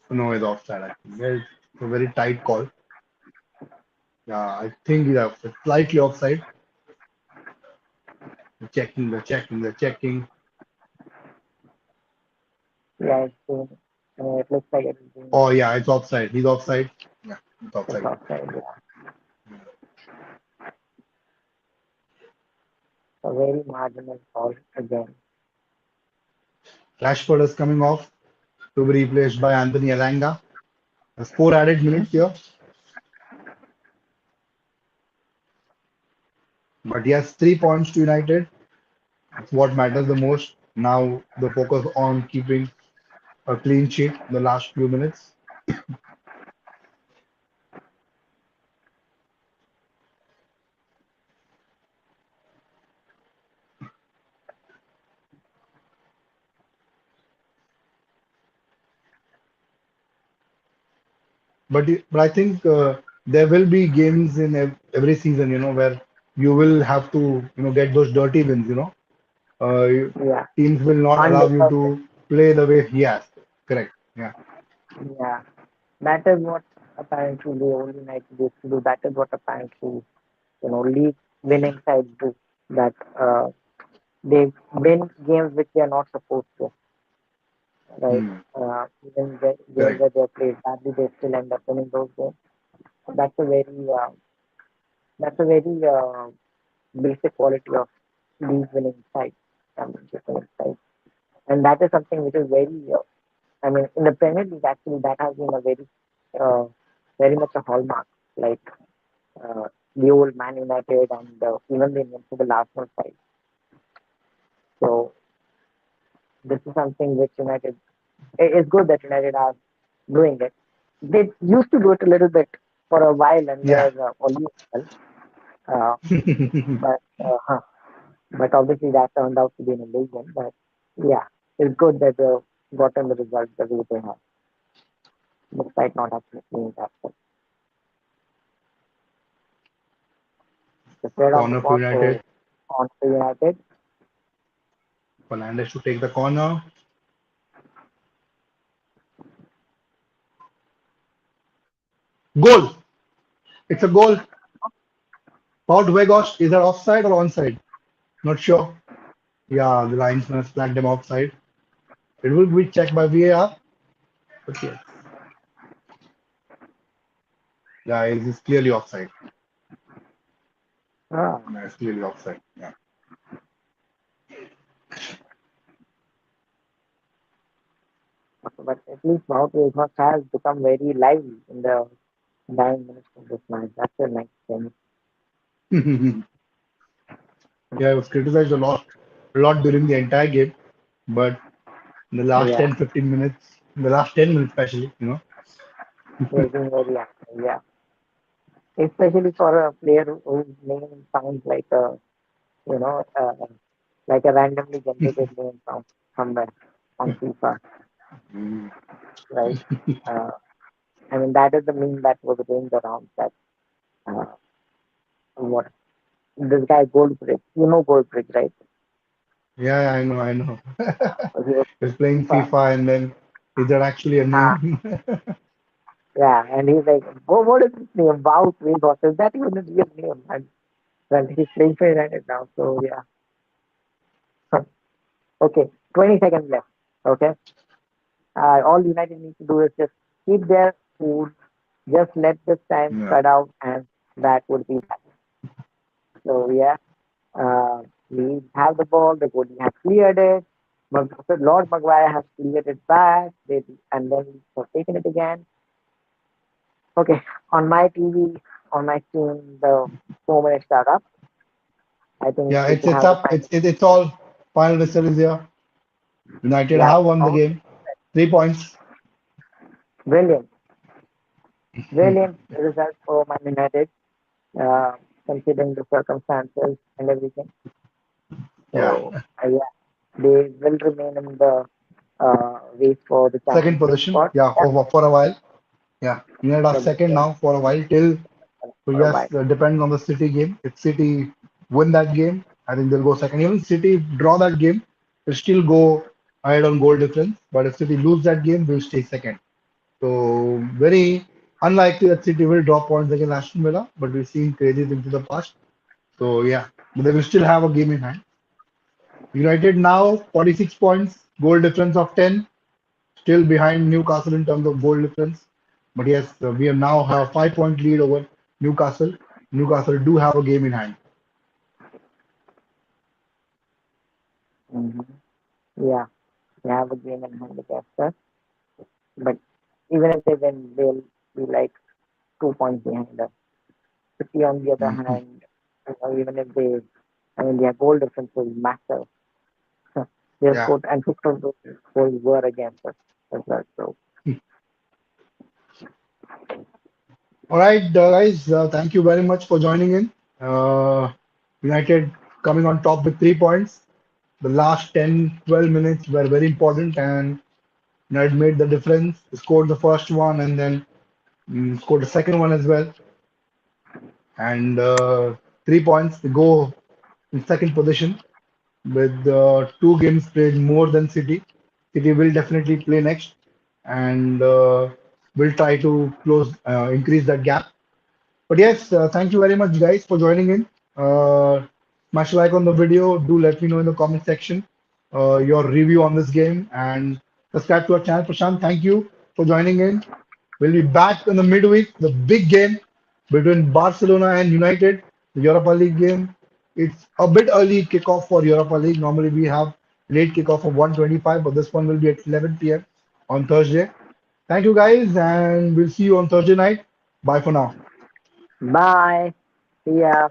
No, he's offside, I think. Yeah, it's a very tight call. Yeah, I think he's offside. Slightly offside. The checking. Yeah, it looks like it's been Oh, yeah, it's offside. He's offside. Yeah, it's it's offside. offside. Yeah. A very marginal call again. Rashford is coming off to be replaced by Anthony Elanga. There's 4 added minutes here. But yes, 3 points to United. That's what matters the most. Now the focus on keeping a clean sheet in the last few minutes. But I think there will be games in every season, where you will have to, get those dirty wins. Yeah, Teams will not allow you undeserved. to play the way he has. Correct. Yeah. Yeah, that is what apparently the only United used to do. That is what apparently league winning sides do. That they win games which they are not supposed to. right? Hmm. Even the games Correct. that they played badly, they still end up winning those games. That's a very that's a very basic quality of league winning side, championship winning side, and that is something which is very. I mean, in the Premier League, actually, that has been a uh, very much a hallmark. Like the old Man United and even the invincible Arsenal side. So this is something which United. It's good that United are doing it. They used to do it a little bit for a while under Yeah. Oli, uh, but but obviously that turned out to be an illusion. But yeah, it's good that they've gotten the results the way they have, despite not actually seeing that. But the spread on the Corner for spot, United. so on to United. Fernandes to take the corner. Goal. It's a goal. Paul Weghorst, is that offside or onside? Not sure. Yeah, the linesman has flagged him offside. It will be checked by VAR. But yes, yeah, it is clearly offside. Ah, Yeah, it's clearly offside. Yeah. but at least Mount Weghorst has become very lively in the 9 minutes of this match. That's a nice thing. Yeah, it was criticized a lot during the entire game, but in the last Yeah, 10, 15 minutes, in the last 10 minutes especially, he has been very active. Yeah, especially for a player whose name sounds like a randomly generated name from somewhere on FIFA, Mm. right? Uh, I mean, that is the meme that was going around that uh, what this guy Goldbridge, Goldbridge, right? Yeah, I know, I know. He was He's playing FIFA. FIFA and then is that actually a Ah, name? yeah, and he's like, what is his name? Wout Weghorst. Is that even a real name? And well, he's playing for United now, so yeah. Okay, 20 seconds left. Okay, all United need to do is just keep their cool, just let this time Yeah. spread out, and that would be that. So yeah, we have the ball. The goalie has cleared it. Lord Maguire has cleared it back. And then he's taken it again. Okay, on my TV, on my screen, the 4 minutes are up. I think Yeah, we it's can it's have the up. final. It's all final whistle is here. United Yeah, have won the oh, game. 3 points. brilliant, brilliant result for Man United, uh, considering the circumstances and everything. Yeah. So yeah, they will remain in the race for the Second championship position. spot. Yeah, Yeah, for a while. Yeah. United are they'll be second there now for a while till so for a yes, while. depends on the City game. If City win that game, I think they'll go second. Even City draw that game, they'll still go ahead on goal difference. But if City lose that game, they'll stay second. So very unlikely that City will drop points against Aston Villa, but we've seen crazy things in the past. So yeah, but they will still have a game in hand. United now 46 points, goal difference of 10, still behind Newcastle in terms of goal difference. But yes, we have now have a 5 point lead over Newcastle. Newcastle do have a game in hand. Hmm. Yeah, they have a game in hand against us, but even if they win, they'll be like 2 points behind us. City, on the other Mhm. hand, even if I mean, their goal difference is massive. Their Yeah. score and 6 of those goals were against us as well. So, All right, guys, thank you very much for joining in. United coming on top with 3 points. The last 10, 12 minutes were very important, and United made the difference. Scored the first one and then scored the second one as well. And 3 points to go in second position with 2 games played more than City. City will definitely play next and will try to increase that gap. But yes, thank you very much, guys, for joining in. Smash like on the video. Do let me know in the comment section your review on this game and Subscribe to our channel. Prashant, thank you for joining in. We'll be back in the midweek, the big game between Barcelona and United, the Europa League game. It's a bit early kickoff for Europa League. Normally we have late kickoff of 1:25, but this one will be at 11 p.m. on Thursday. Thank you guys, and we'll see you on Thursday night. Bye for now. Bye. See ya.